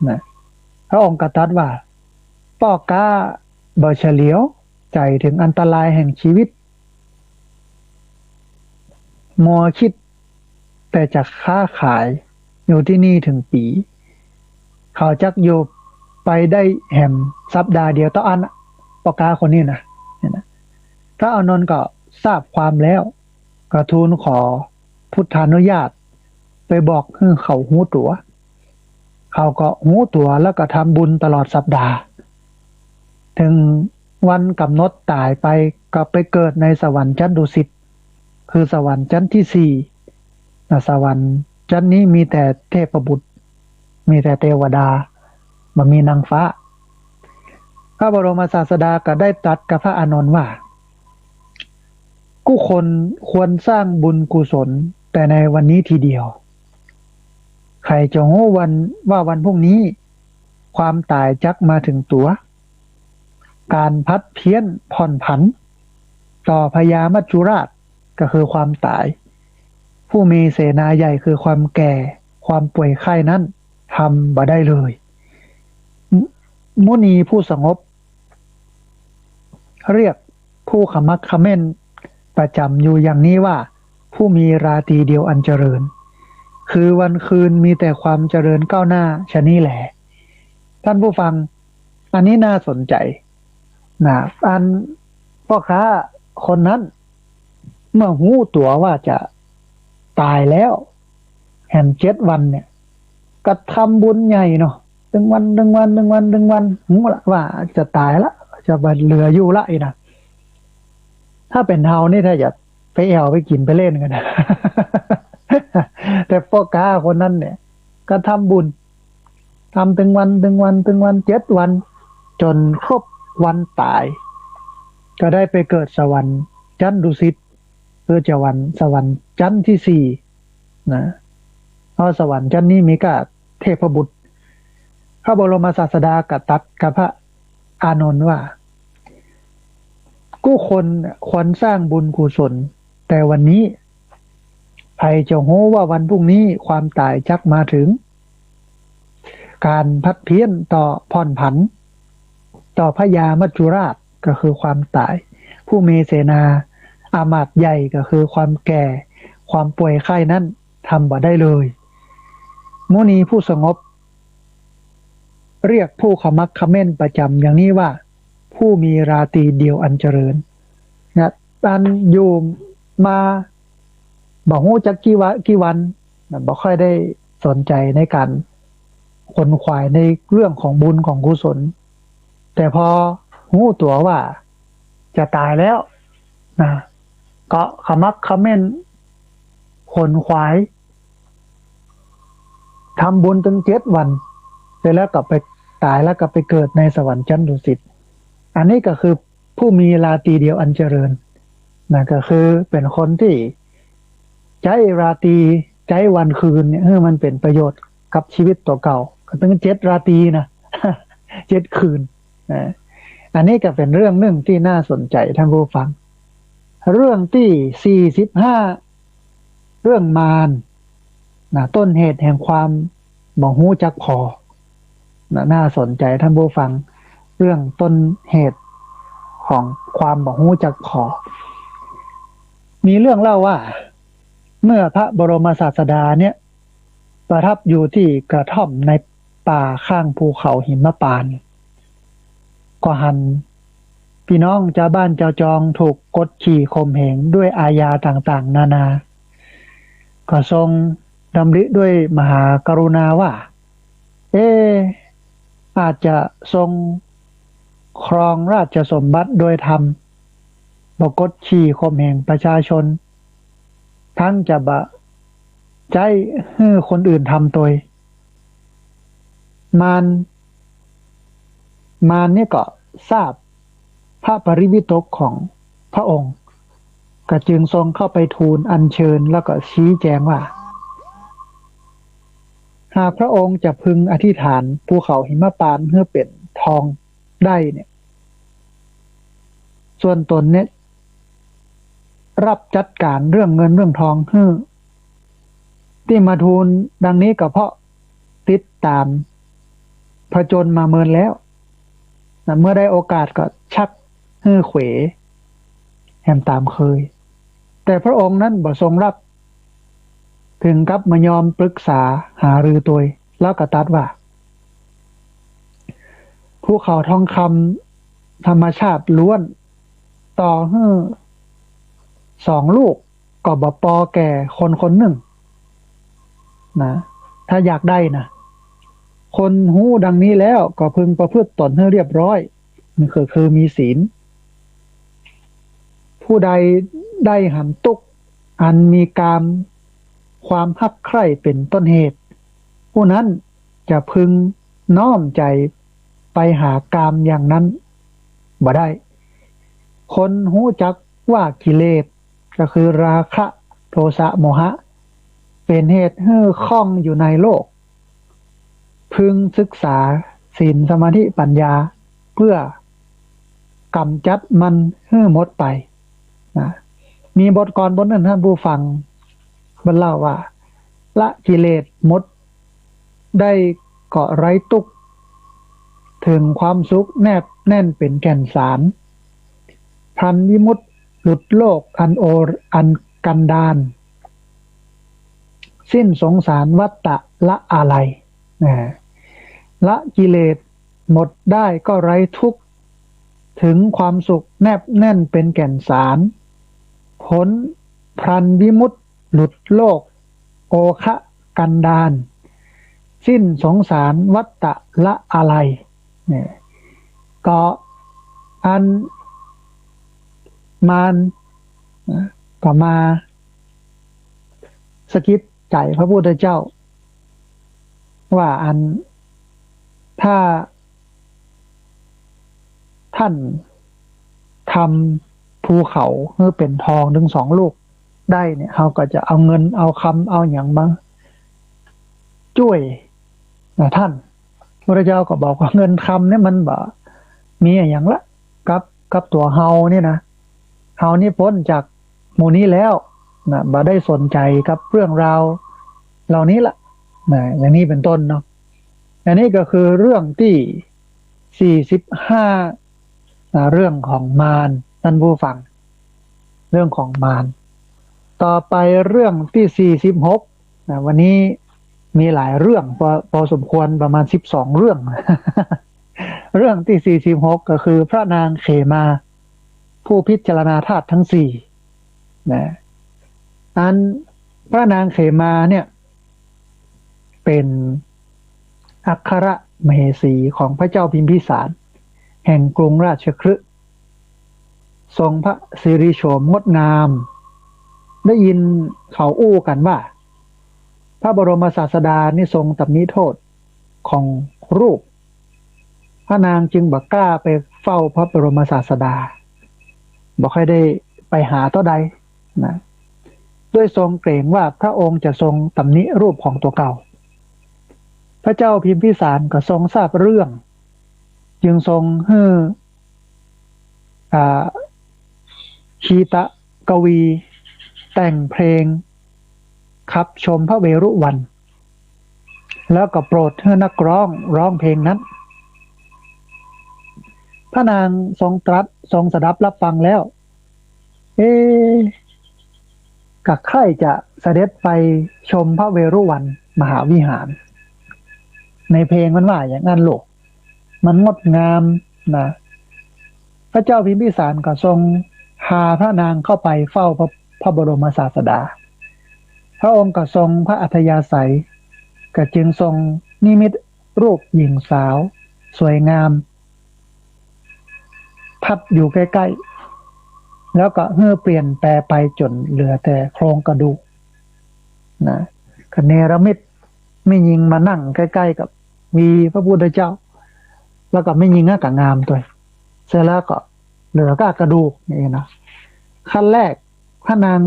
นะพระองค์ก็ตรัสว่าป้อกล้าบ่เฉลียวใจถึงอันตรายแห่งชีวิตมัวคิดแต่จะค้าขายอยู่ที่นี่ถึงปีเขาจักอยู่ไปได้แหมสัปดาห์เดียวต่ออันปากาคนนี้นะเนี่ยนะพระอานนท์ก็ทราบความแล้วก็ทูลขอพุทธานุญาตไปบอกให้เขาหูตัวเขาก็หูตัวแล้วก็ทำบุญตลอดสัปดาห์ถึงวันกำหนดตายไปก็ไปเกิดในสวรรค์ชั้นดุสิตคือสวรรค์ชั้นที่สี่สวรรค์ชั้นนี้มีแต่เทพบุตรมีแต่เทวดาบ่มีนางฟ้าพระบรมศาสดาก็ได้ตรัสกับพระอานนท์ว่ากู้คนควรสร้างบุญกุศลแต่ในวันนี้ทีเดียวใครจะรู้วันพรุ่งนี้ความตายจักมาถึงตัวการพัดเพี้ยนผ่อนผันต่อพญามัจจุราชก็คือความตายผู้มีเสนาใหญ่คือความแก่ความป่วยไข้นั้นทำบ่ได้เลยมุนีผู้สงบเรียกผู้ขมักเขม้นประจำอยู่อย่างนี้ว่าผู้มีราตรีเดียวอันเจริญคือวันคืนมีแต่ความเจริญก้าวหน้าชะนี้แหละท่านผู้ฟังอันนี้น่าสนใจนะอันพ่อค้าคนนั้นเมื่อหูตัวว่าจะตายแล้วแห่ง7 วันเนี่ยก็ทำบุญใหญ่เนาะดึงวันหูละว่าจะตายละจะเหลืออยู่ละอีนะถ้าเป็นเฮานี่ถ้าอยากไปแอวไปกินไปเล่นกันนะ แต่พ่อค้าคนนั้นเนี่ยก็ทำบุญทำถึงวัน7 วันจนครบวันตายก็ได้ไปเกิดสวรรค์ชั้นดุสิตคือสวรรค์ชั้นที่สี่นะเพราะสวรรค์ชั้นนี้มีก็เทพบุตรพระบรมศาสดาก็ตรัสกับพระอานนท์ว่ากู้คนควรสร้างบุญกุศลแต่วันนี้ใครจะรู้ว่าวันพรุ่งนี้ความตายจักมาถึงการพัดเพี้ยนต่อผ่อนผันต่อพญามัจจุราชก็คือความตายผู้มีเสนาอามาตย์ใหญ่ก็คือความแก่ความป่วยไข้นั้นทำบ่ได้เลยมุนีผู้สงบเรียกผู้ขมักเขม้นประจำอย่างนี้ว่าผู้มีราตรีเดียวอันเจริญนะตันอยู่มาบอกฮู้จักกี่วันบ่ค่อยได้สนใจในการขนขวายในเรื่องของบุญของกุศลแต่พอฮู้ตัวว่าจะตายแล้วนะก็ขมักเขม้นขนขวายทำบุญถึง7 วันเสร็จแล้วก็ไปตายแล้วก็ไปเกิดในสวรรค์ชั้นดุสิตอันนี้ก็คือผู้มีราตรีเดียวอันเจริญนะก็คือเป็นคนที่ใช้ราตรีใช้วันคืนเนี่ยให้มันเป็นประโยชน์กับชีวิตตัวเก่าก็ต้อง7 ราตรีนะ 7 คืนนะอันนี้ก็เป็นเรื่องหนึ่งที่น่าสนใจท่านผู้ฟังเรื่องที่45เรื่องมารนะต้นเหตุแห่งความบ่ฮู้จักพอนะน่าสนใจท่านผู้ฟังเรื่องต้นเหตุของความบ่ฮู้จักพอมีเรื่องเล่าว่าเมื่อพระบรมศาสดาเนี่ยประทับอยู่ที่กระท่อมในป่าข้างภูเขาหิมพานต์ก็หันพี่น้องชาวบ้านชาวจองถูกกดขี่ข่มเหงด้วยอาญาต่างๆนานาก็ทรงดำริด้วยมหากรุณาว่าอาจจะทรงครองราชสมบัติโดยธรรมบ่กดขี่ข่มเหงประชาชนทั้งจะใจให้คนอื่นทำตัวมารนี่ก็ทราบพระปริวิตกของพระองค์ก็จึงทรงเข้าไปทูลอัญเชิญแล้วก็ชี้แจงว่าหากพระองค์จะพึงอธิษฐานภูเขาหิมพานต์เพื่อเป็นทองได้เนี่ยส่วนตนเนี่ยรับจัดการเรื่องเงินเรื่องทองที่มาทูลดังนี้ก็เพราะติดตาม ผจญมาเมินแล้วนะเมื่อได้โอกาสก็ชักฮื้อเขวแหมตามเคยแต่พระองค์นั้นบ่ทรงรับถึงกับมายอมปรึกษาหารือตัวแล้วก็ตัดว่าภูเขาทองคำธรรมชาติล้วนต่อฮื้อ2 ลูกก็บ่ปอแก่คนคนหนึ่งนะถ้าอยากได้นะคนหู้ดังนี้แล้วก็พึงประพฤติตนให้เรียบร้อยนี่คือมีศีลผู้ใดได้หันตุกอันมีกามความฮักใคร่เป็นต้นเหตุผู้นั้นจะพึงน้อมใจไปหากามอย่างนั้นบ่ได้คนหู้จักว่ากิเลสก็คือราคะโทสะโมหะเป็นเหตุให้คล้องอยู่ในโลกพึงศึกษาศีลสมาธิปัญญาเพื่อกำจัดมันให้หมดไปนะมีบทกลบทหนึ่งท่านผู้ฟังบรรเล่าว่าละกิเลสหมดได้เกาะไร้ตุกถึงความสุขแนบแน่นเป็นแก่นสารพันวิมุตติหลุดโลกอันกันดานสิ้นสงสารวัฏฏะละอะไรละกิเลสหมดได้ก็ไร้ทุกข์ถึงความสุขแนบแน่นเป็นแก่นสารพ้นพรันวิมุตติหลุดโลกโอคะกันดานสิ้นสงสารวัฏฏะละอะไรเนี่ยก็อันมารก็มาสะกิดใจพระพุทธเจ้าว่าอันถ้าท่านทำภูเขาให้เป็นทองถึง2 ลูกได้เนี่ยเขาก็จะเอาเงินเอาคำเอาอย่างมาช่วยนะท่านพระเจ้าก็บอกว่าเงินคำเนี่ยมันบ่มีอย่างละกับตัวเฮาเนี่ยนะเฮานี่พ้นจากหมู่นี้แล้วนะบ่ได้สนใจกับเรื่องราวเหล่านี้ละนะอย่างนี้เป็นต้นเนาะอันนี้ก็คือเรื่องที่45นะเรื่องของมารท่านผู้ฟังเรื่องของมารต่อไปเรื่องที่46นะวันนี้มีหลายเรื่องพอสมควรประมาณ12เรื่อง เรื่องที่46ก็คือพระนางเขมาผู้พิจารณาธาตุทั้ง4นะอันพระนางเขมาเนี่ยเป็นอัครมเหสีของพระเจ้าพิมพิสารแห่งกรุงราชคฤห์ทรงพระสิริโฉมงดงามได้ยินเขาอู้กันว่าพระบรมศาสดานี่ทรงตำหนิโทษของรูปพระนางจึงบ่กล้าไปเฝ้าพระบรมศาสดาบ่ค่อยได้ไปหาเท่าใดนะด้วยทรงเกรงว่าพระองค์จะทรงตำหนิรูปของตัวเก่าพระเจ้าพิมพิสารก็ทรงทราบเรื่องจึงทรงให้คีตกวีแต่งเพลงขับชมพระเวรุวันแล้วก็โปรดให้นักร้องเพลงนั้นพระนางทรงตรัสทรงสดับรับฟังแล้วกะใคร่จะเสด็จไปชมพระเวรุวันมหาวิหารในเพลงมันว่าอย่างนั้นโลกมันงดงามนะพระเจ้าพิมพิสารก็ทรงพาพระนางเข้าไปเฝ้าพระบรมศาสดาพระองค์ก็ทรงพระอัธยาศัยก็จึงทรงนิมิตรูปหญิงสาวสวยงามพัดอยู่ใกล้ๆแล้วก็เมื่อเปลี่ยนแปลไปจนเหลือแต่โครงกระดูกนะก็เนรมิตไม่ยิงมานั่งใกล้ๆกับมีพระพุทธเจ้าแล้วก็ไม่ยิงก็งามตัวเสร็จแล้วก็เหลือก็กระดูกนี่นะขั้นแรกพระนาง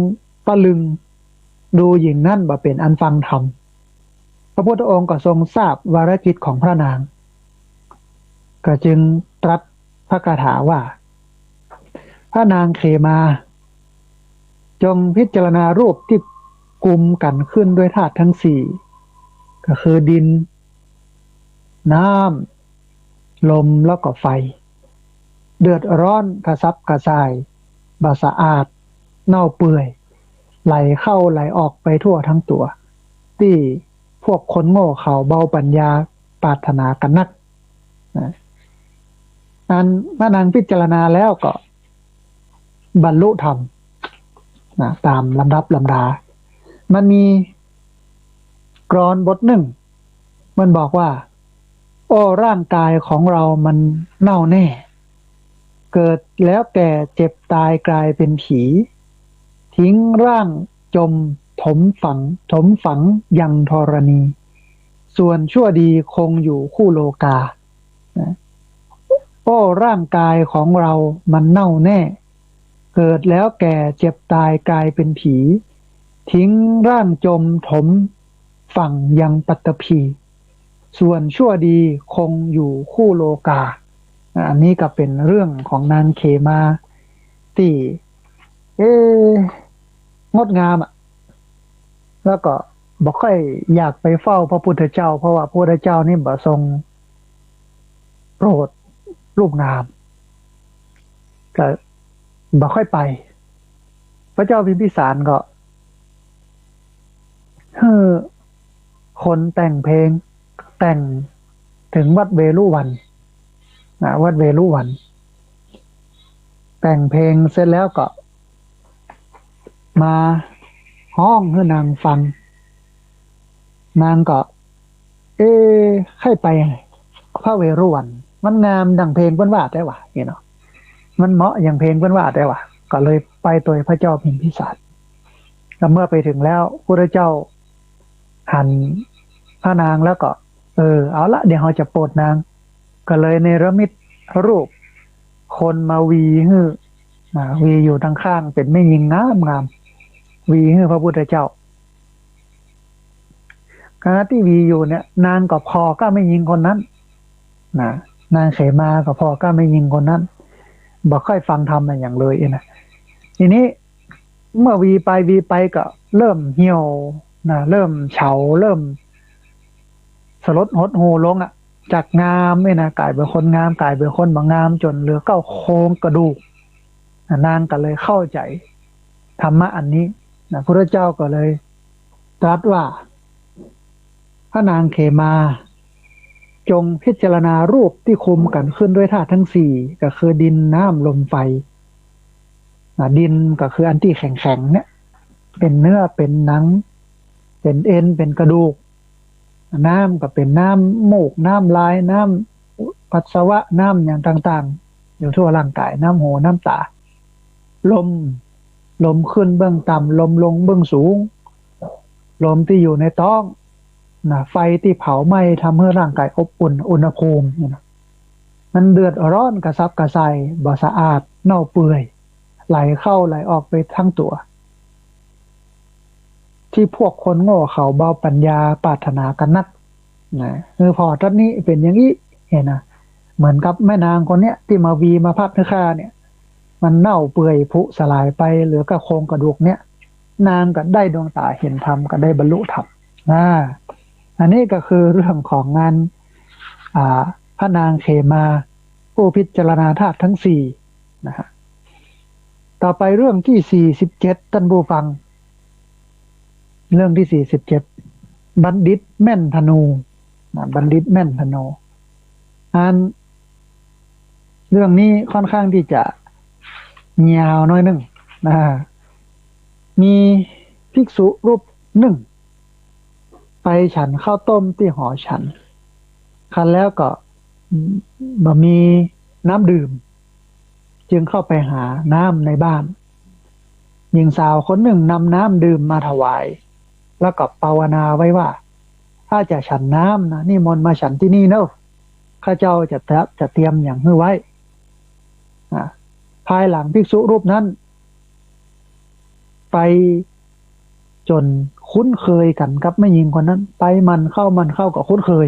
ตะลึงดูหญิงนั่นบ่เป็นอันฟังธรรมพระพุทธองค์ก็ทรงทราบวาระกิจของพระนางก็จึงตรัสพระคาถาว่าพระนางเขมาจงพิจารณารูปที่กุมกันขึ้นด้วยธาตุทั้ง4ก็คือดิน น้ำลมแล้วก็ไฟเดือดร้อนกระซับกระส่ายบาสะอาดเน่าเปื่อยไหลเข้าไหลออกไปทั่วทั้งตัวที่พวกคนโง่เขาเบาปัญญาปรารถนากันนักนะอันเมื่อนางพิจารณาแล้วก็บรรลุธรรมนะตามลำดับลำดามันมีกลอนบทหนึ่งมันบอกว่าโอ้ร่างกายของเรามันเน่าแน่เกิดแล้วแก่เจ็บตายกลายเป็นผีทิ้งร่างจมถมฝังยังธรณีส่วนชั่วดีคงอยู่คู่โลกานะโอ้ร่างกายของเรามันเน่าแน่เกิดแล้วแก่เจ็บตายกลายเป็นผีทิ้งร่างจมถมฝังยังปัตตภีส่วนชั่วดีคงอยู่คู่โลกาอันนี้ก็เป็นเรื่องของนางเขมาที่งดงามอ่ะแล้วก็บอกค่อยอยากไปเฝ้าพระพุทธเจ้าเพราะว่าพระพุทธเจ้านี่บ่ทรงโปรดรูปงามก็บ่ค่อยไปพระเจ้าพิมพิสารก็คนแต่งเพลงแต่งถึงวัดเวลุวันวัดเวลุวันแต่งเพลงเสร็จแล้วก็มาห้องให้นางฟังนางก็ให้ไปพระเวรุวันมันงามดังเพลงเพิ่นว่าได้ว่ะเนาะมันเหมาะอย่างเพลงเพิ่นว่าได้ว่ะก็เลยไปตัวพระเจ้าพิมพิสารแล้วเมื่อไปถึงแล้วพระเจ้าหันพระนางแล้วก็เอาละเดี๋ยวเราจะโปรดนางก็เลยในระมิตรูปคนมาวีวีอยู่ทางข้างเป็นไม่ยิงงามวีพระพุทธเจ้าขณะที่วีอยู่เนี่ยนางก็พอก็ไม่ยิงคนนั้นนะนางเขมาก็พอก็ไม่ยิงคนนั้นบอกค่อยฟังธรรมอะไรอย่างเลยนะทีนี้เมื่อวีไปก็เริ่มเหี่ยวนะเริ่มเฉาเริ่มสลดหดหูลงจากงามนะกลายเป็นคนงามกลายเป็นคนบางงามจนเหลือเก้าโครงกระดูกนางก็เลยเข้าใจธรรมะอันนี้พระเจ้าก็เลยตรัสว่าพระนางเขมาจงพิจารณารูปที่คุมกันขึ้นด้วยธาตุทั้งสี่ก็คือดินน้ำลมไฟดินก็คืออันที่แข็งเนี่ยเป็นเนื้อเป็นหนังเป็นเอ็นเป็นกระดูกน้ำก็เป็นน้ำมูกน้ำลายน้ำปัสสาวะน้ำอย่างต่างๆอยู่ทั่วร่างกายน้ำหูน้ำตาลมขึ้นเบื้องต่ำลมลงเบื้องสูงลมที่อยู่ในท้องไฟที่เผาไหม้ทำให้ร่างกายอบอุ่นอุณหภูมิมันเดือดร้อนกระซับกระส่ายบ่สะอาดเน่าเปื่อยไหลเข้าไหลออกไปทั้งตัวที่พวกคนโง่เขาเบาปัญญาปรารถนากันนักพอท่านนี้เป็นอย่างนี้เห็นเหมือนกับแม่นางคนเนี้ยที่มาวีมาพักเนื้อข้าเนี่ยมันเน่าเปื่อยผุสลายไปเหลือก็โครงกระดูกเนี่ยนางก็ได้ดวงตาเห็นธรรมก็ได้บรรลุธรรมอันนี้ก็คือเรื่องของงานพระนางเขมาผู้พิจารณาธาตุทั้งสี่นะฮะต่อไปเรื่องที่47ท่านผู้ฟังเรื่องที่47บัณฑิตแม่นธนูบัณฑิตแม่นธนูเรื่องนี้ค่อนข้างที่จะยาวน้อยหนึ่งมีภิกษุรูปหนึ่งไปฉันข้าวต้มที่หอฉันคันแล้วก็บ่มีน้ำดื่มจึงเข้าไปหาน้ำในบ้านหญิงสาวคนหนึ่งนำน้ำดื่มมาถวายแล้วก็ภาวนาไว้ว่าถ้าจะฉันน้ำนะนี่มนต์มาฉันที่นี่เนอะข้าเจ้าจะเตรียมอย่างให้ไว้ภายหลังภิกษุรูปนั้นไปจนคุ้นเคยกันกับแม่หญิงคนนั้นไปมันเข้ากับคุ้นเคย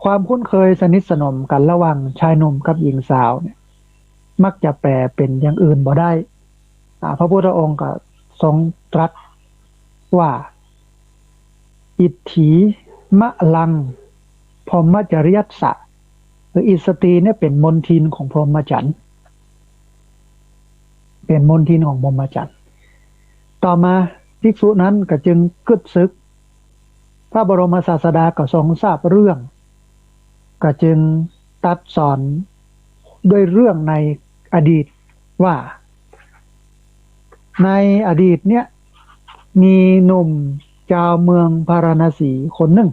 ความคุ้นเคยสนิทสนมกันระหว่างชายหนุ่มกับหญิงสาวเนี่ยมักจะแปลเป็นอย่างอื่นบ่ได้พระพุทธองค์ก็ทรงตรัสว่าอิทธิมะลัง พรหมจริยศะหรืออิสตรีเนี่ยเป็นมนทินของพรหมจรรย์เป็นมนทินของพรหมจรรย์ต่อมาภิกษุนั้นก็จึงกึศศึกพระบรมศาสดาก็ทรงทราบเรื่องก็จึงตรัสสอนด้วยเรื่องในอดีตว่าในอดีตเนี่ยมีหนุ่มชาวเมืองพาราณสีคนหนึ่ง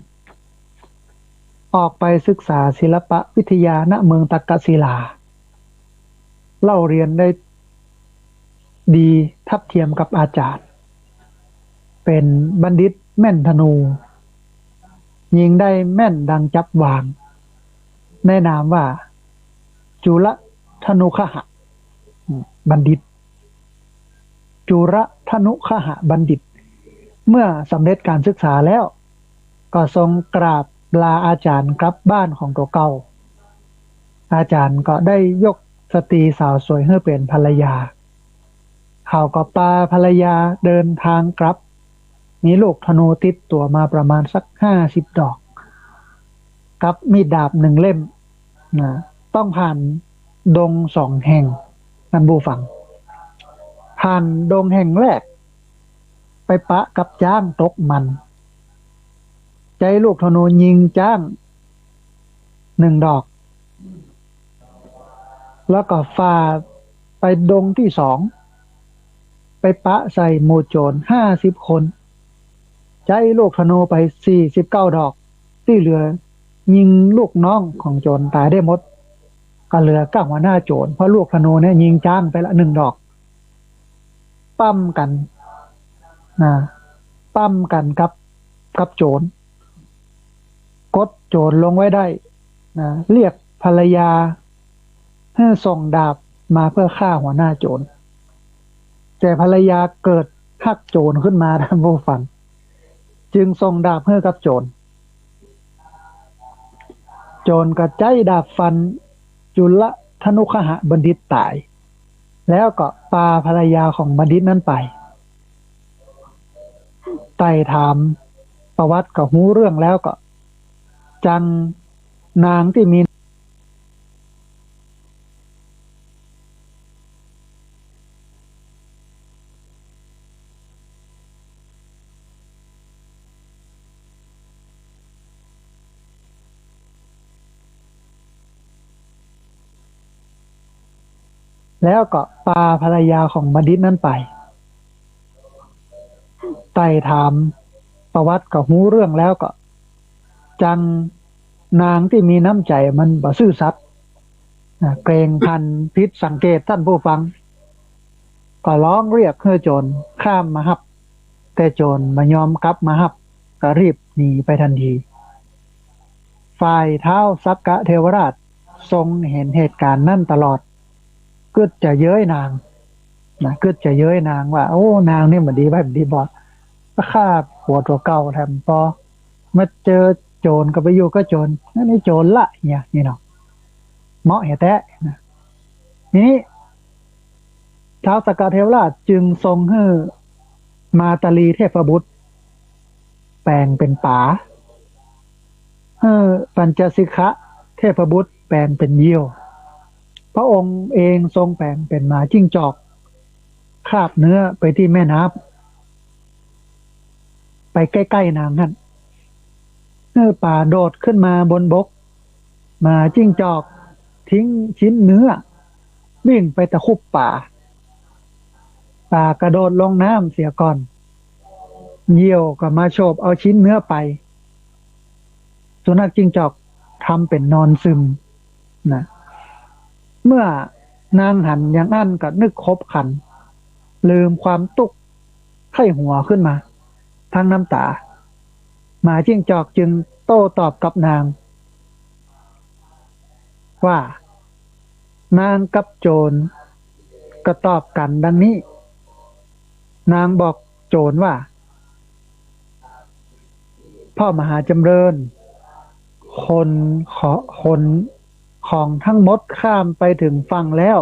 ออกไปศึกษาศิลปะวิทยาณเมืองตักกศิลาเล่าเรียนได้ดีทัดเทียมกับอาจารย์เป็นบัณฑิตแม่นธนูยิงได้แม่นดังจับวางแนะนามว่าจุลธนุคหะบัณฑิตจุลธนุคหะบัณฑิตเมื่อสำเร็จการศึกษาแล้วก็ทรงกราบลาอาจารย์กลับบ้านของตัวเก่าอาจารย์ก็ได้ยกสตรีสาวสวยให้เป็นภรรยาเขาก็พาภรรยาเดินทางกลับมีลูกธนูติดตัวมาประมาณสัก50 ดอกกับมีดดาบ1 เล่มนะต้องผ่านดง2 แห่งนั่นบูฟังผ่านดงแห่งแรกไปปะกับจ้างตกมันใจลูกธนูยิงจ้าง1 ดอกแล้วก็ฝ่าไปดงที่2ไปปะใส่หมู่โจร50 คนใจลูกธนูไป49 ดอกที่เหลือยิงลูกน้องของโจรตายได้หมดก็เหลือ9หัวหน้าโจรเพราะลูกธนูเนี่ยยิงจ้างไปละ1 ดอกปั้มกันนะปั้มกันกับโจรกดโจรลงไว้ได้นะเรียกภรรยาให้ส่งดาบมาเพื่อฆ่าหัวหน้าโจรแต่ภรรยาเกิดหักโจรขึ้นมาท่านผู้ฟังจึงส่งดาบให้กับโจรโจรก็ใจดาบฟันจุลธนุคหะบัณฑิตตายแล้วก็พาภรรยาของบัณฑิตนั้นไปไต่ถามประวัติกับหูเรื่องแล้วก็จังนางที่มีแล้วก็พาภรรยาของบัณฑิตนั้นไปไต่ถามประวัติกับหูเรื่องแล้วก็จังนางที่มีน้ำใจมันบ่ซื่อสัตย์เกรงพันพิษสังเกตท่านผู้ฟังก็ร้องเรียกให้โจรข้ามมาฮับแต่โจรมายอมกลับมาฮับก็รีบหนีไปทันทีฝ่ายท้าวสักกะเทวราชทรงเห็นเหตุการณ์นั่นตลอดก็จะเย้ยนางนะก็จะเย้ยนางว่าโอ้นางนี่เหมือนดีแบบดีบอสฆ่าผัวตัวเก่าแถมพอมาเจอโจรก็ไปอยู่ก็โจรนั่นนี่โจรละเนี่ยนี่เนาะเหมาะเหตุแท้นะนี้ท้าวสักกะเทวราชจึงทรงให้มาตาลีเทพบุตรแปลงเป็นป๋าปัญจสิกขะเทพบุตรแปลงเป็นเหยี่ยวพระองค์เองทรงแปลงเป็นหมาจิ้งจอกคาบเนื้อไปที่แม่น้ำไปใกล้ๆนางนั่นป่าโดดขึ้นมาบนบกหมาจิ้งจอกทิ้งชิ้นเนื้อวิ่งไปตะคุบป่ากระโดดลงน้ำเสียก่อนเหยี่ยวก็มาโฉบเอาชิ้นเนื้อไปสุนัขจิ้งจอกทำเป็นนอนซึมนะเมื่อนางหันอย่างนั้นก็นึกคบขันลืมความตุกข์ไข้หัวขึ้นมาทั้งน้ำตาหมาจิ้งจอกจึงโต้ตอบกับนางว่านางกับโจรก็ตอบกันดังนี้นางบอกโจรว่าพ่อมหาจำเริญคนของทั้งหมดข้ามไปถึงฝั่งแล้ว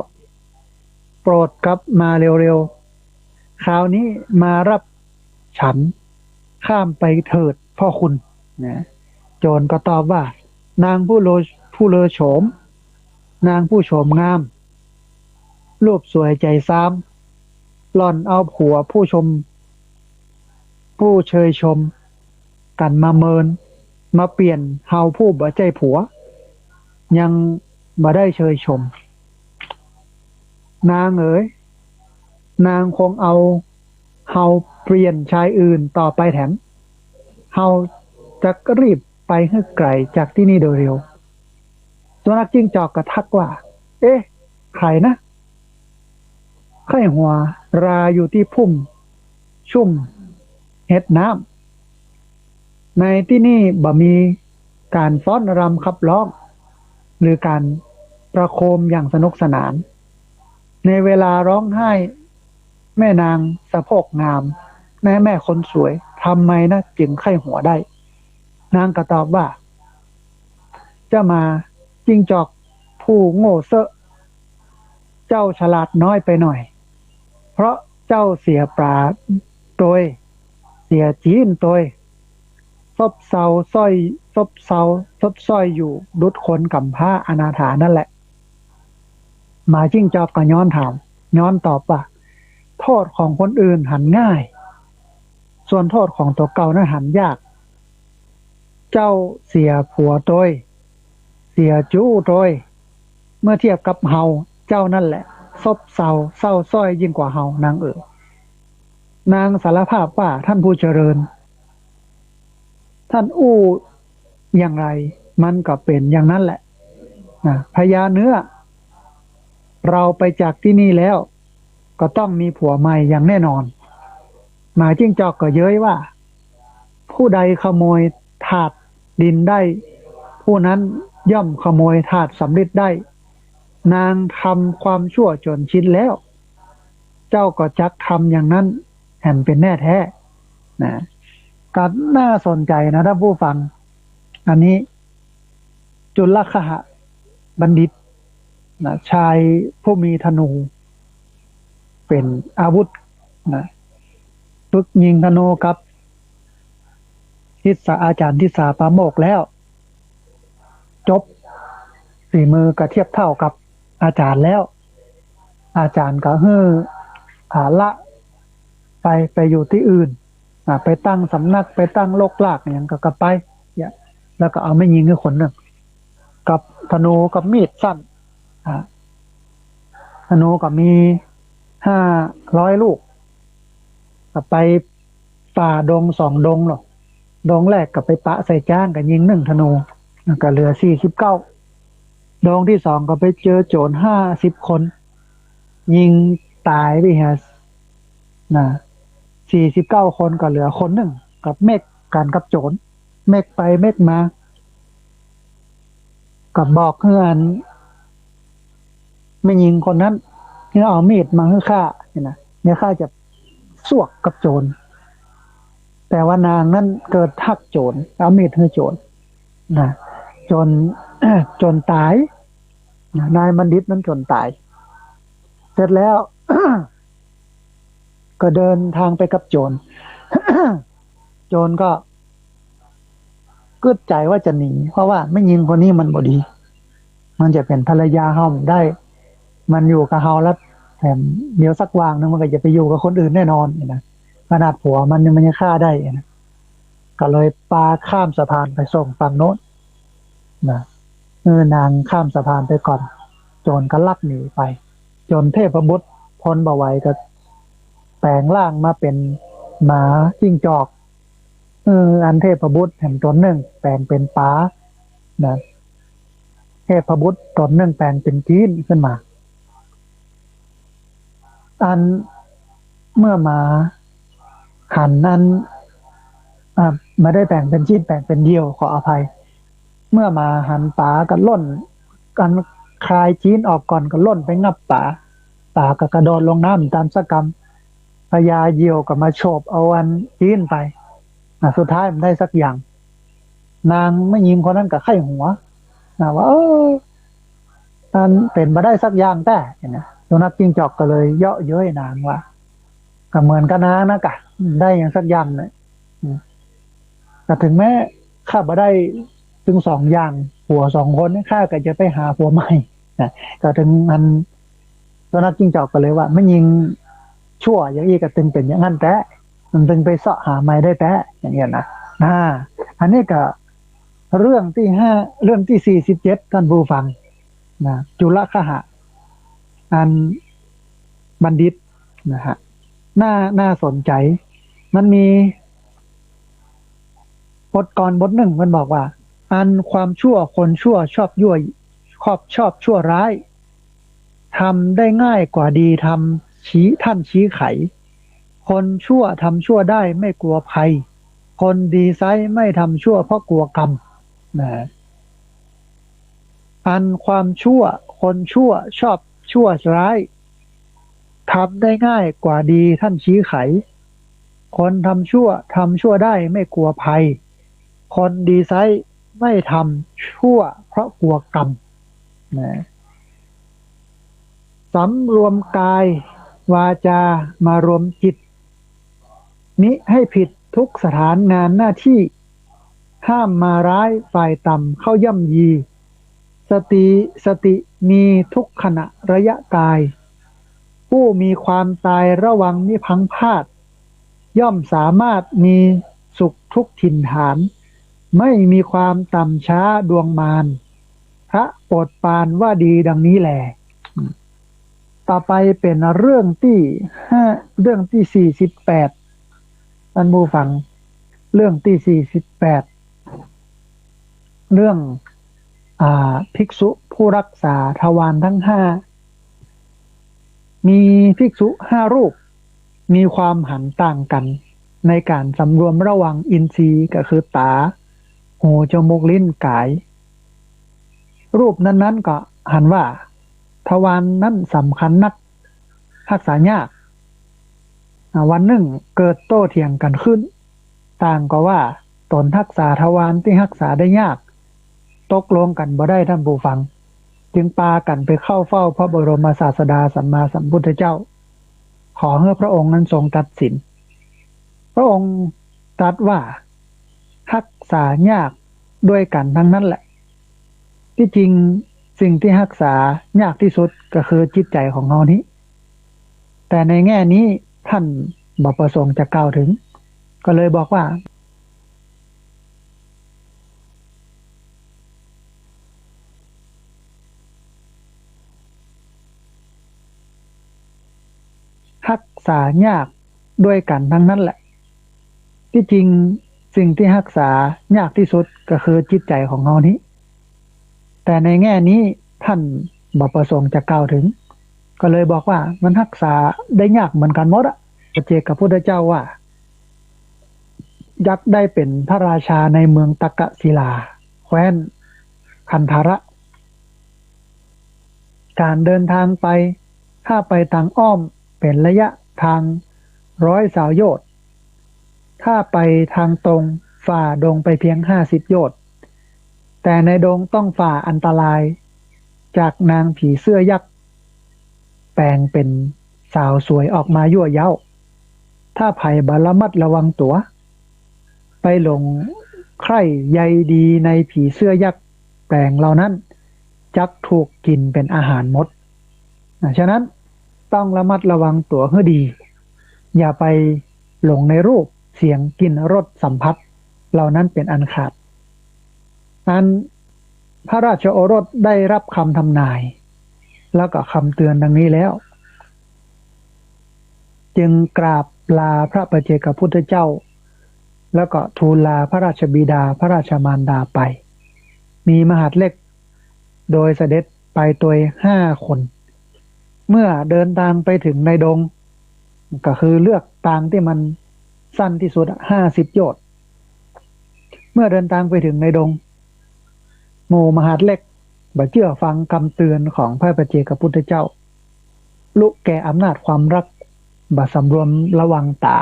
โปรดกลับมาเร็วๆคราวนี้มารับฉันข้ามไปเถิดพ่อคุณนะโจรก็ตอบว่า นางผู้เลอโฉมนางผู้โฉมงามรูปสวยใจซ้ำหล่อนเอาผัวผู้ชมผู้เชยชมกันมาเมินมาเปลี่ยนเฮาผู้บ่ใจผัวยังบ่ได้เชยชมนางเอ๋ยนางคงเอาเฮาเปลี่ยนชายอื่นต่อไปแถมเฮาจะรีบไปให้ไกลจากที่นี่โดยเร็วสุนัขจิ้งจอกกระทักว่าเอ๊ะใครนะไข้หัวราอยู่ที่พุ่มชุ่มเฮ็ดน้ำในที่นี่บ่มีการฟ้อนรำขับร้องหรือการประโคมอย่างสนุกสนานในเวลาร้องไห้แม่นางสะโพกงามแม่คนสวยทำไมนะจึงไข้หัวได้นางก็ตอบว่าจะมาจิ้งจอกผู้โง่เซอะเจ้าฉลาดน้อยไปหน่อยเพราะเจ้าเสียปลาโดยเสียจีนโดยซบเซาส้อยซบเซาซบส้อยอยู่ดุดคนกำพร้าอนาถานั่นแหละหมาจิ้งจอกก็ย้อนถามย้อนตอบว่าโทษของคนอื่นหันง่ายส่วนโทษของตัวเก่านั้นหันยากเจ้าเสียผัวโดยเสียจู้โดยเมื่อเทียบกับเฮาเจ้านั่นแหละซบเซาเศร้าส้อยยิ่งกว่าเฮานางนางสารภาพว่าท่านผู้เจริญท่านอู้อย่างไรมันก็เป็นอย่างนั้นแหละนะพญาเนื้อเราไปจากที่นี่แล้วก็ต้องมีผัวใหม่อย่างแน่นอนหมาจิ้งจอกก็เย้ยว่าผู้ใดขโมยถาดดินได้ผู้นั้นย่อมขโมยถาดสำริดได้นางทำความชั่วจนชินแล้วเจ้าก็จักทำอย่างนั้นแห่งเป็นแน่แท้นะก็น่าสนใจนะท่านผู้ฟังอันนี้จุลคหบัณฑิตนะชายผู้มีธนูเป็นอาวุธนะฝึกยิงธนูกับอาจารย์ทิศาปาโมกแล้วจบฝีมือกระเทียบเท่ากับอาจารย์แล้วอาจารย์ก็ละไปอยู่ที่อื่นไปตั้งสำนักไปตั้งโลกลากอย่างก็ไปเนี่ยแล้วก็เอาไม่ยิงให้คนหนึ่งกับธนูกับมีดสั้นธนูก็มี500 ลูกก็ไปป่าดง2 ดงหรอกดงแรกก็ไปปะใส่จ้างกับยิง1 ธนูก็เหลือ49ดงที่2ก็ไปเจอโจร50 คนยิงตายไปฮะนะ49 คนก็เหลือคนหนึ่งกับเมฆกันกับโจรเมฆไปเมฆมากับบอกเพื่อนไม่ยิงคนนั้นเนี่ยเอามีดมาให้ฆ่าเนี่ยฆ่าจะสวกกับโจรแต่ว่านางนั้นเกิดทักโจรเอามีดให้โจรนะจน จนตายนายบัณฑิตนั้นจนตายเสร็จแล้ว ก็เดินทางไปกับโจร โจรก็กึดใจว่าจะหนีเพราะว่าไม่ยิงคนนี้มันบ่ดีมันจะเป็นภรรยาเฮาได้ มันอยู่กับเฮาแล้วแถมเดี๋ยวสักวางนึงมันก็จะไปอยู่กับคนอื่นแน่นอนนะขนาดผัวมันยังฆ่าได้นะก็เลยปาข้ามสะพานไปส่งฝั่งโน้นนะนางข้ามสะพานไปก่อนโจรก็ลักหนีไปจนเทพบุตรทนบ่ไหวก็แปลงร่างมาเป็นหมาจิ้งจอกอันเทพบุตรแห่งตนหนึ่งแปลงเป็นป๋านะเทพบุตรตนหนึ่งแปลงเป็นจีนขึ้นมาอันเมื่อมาหันนั้นไม่ได้แบ่งเป็นชิ้นแบ่งเป็นเดียวขออภัยเมื่อมาหันป๋าก็ล่นกันคลายจีนออกก่อนก็ล่นไปงับป๋าก็กระโดดลงน้ำตามสกรรมพญาเหยี่ยวก็มาโฉบเอาอันจีนไปสุดท้ายมันได้สักอย่างนางไม่ยิงคนนั้นกับไข้หัวว่าอันเป็นมาได้สักอย่างแต่สุนัขจิ้งจอกก็เลยเยาะเย้ยนางว่าก็เหมือนกันนะกะได้อย่างสักอย่างเลยแต่ถึงแม้ข้าบ่ได้ถึง2 อย่าง ผัว2 คนข้าก็จะไปหาผัวใหม่นะก็ถึงมันตอนนั้นจิ้งจอกก็เลยว่าไม่ยิงชั่วอย่างนี้ก็ตึงเป็นอย่างนั้นแต่มันตึงไปเสาะหาใหม่ได้แต่อย่างเงี้ยนะอันนี้ก็เรื่องที่5เรื่องที่47ท่านผู้ฟังนะจุลคหะอันบัณฑิตนะฮะน่าสนใจมันมีบทกลบทหนึ่งมันบอกว่าอันความชั่วคนชั่วชอบยั่วชอบชั่วร้ายทำได้ง่ายกว่าดีทำชี้ไขคนชั่วทำชั่วได้ไม่กลัวภัยคนดีไซไม่ทำชั่วเพราะกลัวกรรมนะอันความชั่วคนชั่วชอบชั่วร้ายทำได้ง่ายกว่าดีท่านชี้ไขคนทำชั่วได้ไม่กลัวภัยคนดีไซน์ไม่ทำชั่วเพราะกลัวกรรมนะสำรวมกายวาจามารวมจิตมิให้ผิดทุกสถานงานหน้าที่ห้ามมาร้ายฝ่ายต่ำเข้าย่ำยีสติมีทุกขณะระยะกายผู้มีความตายระวังมิพังพลาดย่อมสามารถมีสุขทุกถิ่นฐานไม่มีความต่ำช้าดวงมารพระโปรดปรานว่าดีดังนี้แหละต่อไปเป็นเรื่องที่5เรื่องที่48ท่านผู้ฟังเรื่องที่48เรื่องภิกษุผู้รักษาทวารทั้ง5มีภิกษุ5รูปมีความหันต่างกันในการสำรวมระวังอินทรีย์ก็คือตาหูจมูกลิ้นกายรูปนั้นๆก็หันว่าทวารนั้นสำคัญนักรักษายากวันหนึ่งเกิดโต้เถียงกันขึ้นต่างก็ว่าตนรักษาทวารที่รักษาได้ยากตกลงกันบ่ได้ท่านผู้ฟังจึงปากันไปเข้าเฝ้าพระบรมศาสดาสัมมาสัมพุทธเจ้าขอให้พระองค์นั้นทรงตัดสินพระองค์ตรัสว่ารักษายากด้วยกันทั้งนั้นแหละที่จริงสิ่งที่รักษายากที่สุดก็คือจิตใจของเรานี้แต่ในแง่นี้ท่านบ่ประสงค์จะกล่าวถึงก็เลยบอกว่ารักษายากด้วยกันทั้งนั้นแหละที่จริงสิ่งที่รักษายากที่สุดก็คือจิตใจของเรานี้แต่ในแง่นี้ท่านบ่ประสงค์จะกล่าวถึงก็เลยบอกว่ามันรักษาได้ยากเหมือนกันหมดอะพระเจ้ากับพุทธเจ้าว่ายักษ์ได้เป็นพระราชาในเมืองตักกศิลาแคว้นคันธาระการเดินทางไปถ้าไปทางอ้อมเป็นระยะทาง100 โยชน์ถ้าไปทางตรงฝ่าดงไปเพียง50 โยชน์แต่ในดงต้องฝ่าอันตรายจากนางผีเสื้อยักษ์แปลงเป็นสาวสวยออกมายั่วเย้าถ้าไผ่บาระมัดระวังตัวไปหลงใคร่ใยดีในผีเสื้อยักษ์แปลงเหล่านั้นจักถูกกินเป็นอาหารมดฉะนั้นต้องระมัดระวังตัวให้ดีอย่าไปหลงในรูปเสียงกลิ่นรสสัมผัสเหล่านั้นเป็นอันขาดนั้นพระราชโอรสได้รับคำทำนายแล้วก็คำเตือนดังนี้แล้วจึงกราบลาพระปัจเจกพุทธเจ้าแล้วก็ทูลลาพระราชบิดาพระราชมารดาไปมีมหาดเล็กโดยเสด็จไปตัว5 คนเมื่อเดินทางไปถึงในดงก็คือเลือกทางที่มันสั้นที่สุด50 โยชน์เมื่อเดินทางไปถึงในดงหมู่มหาดเล็กบ่เชื่อฟังคำเตือนของพระปัจเจกพุทธเจ้าลุแก่อำนาจความรักบ่สำรวมระวังตา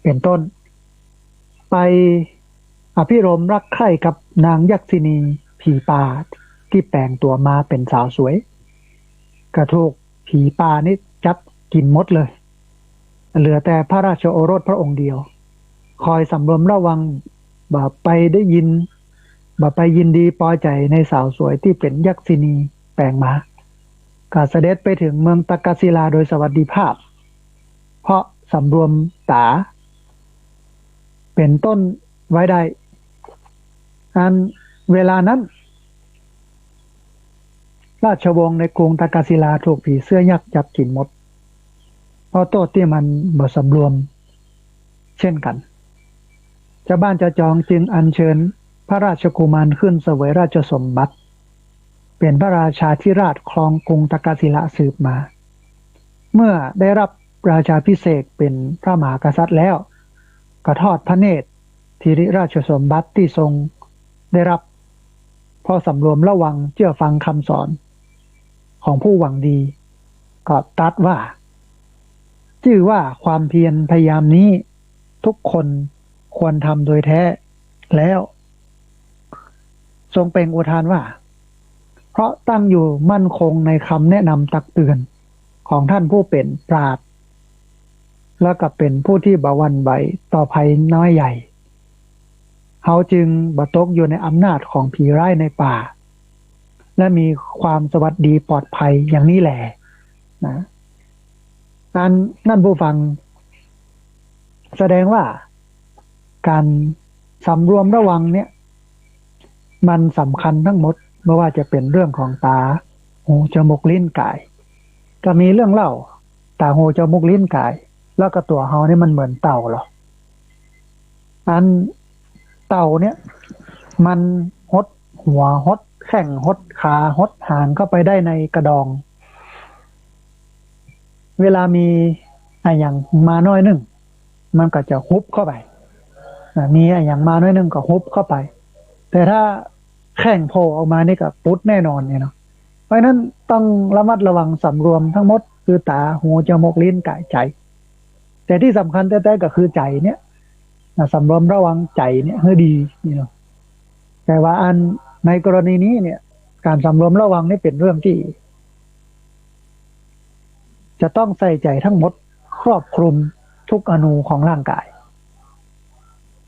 เป็นต้นไปอภิรมย์รักใคร่กับนางยักษินีผีป่าที่แปลงตัวมาเป็นสาวสวยกระถูกผีป่านี่จับกินหมดเลยเหลือแต่พระราชโอรสพระองค์เดียวคอยสำรวมระวังบ่ไปได้ยิน บ่ไปยินดีพอใจในสาวสวยที่เป็นยักษินีแปลงมาก็เสด็จไปถึงเมืองตักกศิลาโดยสวัสดิภาพเพราะสำรวมตาเป็นต้นไว้ได้อันเวลานั้นราชวงศ์ในกรุงตักกศิลาถูกผีเสื้อยักษ์จับกินหมดเพราะโทษที่มันบ่สำรวมเช่นกันชาวบ้านจะจองจึงอัญเชิญพระราชกุมารขึ้นเสวยราชสมบัติเป็นพระราชาธิราชครองกรุงตักกศิลาสืบมาเมื่อได้รับราชาภิเษกเป็นพระมหากษัตริย์แล้วก็ทอดพระเนตรธิริราชสมบัติที่ทรงได้รับพอสำรวมระวังเชื่อฟังคำสอนของผู้หวังดีก็ตรัสว่าชื่อว่าความเพียรพยายามนี้ทุกคนควรทำโดยแท้แล้วทรงเปล่งอุทานว่าเพราะตั้งอยู่มั่นคงในคำแนะนำตักเตือนของท่านผู้เป็นปราชญ์และก็เป็นผู้ที่บ่หวั่นไหวต่อภัยน้อยใหญ่เขาจึงบ่ตกอยู่ในอำนาจของผีร้ายในป่าและมีความสวัสดีปลอดภัยอย่างนี้แหละนะนั่นผู้ฟังแสดงว่าการสำรวมระวังเนี่ยมันสำคัญทั้งหมดไม่ว่าจะเป็นเรื่องของตาหูจมูกลิ้นกายก็มีเรื่องเล่าตาหูจมูกลิ้นกายแล้วก็ตัวเฮานี่มันเหมือนเต่าหรอเต่าเนี่ยมันหดหัวหดแข้งหดขาหดหางเข้าไปได้ในกระดองเวลามีอย่างมาน้อยหนึ่งมันก็จะฮุบเข้าไปมีอย่างมาน้อยหนึ่งก็ฮุบเข้าไปแต่ถ้าแข้งโผล่ออกมานี่ก็ปุ๊ดแน่นอนเนี่ยเนาะเพราะนั้นต้องระมัดระวังสำรวมทั้งหมดคือตาหูจมูกลิ้นกายใจแต่ที่สำคัญแท้ๆก็คือใจเนี่ยสำรวมระวังใจเนี่ยให้ดีนี่เนาะแต่ว่าในกรณีนี้เนี่ยการสำรวมระวังนี่เป็นเรื่องที่จะต้องใส่ใจทั้งหมดครอบคลุมทุกอนูของร่างกาย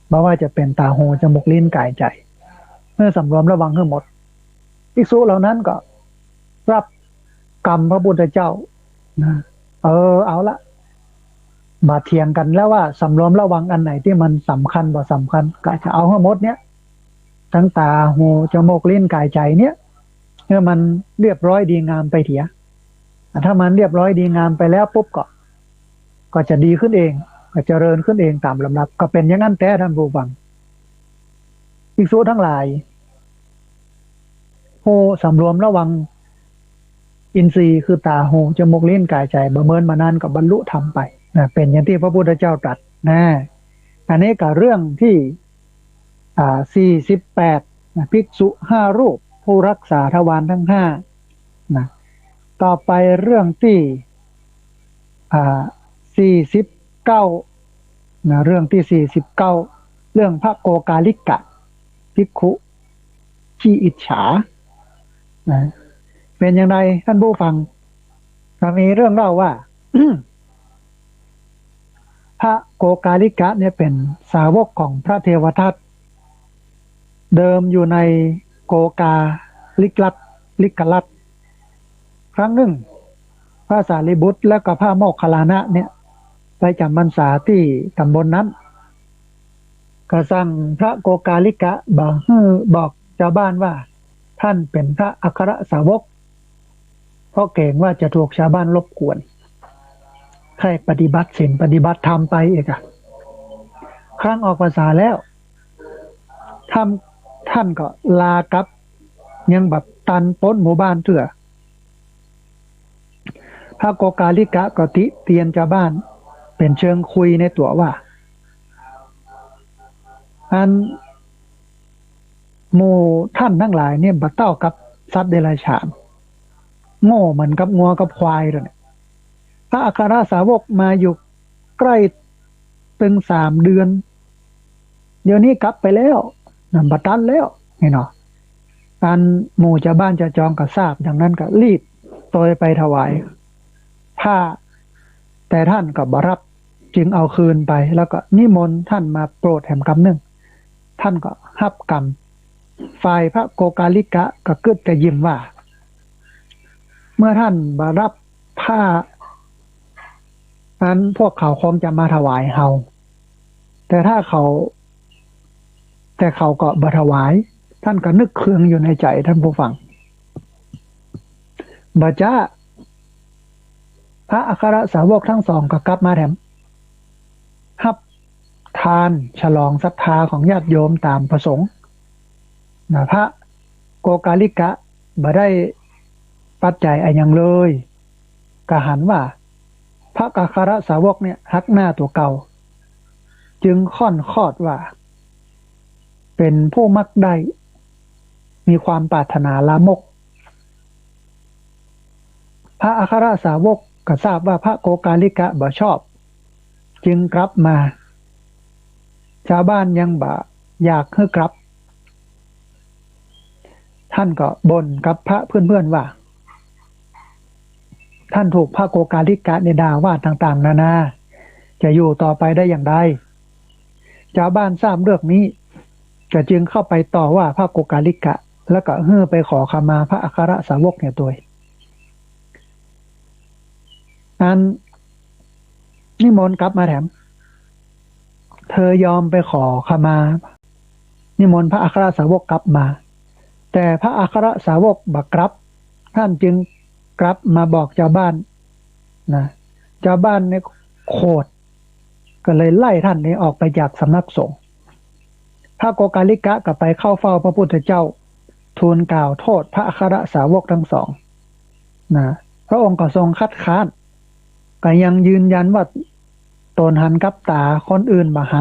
ไม่ว่าจะเป็นตาหูจมูกลิ้นกายใจเมื่อสำรวมระวังทั้งหมดภิกษุเหล่านั้นก็รับกรรมพระพุทธเจ้านะเอาละบาเถียงกันแล้วว่าสำรวมระวังอันไหนที่มันสำคัญบ่สำคัญก็จะเอาทั้งหมดเนี้ยทั้งตาหูจมูกลิ้นกายใจเนี้ยเมื่อมันเรียบร้อยดีงามไปเถียถ้ามันเรียบร้อยดีงามไปแล้วปุ๊บก็จะดีขึ้นเองก็เจริญขึ้นเองตามลำดับก็เป็นอย่างนั้นแต่ท่านผู้ฟังภิกษุทั้งหลายผู้สำรวมระวังอินทรีย์คือตาหูจมูกลิ้นกายใจเบิ่มมานานก็บรรลุธรรมไปนะเป็นอย่างที่พระพุทธเจ้าตรัสนะอันนี้ก็เรื่องที่48นะภิกษุ5รูปผู้รักษาทวารทั้ง5นะต่อไปเรื่องที่49นะเรื่องที่49เรื่องพระโกกาลิกะภิกขุขี้อิจฉานะเป็นอย่างไรท่านผู้ฟังมีเรื่องเล่าว่า พระโกกาลิกะเนี่ยเป็นสาวกของพระเทวทัตเดิมอยู่ในโกกาลิกลัตครั้งหนึ่งพระสารีบุตรและก็พระโมคคัลลานะเนี่ยไปจำพรรษาที่ตำบลนั้นก็สั่งพระโกกาลิกะบอกชาวบ้านว่าท่านเป็นพระอัครสาวกเพราะเกรงว่าจะถูกชาวบ้านรบกวนให้ปฏิบัติศีลปฏิบัติธรรมไปอีกครั้งออกพรรษาแล้วท่านก็ลากลับยังแบบตันป้นหมู่บ้านเถื่อพระโกกาลิกะก็ติเตียนชาวบ้านเป็นเชิงคุยในตัวว่าหมู่ท่านทั้งหลายเนี่ยบัดเต้ากับสัตว์เดรัจฉานโง่เหมือนกับงัวกับควายเลยพระอัครสาวกมาอยู่ใกล้ตึง3 เดือนเดี๋ยวนี้กลับไปแล้วบัดตันแล้วนี่เนาะหมู่ชาวบ้านจะจองก็ทราบดังนั้นก็รีบตัวไปถวายผ้าแต่ท่านก็บ่รับจึงเอาคืนไปแล้วก็นิมนต์ท่านมาโปรดแห่งกรรมหนึ่งท่านก็รับกรรม ฝ่ายพระโกกาลิกะก็กึดกระยิ้มว่าเมื่อท่านบารับผ้านั้นพวกเขาคงจะมาถวายเฮาแต่เขาก็บ่ถวายท่านก็นึกเคืองอยู่ในใจท่านผู้ฟังบาจ้าพระอัครสาวกทั้งสองก็กลับมาแถมฮับทานฉลองศรัทธาของญาติโยมตามประสงค์นะพระโกกาลิกะบ่ได้ปัจจัยอะไรอย่างเลยก็หันว่าพระอัครสาวกเนี่ยฮักหน้าตัวเก่าจึงค่อนคอดว่าเป็นผู้มักได้มีความปรารถนาลามกพระอัครสาวกก็ทราบว่าพระโกกาลิกะบ่ชอบจึงกลับมาชาวบ้านยังบ่อยากให้กลับท่านก็บ่นกับพระเพื่อนๆว่าท่านถูกพระโกกาลิกะในด่าว่าต่างๆนานาจะอยู่ต่อไปได้อย่างไรชาวบ้านทราบเรื่องนี้ก็จึงเข้าไปต่อว่าพระโกกาลิกะแล้วก็ไปขอขมาพระอัครสาวกเนี่ยตัวนั้นนิมนต์กลับมาแถมเธอยอมไปขอขมานิมนต์พระอัครสาวกกลับมาแต่พระอัครสาวกบักกลับท่านจึงกลับมาบอกชาวบ้านนะชาวบ้านเนี่ยโกรธก็เลยไล่ท่านนี้ออกไปจากสำนักสงฆ์พระโกกาลิกะก็ไปเข้าเฝ้าพระพุทธเจ้าทูลกล่าวโทษพระอัครสาวกทั้งสองนะพระองค์ก็ทรงคัดค้านก็ยังยืนยันว่าตนหันกับตาคนอื่นบ่หั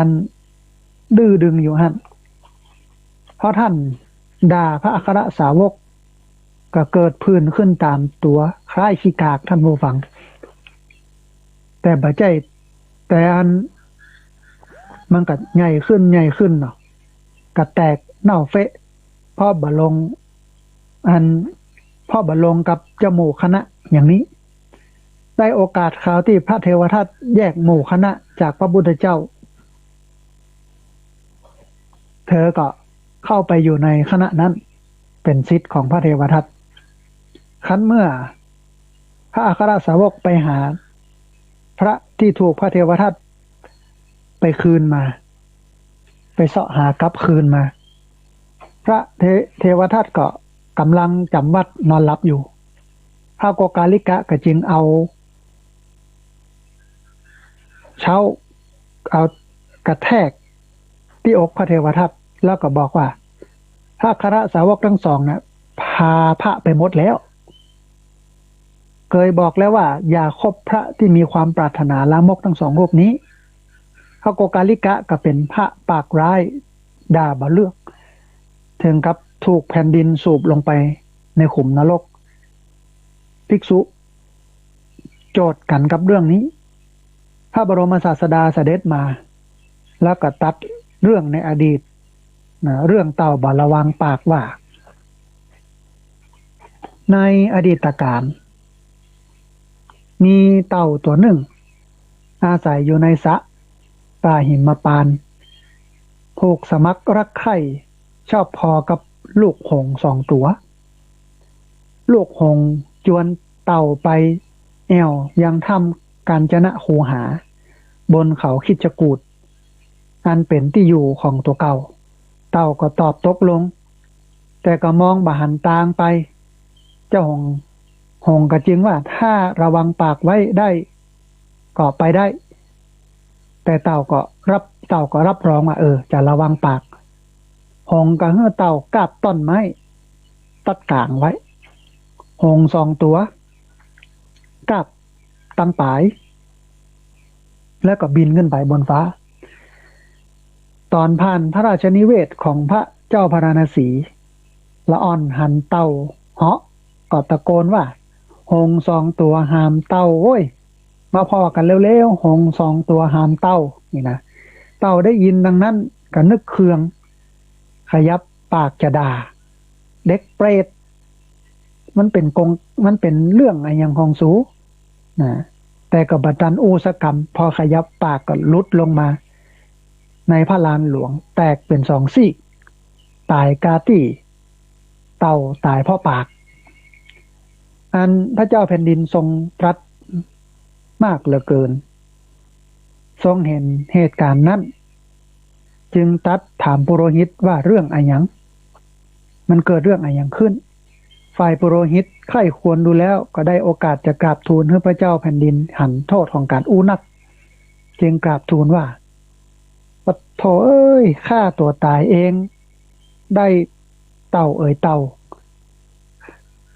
นดื้อดึงอยู่หันเพราะท่านด่าพระอัครสาวกก็เกิดผื่นขึ้นตามตัวคล้ายขี้กากท่านผู้ฟังแต่บ่ใจแต่มันก็ใหญ่ขึ้นเนาะก็แตกเน่าเฟะพ่อบะลงพ่อบะลงกับเจ้าหมู่คณะอย่างนี้ได้โอกาสคราวที่พระเทวทัตแยกหมู่คณะจากพระพุทธเจ้าเธอก็เข้าไปอยู่ในคณะนั้นเป็นศิษย์ของพระเทวทัตครั้นเมื่อพระอัครสาวกไปหาพระที่ถูกพระเทวทัตไปคืนมาไปเสาะหากลับคืนมาพระเทวทัตก็กำลังจำวัดนอนหลับอยู่พระโกกาลิกะก็จึงเอากระแทกที่อกพระเทวทัตแล้วก็บอกว่าพระอัครสาวกทั้งสองเนี่ยพาพระไปหมดแล้วเคยบอกแล้วว่าอย่าคบพระที่มีความปรารถนาลามกทั้งสองรูปนี้พระโกกาลิกะก็เป็นพระปากร้ายด่าบ่เลือกถึงกับถูกแผ่นดินสูบลงไปในขุมนรกภิกษุโจทย์กันกับเรื่องนี้พระบรมศาสดาเสด็จมาแล้วก็ตัดเรื่องในอดีตเรื่องเต่าบ่ระวังปากว่าในอดีตการมีเต่าตัวหนึ่งอาศัยอยู่ในสระป่าหิมพานต์ผูกสมัครรักใคร่ชอบพอกับลูกหงส์2 ตัวลูกหงส์จวนเต่าไปแอวยังถ้ำกาญจนคูหาบนเขาคิชกูฏอันเป็นที่อยู่ของตัวเก่าเต่าก็ตอบตกลงแต่ก็มองบ่หันตางไปเจ้าหงส์ก็จึงว่าถ้าระวังปากไว้ได้ก็ไปได้แต่เต่าก็รับรองว่าจะระวังปากหงส์ก็ให้เต่ากาบต้นไม้ตัดกลางไว้หงส์2 ตัวกาบตั้งปลายแล้วก็บินขึ้นไปบนฟ้าตอนผ่านพระราชนิเวศของพระเจ้าพระนราสีละอ่อนหันเต่าเหาะก็ตะโกนว่าหงส์2 ตัวหามเต่าโอ้ยมาพอกันเร็วๆหงส์2 ตัวหามเต่านี่นะเต่าได้ยินดังนั้นก็นึกเคืองขยับปากจะด่าเด็กเปรตมันเป็นเรื่องอะไรอย่างของสูนะแต่ก็บัดดันโอสกรรมพอขยับปากก็ลุดลงมา ในพระลานหลวงแตกเป็นสองซีกตายกาตี้เต่าตายเพราะปากอันพระเจ้าแผ่นดินทรงตรัสมากเหลือเกินทรงเห็นเหตุการณ์นั้นจึงตรัสถามปุโรหิตว่าเรื่องอะไรยังมันเกิดเรื่องอะไรยังขึ้นฝ่ายปุโรหิตใคร่ควรดูแล้วก็ได้โอกาสจะกราบทูลให้พระเจ้าแผ่นดินหันโทษของการอู้นักจึงกราบทูลว่าปะโถเอ้ยฆ่าตัวตายเองได้เต่าเต่า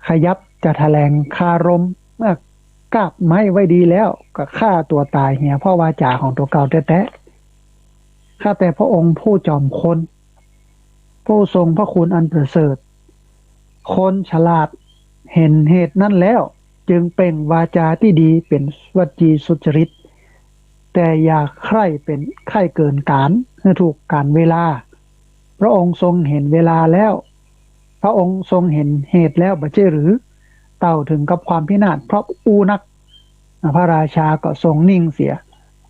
ขยับจะแถลงคารมเมื่อกราบไม้ไว้ดีแล้วก็ฆ่าตัวตายเหียเพราะวาจาของตัวเก่าแท้ๆข้าแต่พระองค์ผู้จอมคนผู้ทรงพระคุณอันประเสริฐคนฉลาดเห็นเหตุนั้นแล้วจึงเป็นวาจาที่ดีเป็นวจีสุจริตแต่อย่าใคร่เป็นใคร่เกินการให้ถูกการเวลาพระองค์ทรงเห็นเวลาแล้วพระองค์ทรงเห็นเหตุแล้วบ่ใช่หรือเต่าถึงกับความพินาศเพราะอูนักพระราชาก็ทรงนิ่งเสีย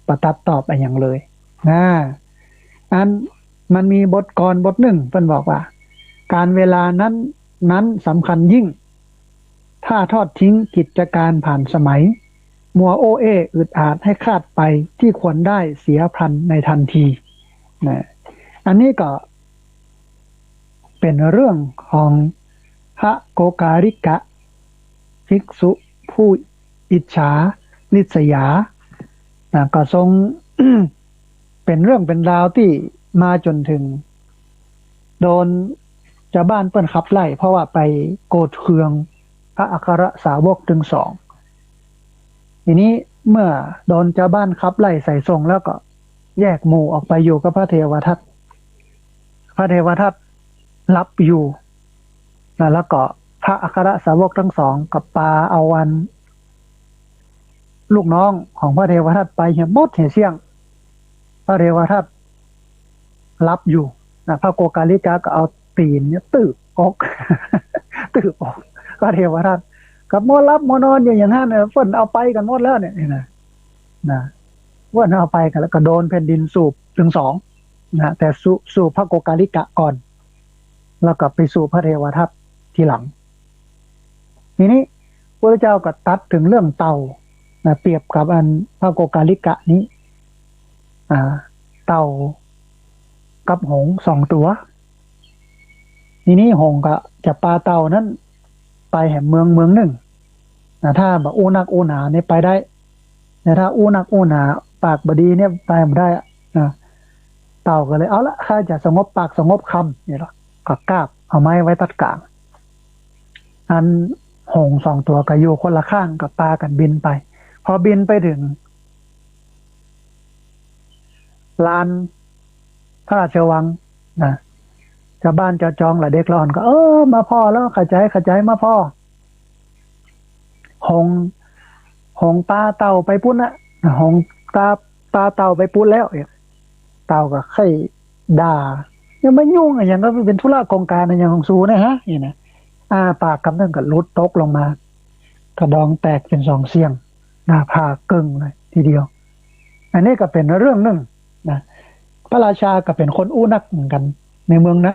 ประทับตอบไปอย่างเลยอันมันมีบทกรบทหนึ่งเพิ่นบอกว่าการเวลานั้นสำคัญยิ่งถ้าทอดทิ้งกิจการผ่านสมัยมัวโอเออึดอาดให้คาดไปที่ควรได้เสียพลันในทันทีนะอันนี้ก็เป็นเรื่องของพระโกการิกะภิกษุผู้อิจฉาริษยาก็ทรง เป็นเรื่องเป็นราวที่มาจนถึงโดนชาวบ้านเปิ้นขับไล่เพราะว่าไปโกรธเคืองพระอัครสาวกถึงสองทีนี้เมื่อโดนชาวบ้านขับไล่ใส่ทรงแล้วก็แยกหมู่ออกไปอยู่กับพระเทวทัตพระเทวทัตรับอยู่แล้วก็พระอัครสาวกทั้งสองกับปาเอาวันลูกน้องของพระเทวทัตไปเหี่ยหมดเหี่ยเสี่ยงพระเทวทัตรับอยู่พระโกกาลิกาก็เอาตีนเนี่ยตืบอก ตืบออกพระเทวทัตกับมอรับมอนอนอย่างนั้นเนี่ยฝนเอาไปกันหมดแล้วเนี่ยนะฝนเอาไปกันแล้วก็โดนแผ่นดินสูบถึงสองแต่สูบพระโกกาลิกะก่อนแล้วก็ไปสู่พระเทวทัตทีหลังทีนี้พระเจ้าก็ตัดถึงเรื่องเต่าเปรียบกับอันพระโกกาลิกะนี้เต่ากับหงส์สองตัวทีนี้หงส์ก็จะปลาเต่านั้นไปแห่งเมืองหนึ่งถ้าแบบอูนักอูหนาเนี่ยไปได้แต่ถ้าอูนักอูหนาปากบดีเนี่ยไปไม่ได้เต่าก็เลยเอาละข้าจะสงบปากสงบคำเนี่ยหรอก็กราบเอาไม้ไว้ตัดกลางอันหงส์สองตัวก็อยู่คนละข้างกับปลากันบินไปพอบินไปถึงลานพระราชวังชาวบ้านเจ้าจองหละเด็กร้อนก็มาพ่อแล้วขจายมาพ่อหงตาเต่าไปปุ้นนะหงตาเต่าไปปุ้นแล้วเต่าก็ค่อยด่ายังไม่ยุ่งอย่างก็เป็นธุระกองการอย่างของซูนะฮะนี่นะปากคำนั้นก็ลุดตกลงมากระดองแตกเป็นสองเสียงหน้าผากกึ่งเลยทีเดียวอันนี้ก็เป็นเรื่องหนึ่งนะพระราชาก็เป็นคนอู้นักเหมือนกันในเมืองนะ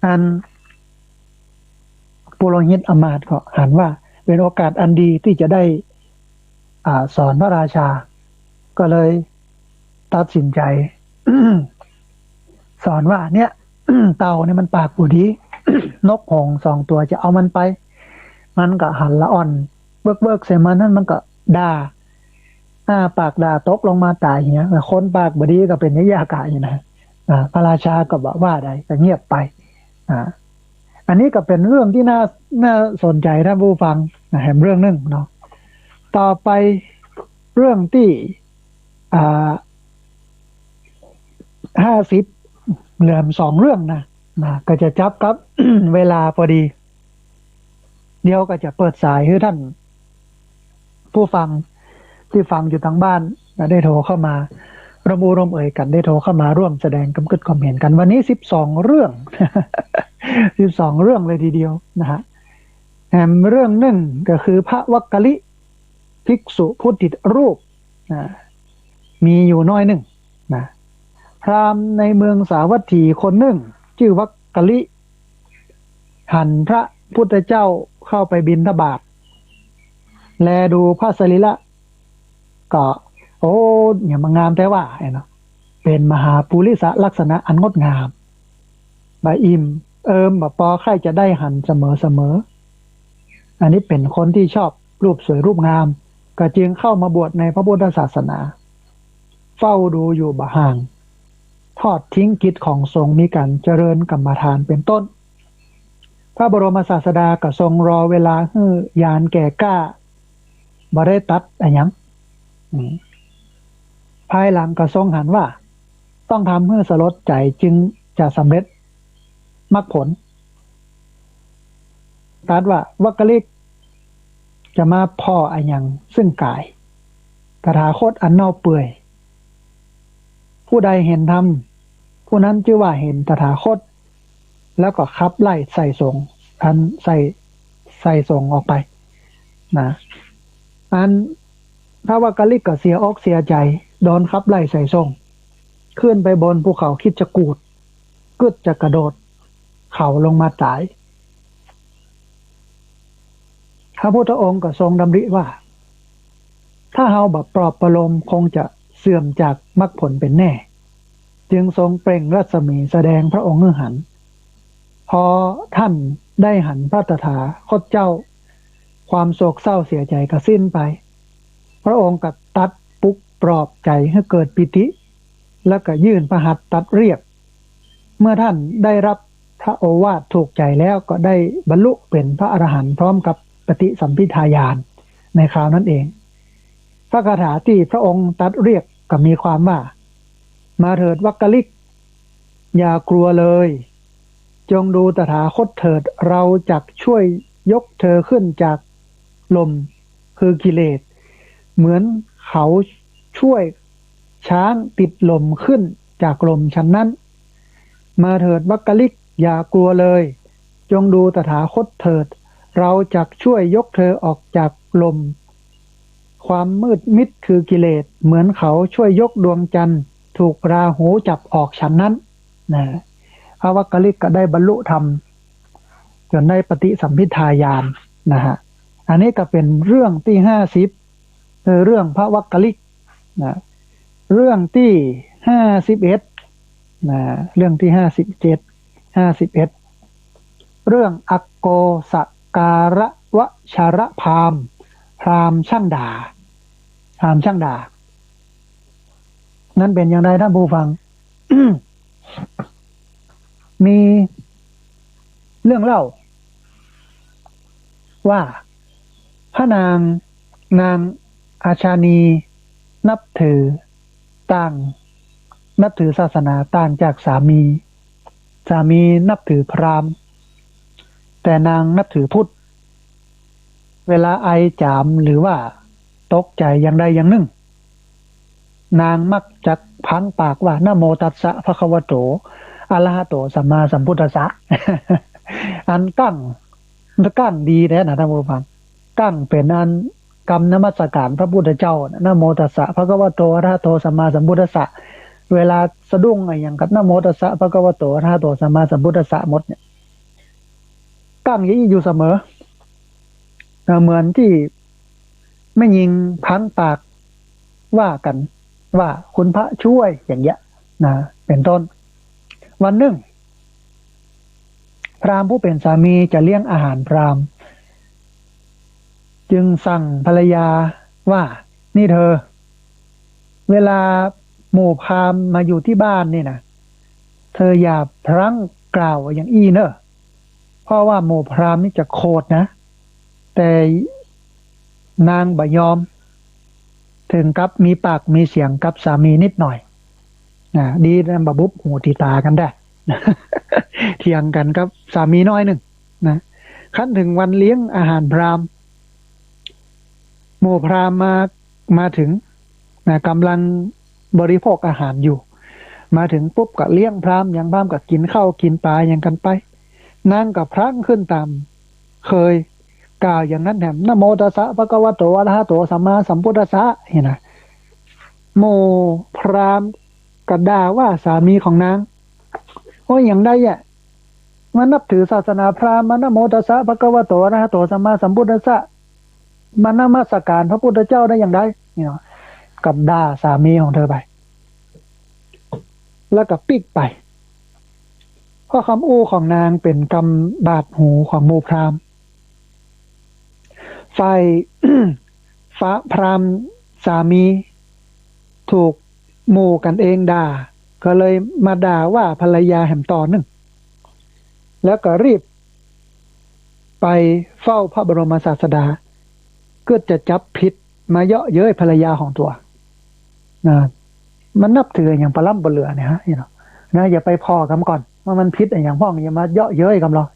อันปุโรหิตอมาตย์ก็หันว่าเป็นโอกาสอันดีที่จะได้สอนพระราชาก็เลยตัดสินใจ สอนว่าเนี่ย เต่าเนี่ยมันปากบุดี นกหงส์สองตัวจะเอามันไปมันก็หันละอ่อนเบิกใส่มันนั่นมันก็ด่าปากด่าตกลงมาตายอย่างเงี้ยคนปากบดีก็เป็นนิยากาอยู่นะพระราชาก็บอกว่าใดก็เงียบไปอันนี้ก็เป็นเรื่องที่น่าสนใจท่านผู้ฟังแห่งเรื่องนึงเนาะต่อไปเรื่องที่50เหลือ2เรื่องนะก็จะจับกับ เวลาพอดีเดี๋ยวก็จะเปิดสายให้ท่านผู้ฟังที่ฟังอยู่ทางบ้านได้โทรเข้ามาร่วมเอ่ยกันได้โทรเข้ามาร่วมแสดงความเห็นกันวันนี้12เรื่อง 12เรื่องเลยทีเดียวนะฮะแถมเรื่องหนึ่งก็คือพระวักกลิภิกษุผู้ติดรูปมีอยู่น้อยหนึ่งนะ พราหมณ์ในเมืองสาวัตถีคนหนึ่งชื่อวักกะลิหันพระพุทธเจ้าเข้าไปบิณฑบาตแลดูพระสรีระก็โอ้เนี่ยมันงามแต่ว่าเนาะเป็นมหาปุริสลักษณะอันงดงามบาอิมบาปอใครจะได้หันเสมออันนี้เป็นคนที่ชอบรูปสวยรูปงามก็จึงเข้ามาบวชในพระพุทธศาสนาเฝ้าดูอยู่บ่ห่างทอดทิ้งกิจของทรงมีการเจริญกรรมฐานเป็นต้นพระบรมศาสดาก็ทรงรอเวลาให้ยานแก่กล้าบ่ได้ตัดอะไรยังภายหลังก็ทรงหันว่าต้องทำให้สลดใจจึงจะสำเร็จมรรคผลตัดว่าวักกะลิกจะมาพ่ออะไรยังซึ่งกายตถาคตอันเน่าเปื่อยผู้ใดเห็นธรรมผู้นั้นชื่อว่าเห็นตถาคตแล้วก็ขับไล่ใส่ส่งอันใส่ส่งออกไปนะอันพระวักกะลิกก็เสียอกเสียใจโดนขับไล่ใส่ส่งขึ้นไปบนภูเขาคิดจะกูดกึดจะกระโดดเข่าลงมาตายพระพุทธองค์ก็ทรงดำริว่าถ้าเฮาแบบปลอบประโลมคงจะเสื่อมจากมรรคผลเป็นแน่จึงทรงเปล่งรัศมีแสดงพระองค์หันพอท่านได้หันพระตถาคตเจ้าความโศกเศร้าเสียใจก็สิ้นไปพระองค์ก็ตัดปลุกปลอบใจให้เกิดปิติแล้วก็ยื่นพระหัตถ์ตัดเรียบเมื่อท่านได้รับพระโอวาทถูกใจแล้วก็ได้บรรลุเป็นพระอรหันต์พร้อมกับปฏิสัมภิทาญาณในคราวนั้นเองพระคาถาที่พระองค์ตัดเรียกก็มีความว่ามาเถิดวักกะลิกอย่ากลัวเลยจงดูตถาคตเถิดเราจักช่วยยกเธอขึ้นจากลมคือกิเลสเหมือนเขาช่วยช้างติดลมขึ้นจากลมฉันนั้นมาเถิดวักกะลิกอย่ากลัวเลยจงดูตถาคตเถิดเราจักช่วยยกเธอออกจากลมความมืดมิดคือกิเลสเหมือนเขาช่วยยกดวงจันทร์ถูกราหูจับออกฉันนั้นนะพระวักกะลิกก็ได้บรรลุธรรมจนได้ปฏิสัมภิทาญาณนะฮะอันนี้ก็เป็นเรื่องที่50เรื่องพระวักกะลิกนะเรื่องที่51นะเรื่องที่51เรื่องอักโกสการะวชรพราหมณ์พราหมณ์ช่างด่านั่นเป็นอย่างไรท่านผู้ฟัง มีเรื่องเล่าว่าพระนางอาชานีนับถือศาสนาต่างจากสามีนับถือพราหมณ์แต่นางนับถือพุทธเวลาไอจามหรือว่าตกใจอย่างใดอย่างหนึ่งนางมักจะพังปากว่านะโมตัสสะภะคะวะโตอะระหะโตสัมมาสัมพุทธัสสะ อันกั้งดีแท้นะท่านผู้ฟังกั้งเป็นอันกรรมนมัสการพระพุทธเจ้านะโมตัสสะภะคะวะโตอะระหะโตสัมมาสัมพุทธัสสะเวลาสะดุ้งอะไรอย่างกับนะโมตัสสะภะคะวะโตอะระหะโตสัมมาสัมพุทธัสสะหมดเนี่ยกั้งอยู่เสมอเหมือนที่ไม่ยิงพังปากว่ากันว่าคุณพระช่วยอย่างเงี้ยนะเป็นต้นวันหนึ่งพราหมณ์ผู้เป็นสามีจะเลี้ยงอาหารพราหมณ์จึงสั่งภรรยาว่านี่เธอเวลาหมู่พราหมณ์มาอยู่ที่บ้านนี่นะเธออย่าพลั้งกล่าวอย่างอี้เนอะเพราะว่าหมู่พราหมณ์นี่จะโคตรนะแต่นางบ่ยอมถึงกับมีปากมีเสียงกับสามีนิดหน่อยดีนะบบุบหูตีตากันได้ เถียงกันกับสามีน้อยหนึ่งนะขั้นถึงวันเลี้ยงอาหารพราหมณ์หมู่พราหมณ์มาถึงนะกำลังบริโภคอาหารอยู่มาถึงปุ๊บก็เลี้ยงพราหมณ์อย่างพราหมณ์ก็กินข้าวกินปลาอย่างกันไปนางกับพลั้งขึ้นตามเคยกล่าวอย่างนั้นแถมนะโมตัสสะภะคะวะโตอะระหะโตสัมมาสัมพุทธัสสะเห็นนะโมพราหมณ์ ก็ด่าว่าสามีของนางโอ้ยอย่างใดอ่ะมันนับถือศาสนาพราหมณ์มันนะโมตัสสะภะคะวะโตอะระหะโตสัมมาสัมพุทธัสสะมันนมัสการพระพุทธเจ้าได้อย่างไรเนี่ยกับด่าสามีของเธอไปแล้วก็ปิกไปเพราะคำอู้ของนางเป็นคำบาดหูของหมู่พราหมณ์ฝ่าย ฟ้าพราหมณ์สามีถูกหมู่กันเองด่าก็เลยมาด่าว่าภรรยาแห่มต่อหนึ่งแล้วก็รีบไปเฝ้าพระบรมศาสดาก็จะจับผิดมาเยาะเย้ยภรรยาของตัวนะมันนับถืออย่างปลาล่ำปลาเหลือเนี่ยฮะนะอย่าไปพอกันก่อนว่ามันพิษอย่างพ่องอย่ามาเยาะเย้ยกันหรอก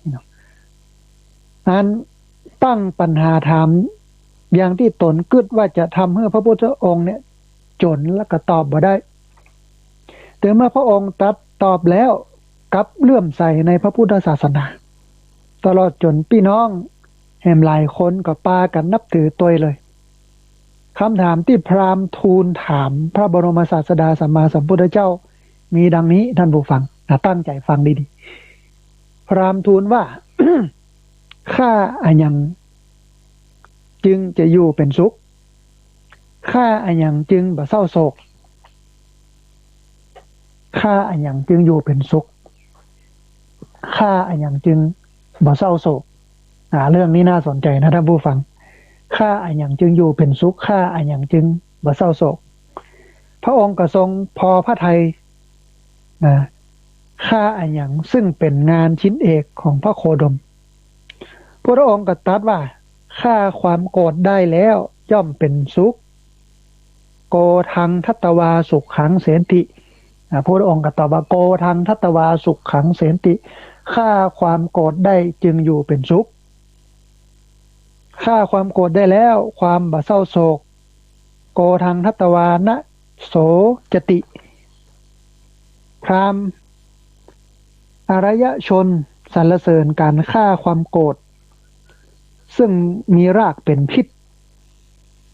อันตั้งปัญหาถามอย่างที่ตนกึดว่าจะทำให้พระพุทธองค์เนี่ยจนแล้วก็ตอบบ่ได้แต่เมื่อพระองค์ตอบแล้วกับเลื่อมใสในพระพุทธศาสนาตลอดจนพี่น้องแห่มหลายคนก็ปากันนับถือตัวเลยคำถามที่พราหมณ์ทูลถามพระบรมศาสดาสัมมาสัมพุทธเจ้ามีดังนี้ท่านผู้ฟังตั้งใจฟังดีๆพราหมณ์ทูลว่า ข้าอันยังจึงจะอยู่เป็นสุขข้าอันยังจึงบ่เศร้าโศกข้าอันยังจึงอยู่เป็นสุขข้าอันยังจึงบ่เศร้าโศกเรื่องนี้น่าสนใจนะท่านผู้ฟังข้าอันยังจึงอยู่เป็นสุขข้าอันยังจึงบ่เศร้าโศกพระองค์ก็ทรงพอพระทัยข้าอันยังซึ่งเป็นงานชิ้นเอกของพระโคดมพระองค์ก็ตรัสว่าข้าความโกรธได้แล้วย่อมเป็นสุขโกทังทัตตวาสุขขังเสนติพระองค์ก็ตอบว่าโกทังทัตตวาสุขขังเสนติข้าความโกรธได้จึงอยู่เป็นสุขข้าความโกรธได้แล้วความบ่เศร้าโศกโกทังทัตตวานะโสจติพราหมณ์อารยชนสรรเสริญการฆ่าความโกรธซึ่งมีรากเป็นพิษ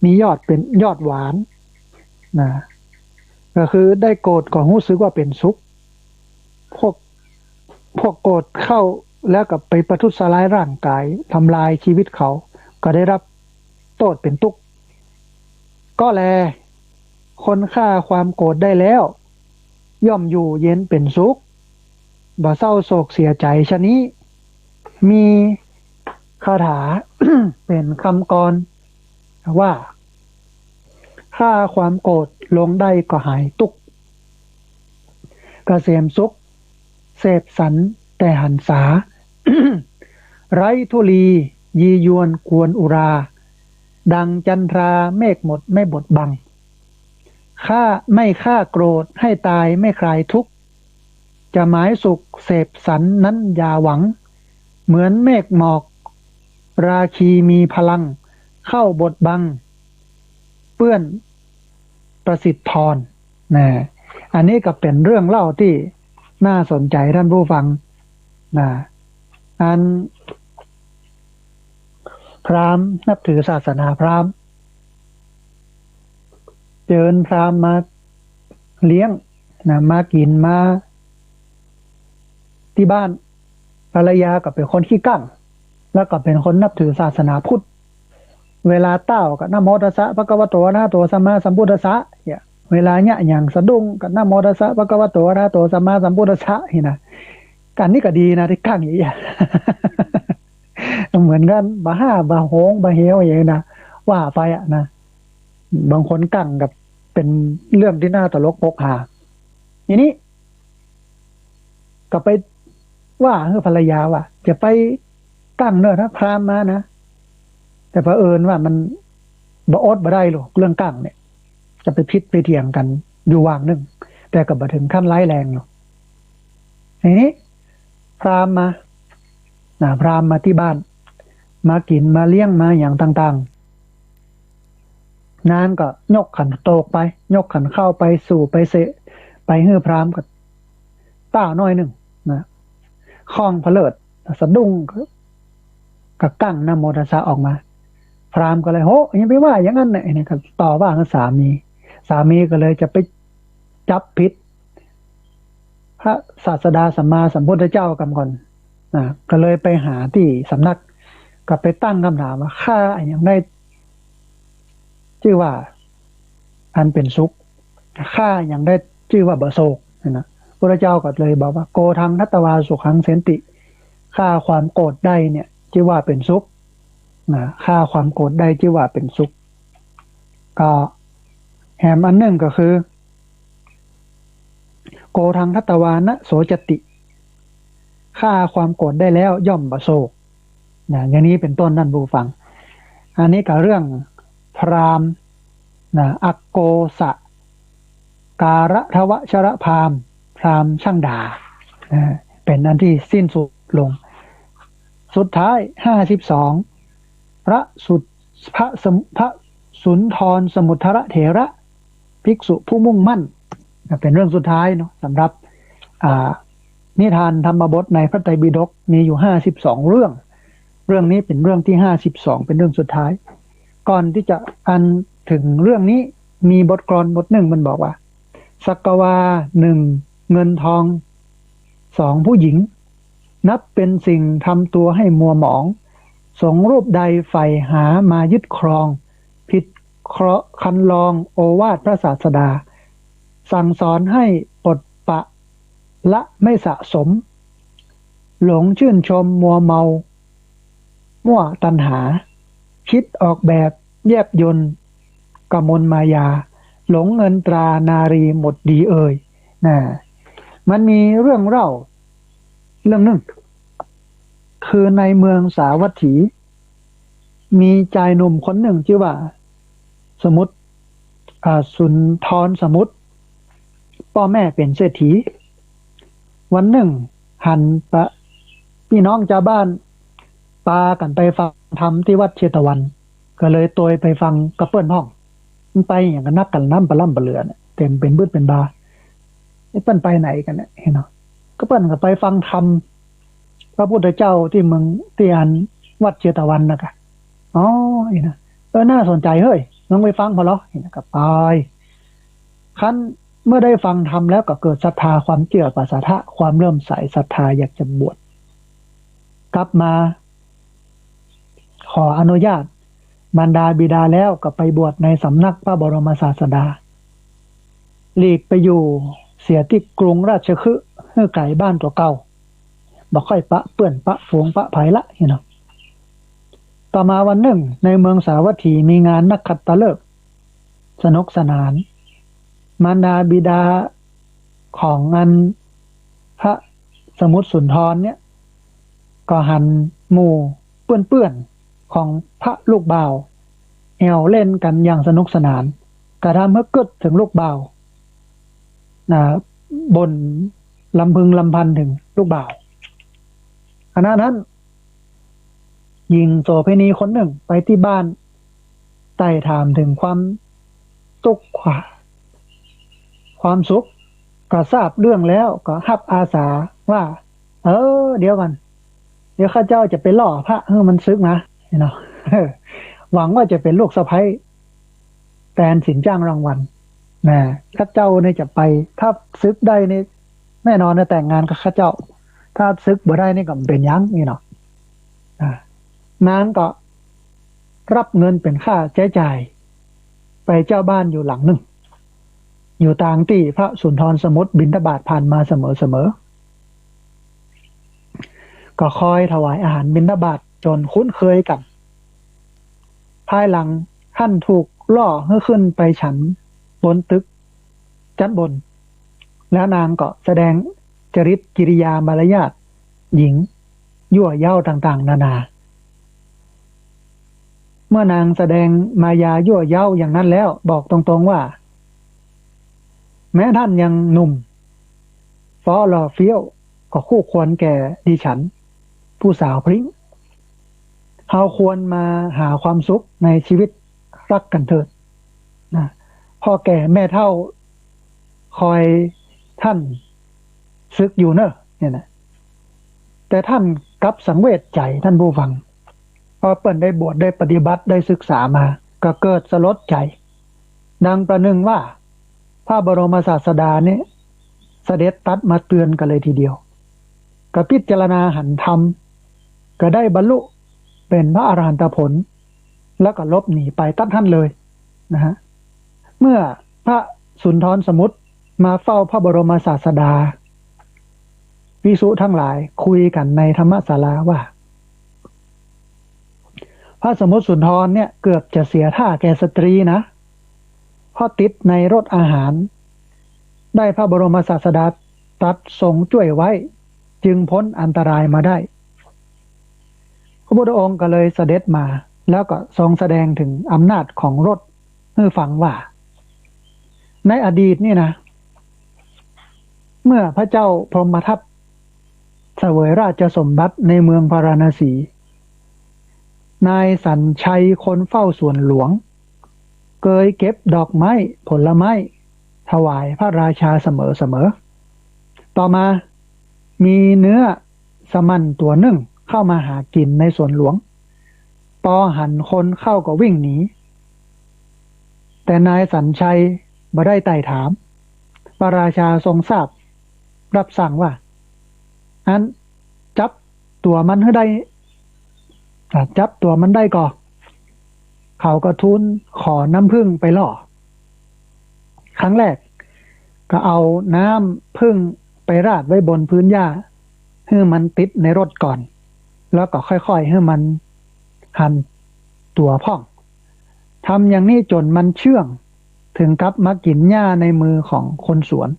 มียอดเป็นยอดหวานก็คือได้โกรธก็รู้สึกว่าเป็นสุขพวกโกรธเข้าแล้วกับไปประทุษร้ายร่างกายทำลายชีวิตเขาก็ได้รับโทษเป็นทุกข์ก็แลคนฆ่าความโกรธได้แล้วย่อมอยู่เย็นเป็นสุขบ่เศร้าโศกเสียใจชะนี้มีคาถา เป็นคำกรว่าฆ่าความโกรธลงได้ก็หายทุกข์เกษมสุขเสพสรรแต่หันษา ไร้ทุลียียวนกวนอุราดังจันทราเมฆหมดไม่บดบังฆ่าโกรธให้ตายไม่คลายทุกข์จะหมายสุขเสพสรรนั้นอย่าหวังเหมือนเมฆหมอกราคีมีพลังเข้าบดบังเปื้อนประสิทธิ์พรอันนี้ก็เป็นเรื่องเล่าที่น่าสนใจท่านผู้ฟังอันพราหมณ์นับถือศาสนาพราหมณ์เชิญพราหมณ์มาเลี้ยงมากินมาที่บ้านภรรยาก็เป็นคนขี้กั้งแล้วก็เป็นคนนับถือศาสนาพุทธเวลาเต้าก็นะโมตัสสะภะคะวะโตอะระหะโตสัมมาสัมพุทธัสสะเนี่ยเวลาเนี่ยอย่างสะดุ้งก็นะโมตัสสะภะคะวะโตอะระหะโตสัมมาสัมพุทธัสสะนี่นะการนี้ก็ดีนะที่กั้งอย่างนี้ เหมือนกันบะห้าบะโหงบะเฮวอย่างนี้นะว่าไปนะบางคนกั้งกับเป็นเรื่องที่น่าตลกปกฮาทีนี้ก็ไปว่าภรรยาว่าจะไปกั้งเนอะถ้าพราหมณ์มานะแต่เผอิญว่ามันบ่อดบ่ได้หรอกเรื่องกั้งเนี่ยจะไปพิษไปเถียงกันอยู่ว่างนึงแต่ก็บ่ถึงขั้นร้ายแรงหรอกทีนี้พราหมณ์มาที่บ้านมากินมาเลี้ยงมาอย่างต่างๆนานก็ยกขันโตกไปยกขันเข้าไปสู่ไปเสะไปฮื้อพราหมณ์ก็ต้าน้อยหนึ่งคล้องเพลิดสะดุ้งก็กั้งนะโมตัสสะออกมาพราหมณ์ก็เลยโหยังไปว่าอย่างนั้นเนี่ยก็ต่อว่ากับสามีก็เลยจะไปจับผิด พระศาสดาสัมมาสัมพุทธเจ้ากันก่อนก็เลยไปหาที่สำนักก็ไปตั้งคำถามว่าข้าอย่างได้ชื่อว่าอันเป็นสุขข้าอย่างได้ชื่อว่าบโศกนะพระเจ้าก็เลยบอกว่าโกทังทัตตวาสุขังเสนติฆ่าความโกรธได้เนี่ยชื่อว่าเป็นสุขฆ่าความโกรธได้ชื่อว่าเป็นสุขก็แถมอันหนึ่งก็คือโกทังทัตตวานะโสจติฆ่าความโกรธได้แล้วย่อมบโศกอย่างนี้เป็นต้นนั่นบูฟังอันนี้ก็เรื่องพราหมณ์อักโกสะการะทวชรพราหมณ์พราหมณ์ช่างด่าเป็นอันที่สิ้นสุดลงสุดท้าย52พระสุนทรสมุทรเถระภิกษุผู้มุ่งมั่นเป็นเรื่องสุดท้ายเนาะสำหรับนิทานธรรมบทในพระไตรปิฎกมีอยู่52เรื่องนี้เป็นเรื่องที่52เป็นเรื่องสุดท้ายก่อนที่จะอันถึงเรื่องนี้มีบทกลอนบทหนึ่งมันบอกว่าสักกวา1เงินทอง2ผู้หญิงนับเป็นสิ่งทำตัวให้มัวหมองสงรูปใดใฝ่หามายึดครองผิดคันลองโอวาทพระศาสดาสั่งสอนให้ปลดปะละไม่สะสมหลงชื่นชมมัวเมามั่วตัณหาคิดออกแบบแยบยนต์กมลมายาหลงเงินตรานารีหมดดีเอ่ยมันมีเรื่องเล่าเรื่องหนึ่งคือในเมืองสาวัตถีมีชายหนุ่มคนหนึ่งชื่อว่าสมุทรสุนทรสมุทรพ่อแม่เป็นเศรษฐีวันหนึ่งหันพี่น้องชาวบ้านปากันไปฟังธรรมที่วัดเชตวันก็เลยตัวไปฟังกระเปิ้นห้องมันไปอย่างกันนักกันน้ำปลาล่ำปลาเลือเนี่ยเต็มเป็นบืดเป็นบาไอ้เปิ้นไปไหนกันเนี่ยเห็นเนาะก็เปิ้นก็ไปฟังธรรมพระพุทธเจ้าที่เมืองที่อันวัดเชตวันนะกะอ๋อเห็นนะน่าสนใจเฮ้ยลองไปฟังพอเหรอเห็นนะก็ไปคันเมื่อได้ฟังธรรมแล้วก็เกิดศรัทธาความเชื่อปัสสะความเริ่มใสศรัทธาอยากจะบวชกลับมาขออนุญาตมารดาบิดาแล้วก็ไปบวชในสำนักพระบรมศาสดาหลีกไปอยู่เสียที่กรุงราชคฤห์เฮือไก่บ้านตัวเก่าบอกค่อยปะเปื่อนปะฝูงปะไผ่ละเนาะต่อมาวันหนึ่งในเมืองสาวัตถีมีงานนักขัตฤกษ์สนุกสนานมารดาบิดาของงานพระสมุทรสุนทรเนี่ยก็หันหมู่เปื้อนของพระลูกบ่าวแอวเล่นกันอย่างสนุกสนานกระทำให้เกิดถึงลูกบ่าวบนลำพึงลำพันถึงลูกบ่าวขณะนั้นหญิงโสเภณีคนหนึ่งไปที่บ้านไต่ถามถึงความตุกข์ความสุขก็ทราบเรื่องแล้วก็รับอาสาว่าเดี๋ยวกันเดี๋ยวข้าเจ้าจะไปล่อพระมันซึกนะเนาะหวังว่าจะเป็นลูกสะใภ้แทนสินจ้างรางวัลข้าเจ้าเนี่ยจะไปถ้าซึกได้นี่แน่นอนจะแต่งงานกับข้าเจ้าถ้าซึกบ่ได้นี่ก็เป็นยั้งนี่เนาะนางก็รับเงินเป็นค่าใช้จ่ายไปเจ้าบ้านอยู่หลังหนึ่งอยู่ต่างที่พระสุนทรสมุทรบิณฑบาตผ่านมาเสมอก็คอยถวายอาหารบิณฑบาตจนคุ้นเคยกันภายหลังท่านถูกล่อให้ขึ้นไปฉันบนตึกชั้นบนแล้วนางก็แสดงจริตกิริยามารยาทหญิงยั่วเย้าต่างๆนานาเมื่อนางแสดงมายายั่วเย้าอย่างนั้นแล้วบอกตรงๆว่าแม้ท่านยังหนุ่มฟ้อหล่อเฟี้ยวก็คู่ควรแก่ดิฉันผู้สาวพริ้งเราควรมาหาความสุขในชีวิตรักกันเถิดพ่อแก่แม่เฒ่าคอยท่านซึกอยู่เนอะเนี่ยนะแต่ท่านกลับสังเวชใจท่านผู้ฟังพอเปิ้นได้บวชได้ปฏิบัติได้ศึกษามาก็เกิดสลดใจดังประหนึ่งว่าพระบรมศาสดาเนี่ย เสด็จตัดมาเตือนกันเลยทีเดียวก็พิจารณาหันธรรมก็ได้บรรลุเป็นพระอรหันตผลแล้วก็ลบหนีไปตัดท่านเลยนะฮะเมื่อพระสุนทรสมุทรมาเฝ้าพระบรมศาสดาภิกษุทั้งหลายคุยกันในธรรมศาลาว่าพระสมุทรสุนทรเนี่ยเกือบจะเสียท่าแก่สตรีนะเพราะติดในรสอาหารได้พระบรมศาสดาตรัสทรงช่วยไว้จึงพ้นอันตรายมาได้พระพุทธองค์ก็เลยเสด็จมาแล้วก็ทรงแสดงถึงอำนาจของรสให้ฟังว่าในอดีตนี่นะเมื่อพระเจ้าพรหมทัตเสวยราชสมบัติในเมืองพาราณสีนายสัญชัยคนเฝ้าสวนหลวงเคยเก็บดอกไม้ผลไม้ถวายพระราชาเสมอต่อมามีเนื้อสมันตัวหนึ่งเข้ามาหากินในสวนหลวงพอหันคนเข้าก็วิ่งหนีแต่นายสัญชัยบ่ได้ไต่ถามพระราชาทรงทราบรับสั่งว่าอันจับตัวมันให้ได้จับตัวมันได้ก่อนเขาก็ทูลขอน้ำผึ้งไปล่อครั้งแรกก็เอาน้ำผึ้งไปราดไว้บนพื้นหญ้าให้มันติดในรถก่อนแล้วก็ค่อยๆให้มันหันตัวพ่องทำอย่างนี้จนมันเชื่องถึงกับมากินหญ้าในมือของคนสวน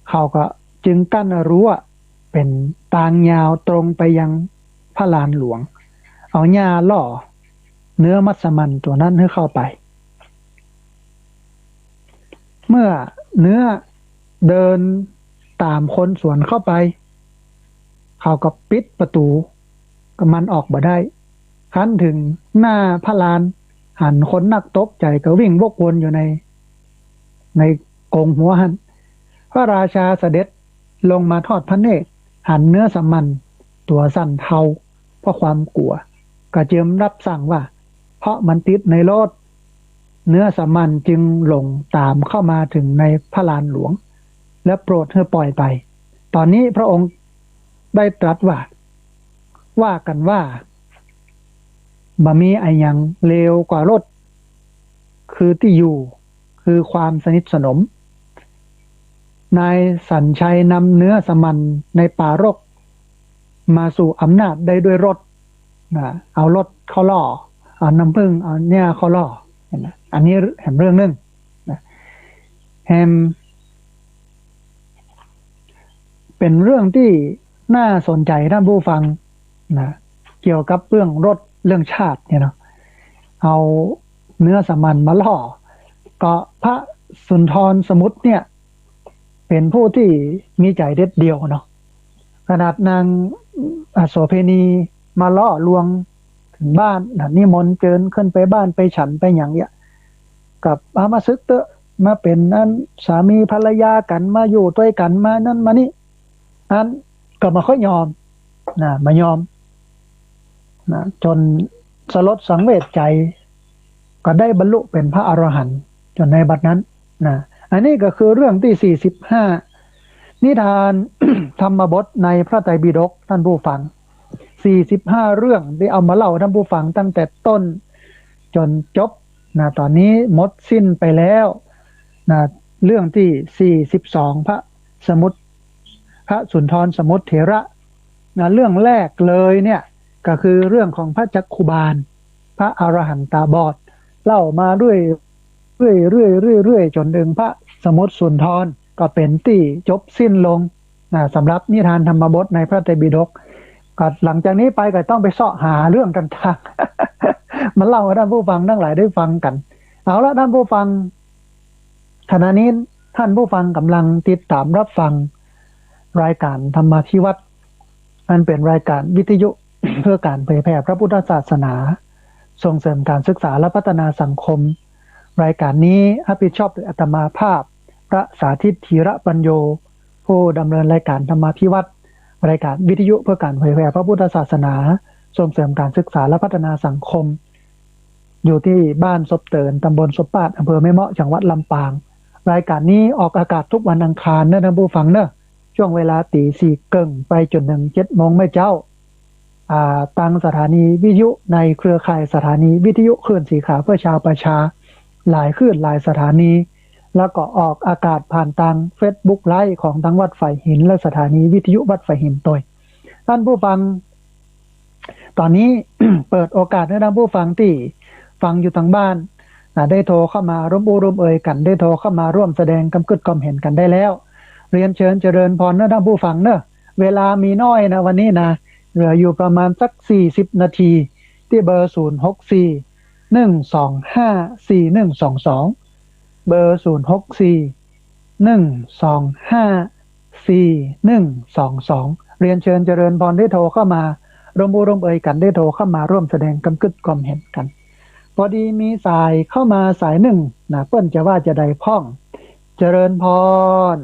เขาก็จึงกั้นรั้วเป็นทางยาวตรงไปยังพระลานหลวงเอาหญ้าล่อเนื้อมัสมั่นตัวนั้นให้เข้าไปเมื่อเนื้อเดินตามคนสวนเข้าไปเขาก็ปิดประตูก็มันออกมาได้คันถึงหน้าพระลานหันคนนักตกใจก็วิ่งวกวนอยู่ในกรงหัวหันพระราชาเสด็จลงมาทอดพระเนตรหันเนื้อสัมมันตัวสั่นเทาเพราะความกลัวก็เจิมรับสั่งว่าเพราะมันติดในรถเนื้อสัมมันจึงหลงตามเข้ามาถึงในพระลานหลวงและโปรดให้ปล่อยไปตอนนี้พระองค์ได้ตรัสว่ากันว่าบ่มีไอ้หยังเลวกว่ารถคือที่อยู่คือความสนิทสนมนายสัญชัยนำเนื้อสมันในป่ารกมาสู่อำนาจได้ด้วยรถเอารถเข้าล่อเอาน้ำผึ้งเอาเนี่ยเข้าล่ออันนี้แห่งเรื่องนึงแห่งเป็นเรื่องที่น่าสนใจท่านผู้ฟังนะเกี่ยวกับเรื่องรถเรื่องชาติเนี่ยเนาะเอาเนื้อสมันมาล่อก็พระสุนทรสมุทรเนี่ยเป็นผู้ที่มีใจเด็ดเดียวเนาะขนาดนางโสเภณีมาล่อลวงถึงบ้านนิมนต์เจิญขึ้นไปบ้านไปฉันไปอย่างเงี้ยกับมาซึกเตอะมาเป็นนั่นสามีภรรยากันมาอยู่ด้วยกันมานั่นมานี่อันก็มาค่อยยอมมายอมจนสลดสังเวชใจก็ได้บรรลุเป็นพระอรหันต์จนในบัดนั้นอันนี้ก็คือเรื่องที่45นิทาน ธรรมบทในพระไตรปิฎกท่านผู้ฟัง45เรื่องที่เอามาเล่าท่านผู้ฟังตั้งแต่ต้นจนจบตอนนี้หมดสิ้นไปแล้วเรื่องที่42พระสุนทรสมุทรเถระเรื่องแรกเลยเนี่ยก็คือเรื่องของพระจักขุบาลพระอรหันตาบอดเล่ามาเรื่อยจนถึงพระสมุทรสุนทรก็เป็นที่จบสิ้นลงสำหรับนิทานธรรมบทในพระไตรปิฎกก็หลังจากนี้ไปก็ต้องไปเสาะหาเรื่องกันทาง มาเล่าให้ท่านผู้ฟังทั้งหลายได้ฟังกันเอาละท่านผู้ฟังขณะนี้ท่านผู้ฟังกำลังติดตามรับฟังรายการธรรมาธิวัตรอันเป็นรายการวิทยุ เพื่อการเผยแผ่พระพุทธศาสนาส่งเสริมการศึกษาและพัฒนาสังคมรายการนี้รับผิดชอบโดยอาตมาภาพพระสาธิตธีระปัญโยผู้ดำเนินรายการธรรมาธิวัตรรายการวิทยุเพื่อการเผยแผ่พระพุทธศาสนาส่งเสริมการศึกษาและพัฒนาสังคมอยู่ที่บ้านศพเตินตำบลศพปาดอำเภอแม่เมาะจังหวัดลำปาง รายการนี้ออกอากาศทุกวันอังคารนะท่านผู้ฟังเนอะช่วงเวลาตีสี่เกิงไปจนถึง7 โมงไม่เจ้าตั้งสถานีวิทยุในเครือข่ายสถานีวิทยุคลื่นสีขาวเพื่อชาวประชาหลายคลื่นหลายสถานีแล้วก็ออกอากาศผ่านทาง Facebook ไลฟ์ของทั้งวัดไฟหินและสถานีวิทยุวัดไฟหินตัวท่านผู้ฟังตอนนี้ เปิดโอกาสให้ท่านผู้ฟังที่ฟังอยู่ทางบ้านได้โทรเข้ามาร่วมอุร่วมเอ่ยกันได้โทรเข้ามาร่วมแสดงกำกึดความเห็นกันได้แล้วเรียนเชิญเจริญพรนะท่านผู้ฟังเนอะเวลามีน้อยนะวันนี้นะเหลืออยู่ประมาณสัก40 นาทีที่เบอร์0641254122เบอร์0641254122เรียนเชิญเจริญพรได้โทรเข้ามาร่วมเอ่ยกันได้โทรเข้ามาร่วมแสดงกำกึดความเห็นกันพอดีมีสายเข้ามาสายหนึ่งนะเปิ้นจะว่าจะได้พ้องเจริญพร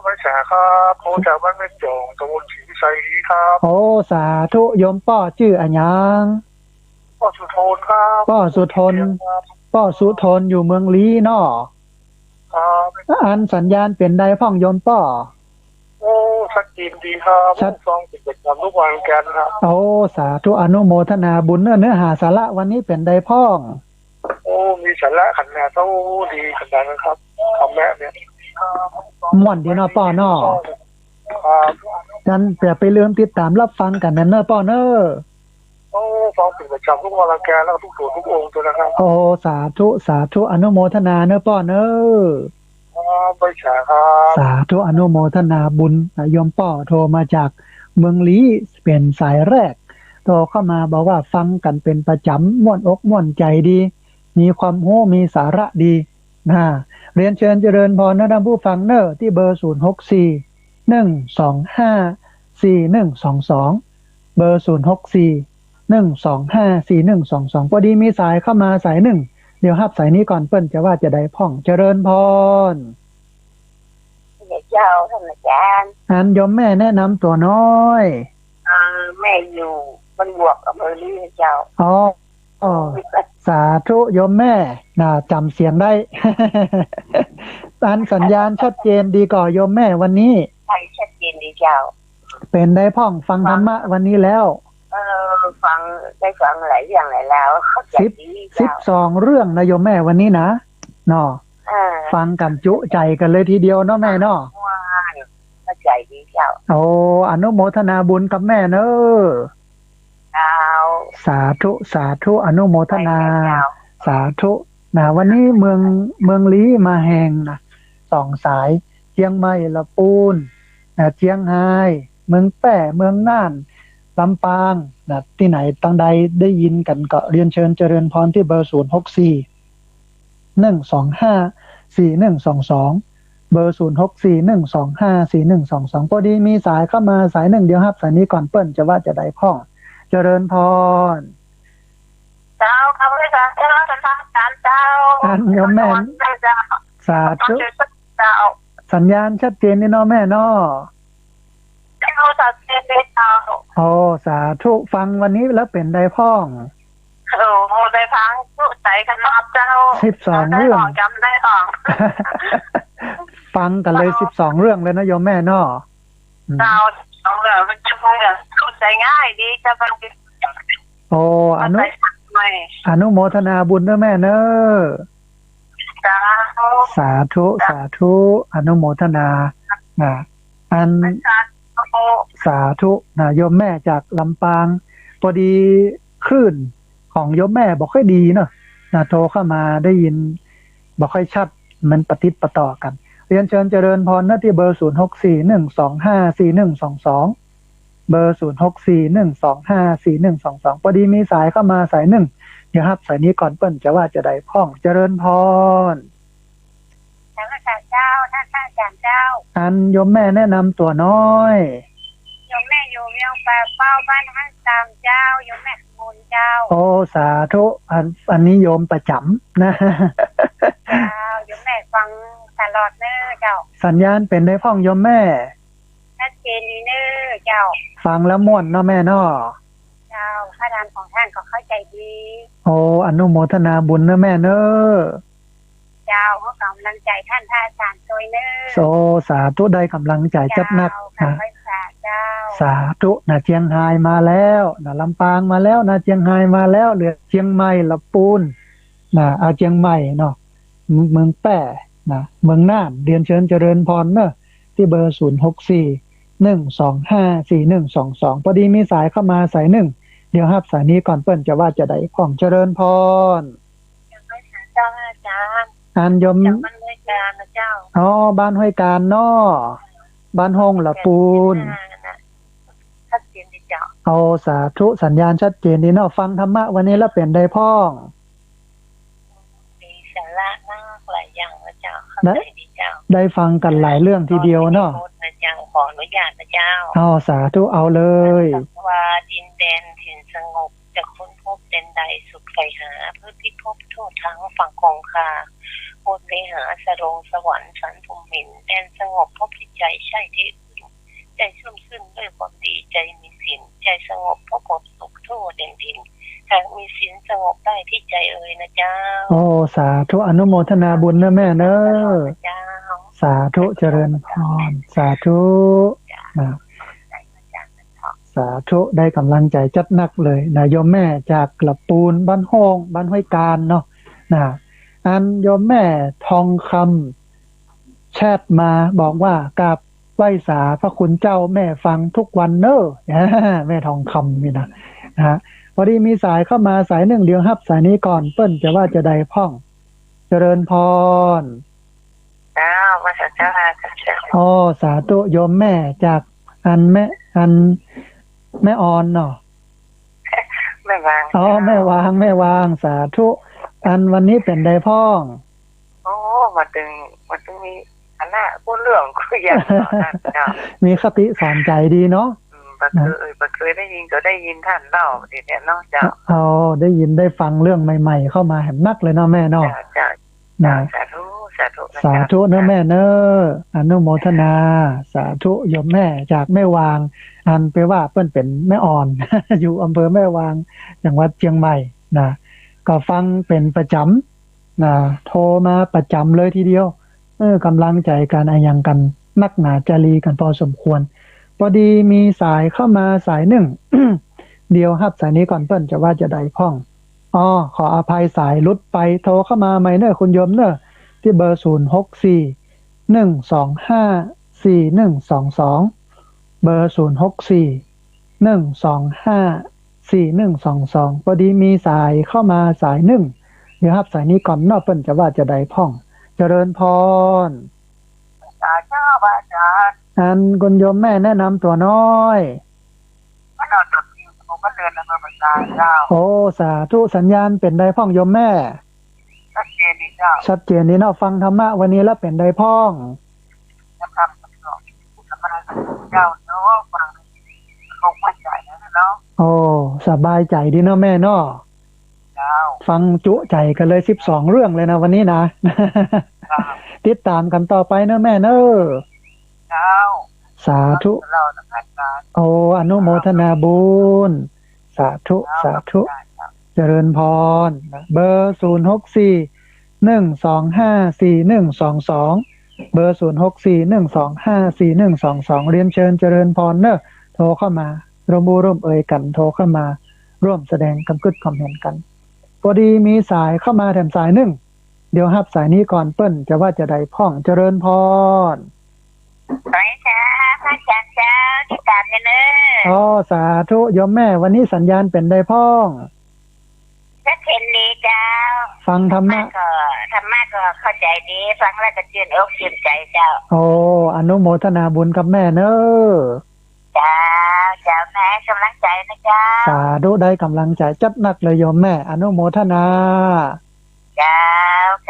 ไม่ใช่ครับโทรจากบ้านแม่จงตำบลศรีวิชัยครับโอ้สาธุโยมป้อชื่ออันยังป้อสุทนครับป้อสุทนป้อสุทนอยู่เมืองลีเนาะอันสัญญาณเป็นได้พ้องโยมป้อโอ้ชัดเจนดีครับชัดฟังกิจกรรมทุกวันกันครับโอ้สาธุอนุโมทนาบุญเนื้อหาสาระวันนี้เป็นได้พ้องโอ้มีสาระขนาดเท่าดีขนาดนะครับคำแม่เนี่ยม่วนดีเนาะป้อเนาะกันเดี๋ยวไปเริ่มติดตามรับฟังกันนั่นเนอะป้อเนอะโอ้ฟังเป็นประจำทุกวันแกแล้วทุกส่วนทุกองค์ตัวนะครับโอ้สาธุอนุโมทนาเนอะป้อเนอะไปฉาครับสาธุอนุโมทนาบุญโยมป้อโทรมาจากเมืองลี้เป็นสายแรกโทรเข้ามาบอกว่าฟังกันเป็นประจำม่วนอกม่วนใจดีมีความรู้มีสาระดีนะเรียนเชิญเจริญพรนะท่านผู้ฟังเนอร์ที่เบอร์0641254122เบอร์0641254122พอดีมีสายเข้ามาสายหนึ่งเดี๋ยวฮับสายนี้ก่อนเปิ้นจะว่าจะได้พ่องเจริญพรเจ้าท่านอาจารย์อันยมแม่แนะนำตัวน้อยแม่อยู่บ้านบวกอำเภอลีเจ้าอ๋อสาธุโยมแม่น่าจำเสียงได้อันสัญญาณชัดเจนดีก่อโยมแม่วันนี้ใช่ชัดเจนดีเจ้าเป็นได้พ่องฟังธรรมะวันนี้แล้วฟังหลายอย่างหลายแล้ว12เรื่องนะโยมแม่วันนี้นะเนาะฟังกันจุใจกันเลยทีเดียวเนาะแม่เนาะเข้าใจดีเจ้าโอ้อนุโมทนาบุญกับแม่เนอะสาธุอนุโมทนาสาธุนะวันนี้เมืองลี้มาแห่งนะ2 สายเชียงใหม่ละปูนเชียงไฮ้เมืองแป้เมืองน่านลำปางนะที่ไหนตั้งใดได้ยินกันก็เรียนเชิญเจริญพรที่เบอร์0641254122เบอร์0641254122พอดีมีสายเข้ามาสายหนึ่งเดียวครับสายนี้ก่อนเปิ้นจะว่าจะได้พ่องเจริญพรเจ้าข้าพเจ้าเจ้าอันโยมแม่สาธุสัญญาณชัดเจนนี่เนาะแม่เนาะเจ้าชัดเจนเลยเจ้าโอ้สาธุฟังวันนี้แล้วเป็นได้พ่องโอ้ได้ฟังผู้ใจกันรอบเจ้า12เรื่องจำได้ออกฟังกันเลย12เรื่องเลยนะโยมแม่เนาะเจ้า2เรื่องมันจะฟังเข้าใจง่ายดีจะฟังโอ้อนุโมทนาบุญด้วยแม่เนอะสาธุอนุโมทนาอันสาธุนะโยมแม่จากลำปางพอดีคลื่นของโยมแม่บอกค่อยดีเนอะโทรเข้ามาได้ยินบอกค่อยชัดมันปฏิติดประต่อกันเรียนเชิญเจริญพรนะที่เบอร์0641254122เบอร์0641254122พอดีมีสายเข้ามาสายหนึ่งเดี๋ยวครับสายนี้ก่อนเปิ้นจะว่าจะได้พ่องเจริญพรท่านอาจารย์เจ้าท่านอาจารย์เจ้าอันโยมแม่แนะนำตัวน้อยโยมแม่อยู่เมียงแปะเป้าบ้านห้างตามเจ้าโยมแม่มูลเจ้าโอ้สาธุอันนี้โยมประจำนะโยมแม่ฟังตลอดเน้อเจ้าสัญญาณเป็นได้พ่องโยมแม่ชัดเจนดีเน้อเจ้าฟังแล้วม่วนเนาะแม่เนาะเจ้าพระธรรมของท่านก็เข้าใจดีโอ้อนุโมทนาบุญนะแม่เน้อจ เจ้าขอกำลังใจท่านพระอาจารย์ตัวเนอ โซสาธุได้กำลังใจจัดหนัก คำ นะ ไว้สาเจ้า สาธุนะเชียงรายมาแล้วนะลำปางมาแล้วนะเชียงรายมาแล้วเหลือเชียงใหม่ละปูนนะเอาเชียงใหม่เนาะเมืองแป้นะเมืองน่านเรียนเชิญเจริญพรเนอะที่เบอร์0641254122พอดีมีสายเข้ามาสายหนึ่งเดี๋ยวรับสายนี้ก่อนเปิ้นจะว่าจะได้พ่องเจริญพร ยังไม่สาเจ้าอาจารย์ อันยม จากบ้านด้วยการนะเจ้า อ๋อบ้านห้วยการเนาะบ้านห้องละปูน ชัดเจนดีเจ้า เอาสาธุสัญญาณชัดเจนดีเนาะฟังธรรมะวันนี้แล้วเปลี่ยนได้พ่อง มีสาระมากหลายอย่างนะเจ้าเข้าใจดีเจ้า ได้ฟังกันหลายเรื่องทีเดียวเนาะ นะเจ้าขออนุญาตนะเจ้า เอาสาธุเอาเลย ว่าดินแดนถิ่นสงบจะค้นพบเดนใดสุขใฝ่หาเพื่อพิภพทั่วทั้งฝั่งคงคาโอดเวหาสรงสวรรค์สันภูมิมินแดนสงบพบที่ใจใช่ที่อื่นใจชุ่มชื่นด้วยความดีใจมีศีลใจสงบพบความสุขทั่วเด่นดินหากมีศีลสงบได้ที่ใจเอ่ยนะเจ้า โอ้สาธุอนุโมทนาบุญนะแม่เนอะ เจ้า สาธุเจริญพรสาธุนะสาธุได้กำลังใจจัดหนักเลยนะโยมแม่จากกระปูนบ้านห้องบ้านห้วยการเนาะนะอันโยมแม่ทองคำแชทมาบอกว่ากราบไหว้สาพระคุณเจ้าแม่ฟังทุกวันเนอะแม่ทองคำนี่นะฮะพอดีมีสายเข้ามาสายหนึ่งเดียวครับสายนี้ก่อนเปิ้นจะว่าจะได้พ่องเจริญพร เจ้ามาสาเจ้าเจ้า อ๋อสาธุโยมแม่จากอันแม่ออนเนาะ ไม่วาง อ๋อแม่วางสาธุอันวันนี้เป็นไดพ่อง โอ้มาถึงมีอันน่ะพูดเรื่องคุยอย่างนั้นเจ้า มีคติสอนใจดีเนาะ บัดเคยได้ยินก็ได้ยินท่านเล่าทีเนี้ยเนาะเจ้า เอาได้ยินได้ฟังเรื่องใหม่ๆเข้ามาแหมนักเลยเนาะแม่เนาะ เจ้า นะ สาธุ สาธุเนอะแม่เนอะอนุโมทนาสาธุโยมแม่จากแม่วางอันไปว่าเปิ้นเป็นแม่อ่อน อยู่อำเภอแม่วางจังหวัดเชียงใหม่นะก็ฟังเป็นประจำนะโทรมาประจำเลยทีเดียวกำลังใจกันอายังกันนักหนาจารีกันพอสมควรพอดีมีสายเข้ามาสายหนึ่ง เดียวครับสายนี้ก่อนเปิ้นจะว่าจะได้พ่องอ๋อขออภัยสายลุดไปโทรเข้ามาใหม่เนอะคุณโยมเนอะที่เบอร์0641254122เบอร์0641254122พอดีมีสายเข้ามาสายหนึ่งเดี๋ยวครับสายนี้ก่อนเนาะเปิ้นจะว่าจะได้พ่องเจริญพร เจ้าอาจารย์ อันคุณโยมแม่แนะนำตัวน้อย ก็เราตัดสินผมก็เดินมาประจานเจ้า โอ้สาธุสัญญาณเป็นไดพ่องโยมแม่ ชัดเจนดีเจ้า ชัดเจนนี่เนาะฟังธรรมะวันนี้แล้วเป็นไดพ่อง นะครับผู้สมัครเจ้าเนาะฟังคงมั่นใจนะเนาะ โอ้สบายใจดีเนาะแม่เนาะ เจ้า ฟังจุใจกันเลย12เรื่องเลยนะวันนี้นะ ติดตามกันต่อไปเนอะแม่เนอะ เจ้า สาธุ เราจะผ่านการ โอ้อนุโมทนาบุญสาธุสาธุเจริญพรเบอร์0641254122เบอร์0641254122เรียนเชิญเจริญพรเนอะโทรเข้ามาร่วมร่วมเอ่ยกันโทรเข้ามาร่วมแสดงคำคิดคอมเมนต์กันพอดีมีสายเข้ามาแถมสายหนึ่งเดี๋ยวรับสายนี้ก่อนเปิ้นจะว่าจะได้พ่องเจริญพร ไปจ้าพระอาจารย์เจ้าที่ตามเนี่ยเนอะ อ๋อสาธุโยมแม่วันนี้สัญญาณเป็นได้พ่อง ชัดเจนดีเจ้า ฟังธรรมะ ธรรมะก็เข้าใจดีฟังแล้วก็ชื่นอกชื่นใจเจ้า โอ้อนุโมทนาบุญกับแม่เนอะ เจ้าแม่กำลังใจนะเจ้า สาธุได้กำลังใจจัดหนักเลยโยมแม่อนุโมทนา เจ้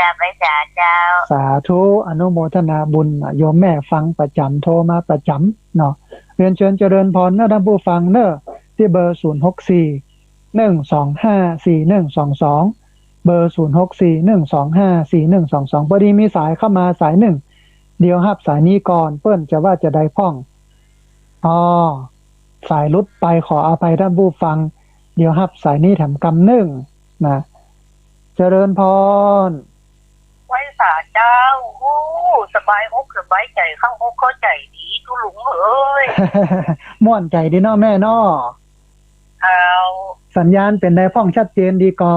าไปเจ้า สาธุอนุโมทนาบุญโยมแม่ฟังประจำโทรมาประจำเนาะเรียนเชิญเจริญพรเนอะท่านผู้ฟังเนอะที่เบอร์0641254122เบอร์0641254122พอดีมีสายเข้ามาสายหนึ่งเดี๋ยวรับสายนี้ก่อนเปิ้นจะว่าจะได้พ่องอ๋อสายลุดไปขออภัยท่านผู้ฟังเดี๋ยวรับสายนี้แถมกำหนึ่งนะเจริญพร ไว้ส สาเจ้าโอ้สบายอกสบายใจเข้าอกเข้าใจดีทุลุงเอ้ย ม่วนใจดีเนาะแม่เนาะ เอา สัญญาณเป็นได้พ้องชัดเจนดีก่อ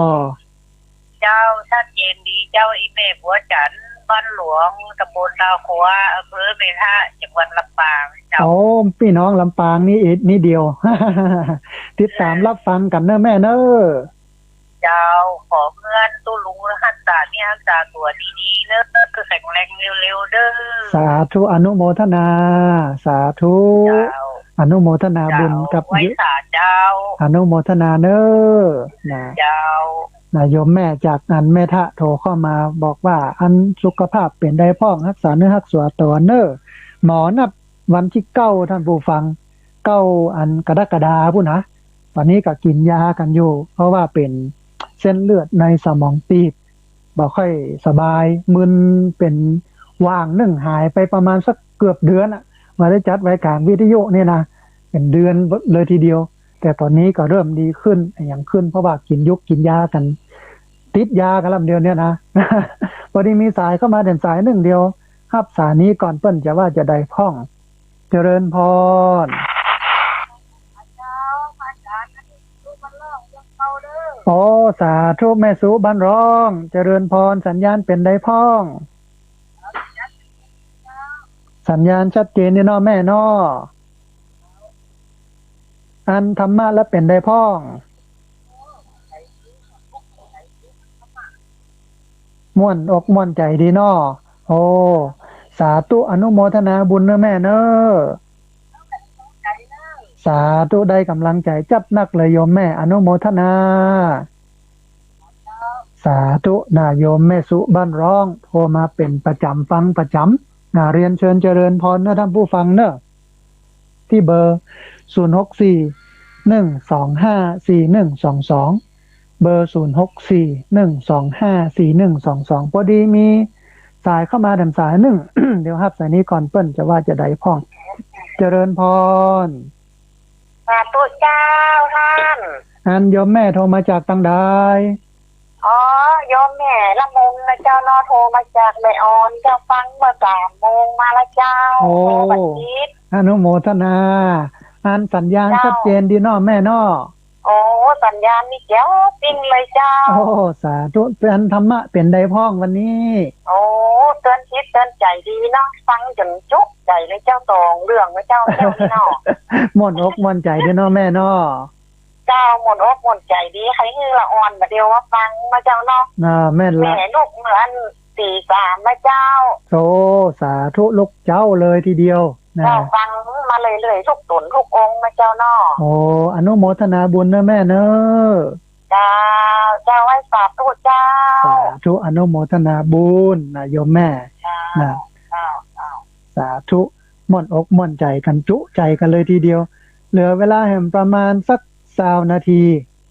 เจ้าชัดเจนดีเจ้าอีเมฆบัวจันทร์บ้านหลวงตำบลดาวขัวอำเภอเมทะจังหวัดลำปางเจ้า โอ้พี่น้องลำปางนี่นี่เดียว ติดตามรับฟังกันเนอะแม่เนอะ เจ้าขอเงินตู้ลุงรักษาเนี่ยรักษาตัวดีๆเนอะคือแข็งแรงเร็วๆเด้อ สาธุอนุโมทนา สาธุ เจ้า อนุโมทนาบุญกับ ไว้สาเจ้า อนุโมทนาเนอะนะ เจ้า นะโยมแม่จากอันแม่ทะโทรเข้ามาบอกว่าอันสุขภาพเป็นได้พ้องรักษาเนื้อรักษาตัวเนอะหมอนัดวันที่9ท่านผู้ฟัง9อันกรกฎาคมพุ่นนะวันนี้ก็กินยากันอยู่ เพราะว่าเป็นเส้นเลือดในสมองตีบบ่ค่อยสบายมึนเป็นว่างนึ่งหายไปประมาณสักเกือบเดือนอะมาได้จัดไว้กลางวิทยุเนี่ยนะเป็นเดือนเลยทีเดียว แต่ตอนนี้ก็เริ่มดีขึ้นอย่างขึ้นเพราะว่ากินยากัน ติดยากันลำเดียวเนี่ยนะ พอดีมีสายเข้ามาเด่นสายหนึ่งเดียวครับสายนี้ก่อนเปิ้นจะว่าจะได้พ้อง เจริญพรโอ้สาธุแม่สุบ้านร้อง เจริญพรสัญญาณเป็นได้พ้อง สัญญาณชัดเจนนี่เนาะแม่เนาะอันธรรมะแล้วเป็นได้พ้องม่วนอกม่วนใจดีเนาะโอ้สาธุอนุโมทนาบุญเนอะแม่เนอะสาธุได้กำลังใจจับนักเลยโยมแม่อนุโมทนาสาธุนาโยมแม่สุบ้านร้องโทรมาเป็นประจำฟังประจำเรียนเชิญเจริญพรนะท่านผู้ฟังเนอะที่เบอร์064-125-4122เบอร์064-125-4122พอดีมีสายเข้ามาดันสายหนึ่ง เดี๋ยวครับสายนี้ก่อนเปิ้นจะว่าจะได้พ้องเจริญพร สาธุเจ้าท่าน อันโยมแม่โทรมาจากตังใด อ๋อโยมแม่ละมุนนะเจ้านอโทรมาจากแม่ออนเจ้าฟังเมื่อ3 โมงมาละเจ้าโอ้บัดนี้อนุโมทนาอันสัญญาณชัดเจนดีเนาะแม่เนาะโอ้สัญญาณนี่แจ๋วจริงเลยเจ้าโอ้สาธุเป็นธรรมะเป็นได้พ้องวันนี้โอ้เตือนคิดเตือนใจดีเนาะฟังจนจุกใจเลยเจ้าตองเรื่องเลยเจ้านี่เนาะ ม่วนอกม่วนใจเด้อเนาะแม่เนาะเจ้าหมดอกหมดใจดีใครฮือละอ่อนมาเดียวว่าฟังมาเจ้าเนาะแม่นละแม่ลูกเหมือน43มาเจ้าโอ้สาธุลูกเจ้าเลยทีเดียวนะเจ้าฟังมาเลยๆทุกตนทุกองค์มาเจ้าเนาะโอ้อนุโมทนาบุญนะแม่เนอะเจ้าไว้สาธุเจ้าสาธุอนุโมทนาบุญนะโยมแม่นะสาธุม่วนอกม่วนใจกันจุใจกันเลยทีเดียวเหลือเวลาแห่งประมาณสัก20 นาที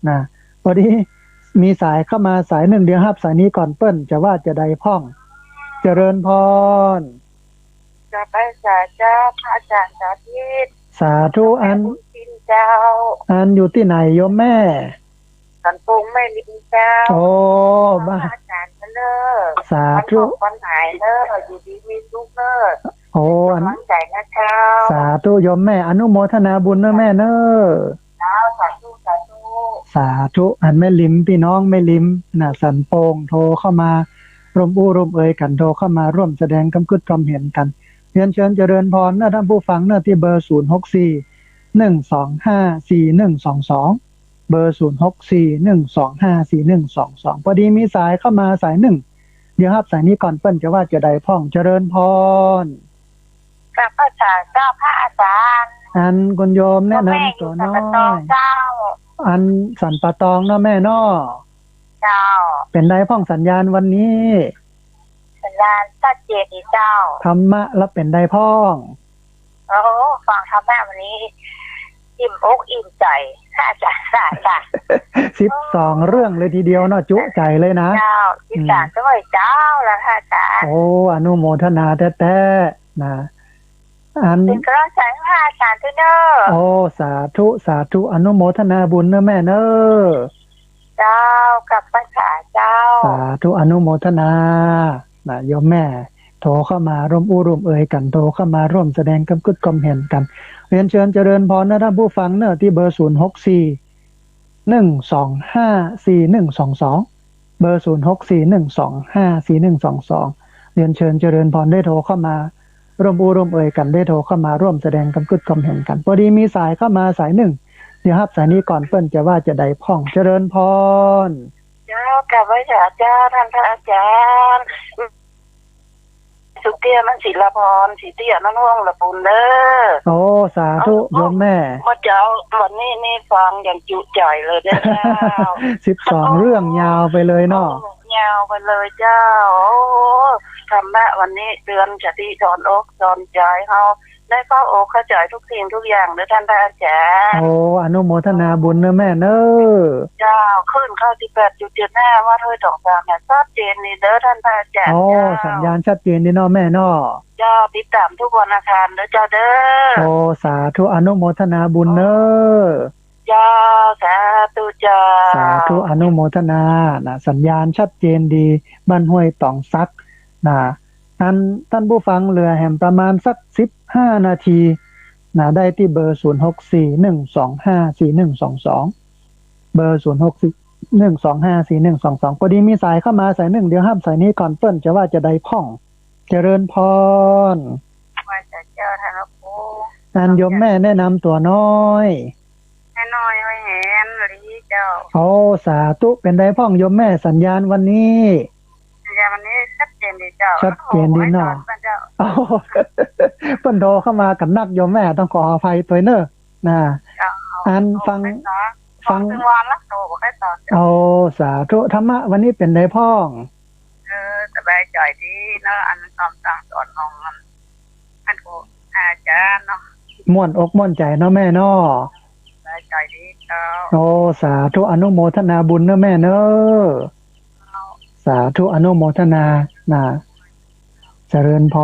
นะพอดีมีสายเข้ามาสายหนึ่งเดียวครับสายนี้ก่อนเปิ้นจะว่าจะได้พ้องเจริญพรจะไปสาเจ้าพระอาจารย์สาธิตสาธุอันเจ้าอันอยู่ที่ไหนโยมแม่สันปุงไม่มีเจ้าโอ้บ้าอาจารย์เลิศสาธุคนหายเลิศอยู่ดีมีสุขเลิศโอ้อันใจนะเจ้าสาธุโยมแม่อนุโมทนาบุญเนอะแม่เนอะสาธุสาธุสาธุอันแม่ลิมพี่น้องแม่ลิมน่ะสันโปงโทรเข้ามาร่วมอู้ร่วมเอ่ยกันโทรเข้ามาร่วมแสดงความคิดความเห็นกันเรียนเชิญเจริญพรนะท่านผู้ฟังเนอะที่เบอร์064-125-4122เบอร์064-125-4122พอดีมีสายเข้ามาสายหนึ่งเดี๋ยวครับสายนี้ก่อนเปิ้นจะว่าจะได้พ้องเจริญพรกับพระอาจารย์เจ้าพระอาจารย์อันคุณโยมแนะนำตัวน้อยอันสันปะตองเนาะแม่เนาะเจ้าเป็นได้พ้องสัญญาณวันนี้สัญญาณชัดเจนเจ้าธรรมะแล้วเป็นได้พ้องโอ้ฟังธรรมะวันนี้อิ่มอกอิ่มใจอาจารย์ค่ะ12เรื่องเลยทีเดียวเนาะจุใจเลยนะเจ้า13ด้วยเจ้าแล้วค่ะอาจารย์โอ้อนุโมทนาแท้ๆนะอันเป็นกำลังใจให้อาจารย์ด้วยเนอะโอ้สาธุสาธุอนุโมทนาบุญเนอะแม่เนอะเจ้ากับพระเจ้าสาธุอนุโมทนา นะโยมแม่โทรเข้ามาร่วมอู้ร่วมเอ่ยกันโทรเข้ามาร่วมแสดงความคิดความเห็นกันเรียนเชิญเจริญพรนะท่านผู้ฟังเนอะที่เบอร์064 125 4122เบอร์064 125 4122เรียนเชิญเจริญพรได้โทรเข้ามาร่วมอู้ร่วมเอ่ยกันได้โทรเข้ามาร่วมแสดงความคิดความเห็นกันพอดีมีสายเข้ามาสายหนึ่งเดี๋ยวครับสายนี้ก่อนเปิ้นจะว่าจะได้พ่องเจริญพรเจ้ากลับไว้จ้าเจ้าท่านพระอาจารย์สุเตียมันศิลพรศิเตียนั่นห้องละปุนเด้อโอ้สาธุโยมแม่พ่อเจ้าวันนี้นี่ฟังอย่างจุใจเลยเจ้า12เรื่องยาวไปเลยเนาะยาวไปเลยเจ้าโอ้ธรรมะวันนี้เตือนสติสอนอกสอนใจเฮาได้เข้าอกเข้าใจทุกสิ่งทุกอย่างเด้อท่านพระอาจารย์โอ้อนุโมทนาบุญเนอะแม่เนอะเจ้าขึ้นเข้า18.75ว่าด้วย23เนี่ยชัดเจนนี่เด้อท่านพระอาจารย์โอ้สัญญาณชัดเจนนี่เนาะแม่เนาะเจ้าติดตามทุกวันอังคารเด้อเจ้าเด้อโอ้สาธุอนุโมทนาบุญเนอะเจ้าสาธุเจ้าสาธุอนุโมทนานะสัญญาณชัดเจนดีบ้านห้วยตองซักนะท่านผู้ฟังเหลือแหมประมาณสัก15นาทีนะได้ที่เบอร์0641254122เบอร์0641254122พอดีมีสายเข้ามาสายหนึ่งเดี๋ยวห้ามสายนี้ก่อนเปิ้นจะว่าจะได้พ่องเจริญพรว่าจะเจ้าท่านครูอันโยมแม่แนะนำตัวน้อยน้อยไว้เห็นหรือเจ้าโอ้สาธุเป็นได้พ่องโยมแม่สัญญาณวันนี้วันนี้ชัดเจนดีเจ้าชัดเจนดีเนาะเปิ้นโทรเข้ามากับนักโยมแม่ต้องขออภัยตัวเนอะนะอันฟังวันละโตบ่ค่อยตอนโอ้สาธุธรรมะวันนี้เป็นได้พ่องสบายใจดีเนาะอันคำสั่งสอนของอันครูอาจารย์เนาะม่วนอกม่วนใจเนาะแม่เนาะสบายใจดีเจ้าโอ้สาธุอนุโมทนาบุญเนอะแม่เนอะสาธุอนุโมทนานะเจริญพ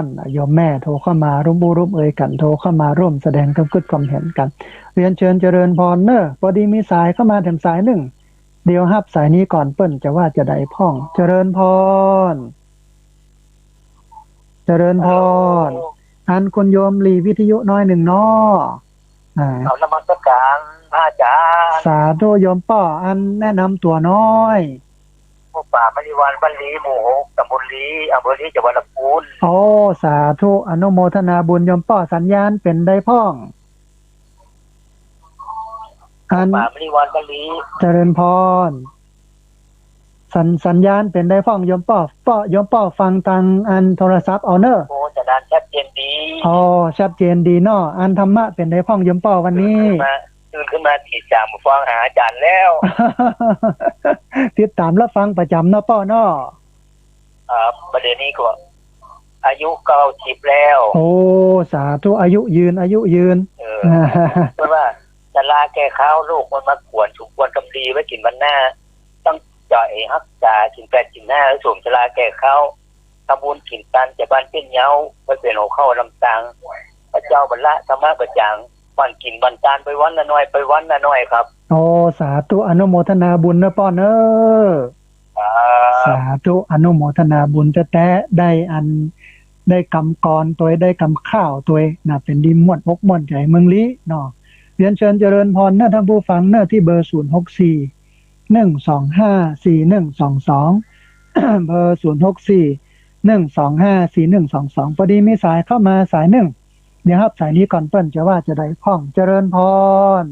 รโยมแม่โทรเข้ามาร่วมบูร่วมเอ่ยกันโทรเข้ามาร่วมแสดงความคิดความเห็นกันเรียนเชิญเจริญพรเนอะพอดีมีสายเข้ามาแถมสายหนึ่งเดี๋ยวฮับสายนี้ก่อนเปิ้นจะว่าจะได้พ่องเจริญพรเจริญพรอันคุณโยมลีวิทยุน้อยหนึ่งน้อเอานมัสการพระอาจารย์สาธุโยมป้ออันแนะนำตัวน้อยผู้ป่ามณีวันบ้านลีหมู่6ตำบลลีอำเภอลีจังหวัดลำพูนโอ้สาธุอนุโมทนาบุญโยมป้อสัญญาณเป็นได้พ่องอันป่ามณีวันบ้านลีเจริญพรสัญญาณเป็นได้พ่องโยมป้อโยมป้อฟังทางอันโทรศัพท์เอาเนอะโอ้สัญญาณชัดเจนดีอ๋อชัดเจนดีเนาะอันธรรมะเป็นได้พ่องโยมป้อวันนี้ตื่นขึ้นมาติดตามฟังหาอาจารย์แล้วติดตามรับฟังประจำเนาะป้อเนาะประเด็นนี้ก็อายุ90แล้วโอ้สาธุอายุยืนเพราะว่าจะลาแก้ข้าวลูกมันมาขวนฉุกควรกำดีไว้กินวันหน้าต้องจ่อยฮักจ่ากินแปดกินหน้าแล้วส่งจะลาแก้ข้าวทำบุญกินกันจะบ้านเป็นเย้าไปเปลี่ยนหัวเข้าลำตังพระเจ้าบรรละธรรมะประจังวันกินวันจานไปวันละน้อยไปวันละน้อยครับโอ้สาธุอนุโมทนาบุญเนอะป้อเนอะสาธุอนุโมทนาบุญแต่ได้กำกรตัวได้กำข้าวตัวน่ะเป็นดีม่วนอกม่วนใจเมืองลี้เนาะเรียนเชิญเจริญพรเนอะท่านผู้ฟังเนอะที่เบอร์064 125 4122เบอร์064 125 4122พอดีมีสายเข้ามาสายหนึ่งเดี๋ยวครับสายนี้ก่อนเปิ้นจะว่าจะได้พ่องเจริญพร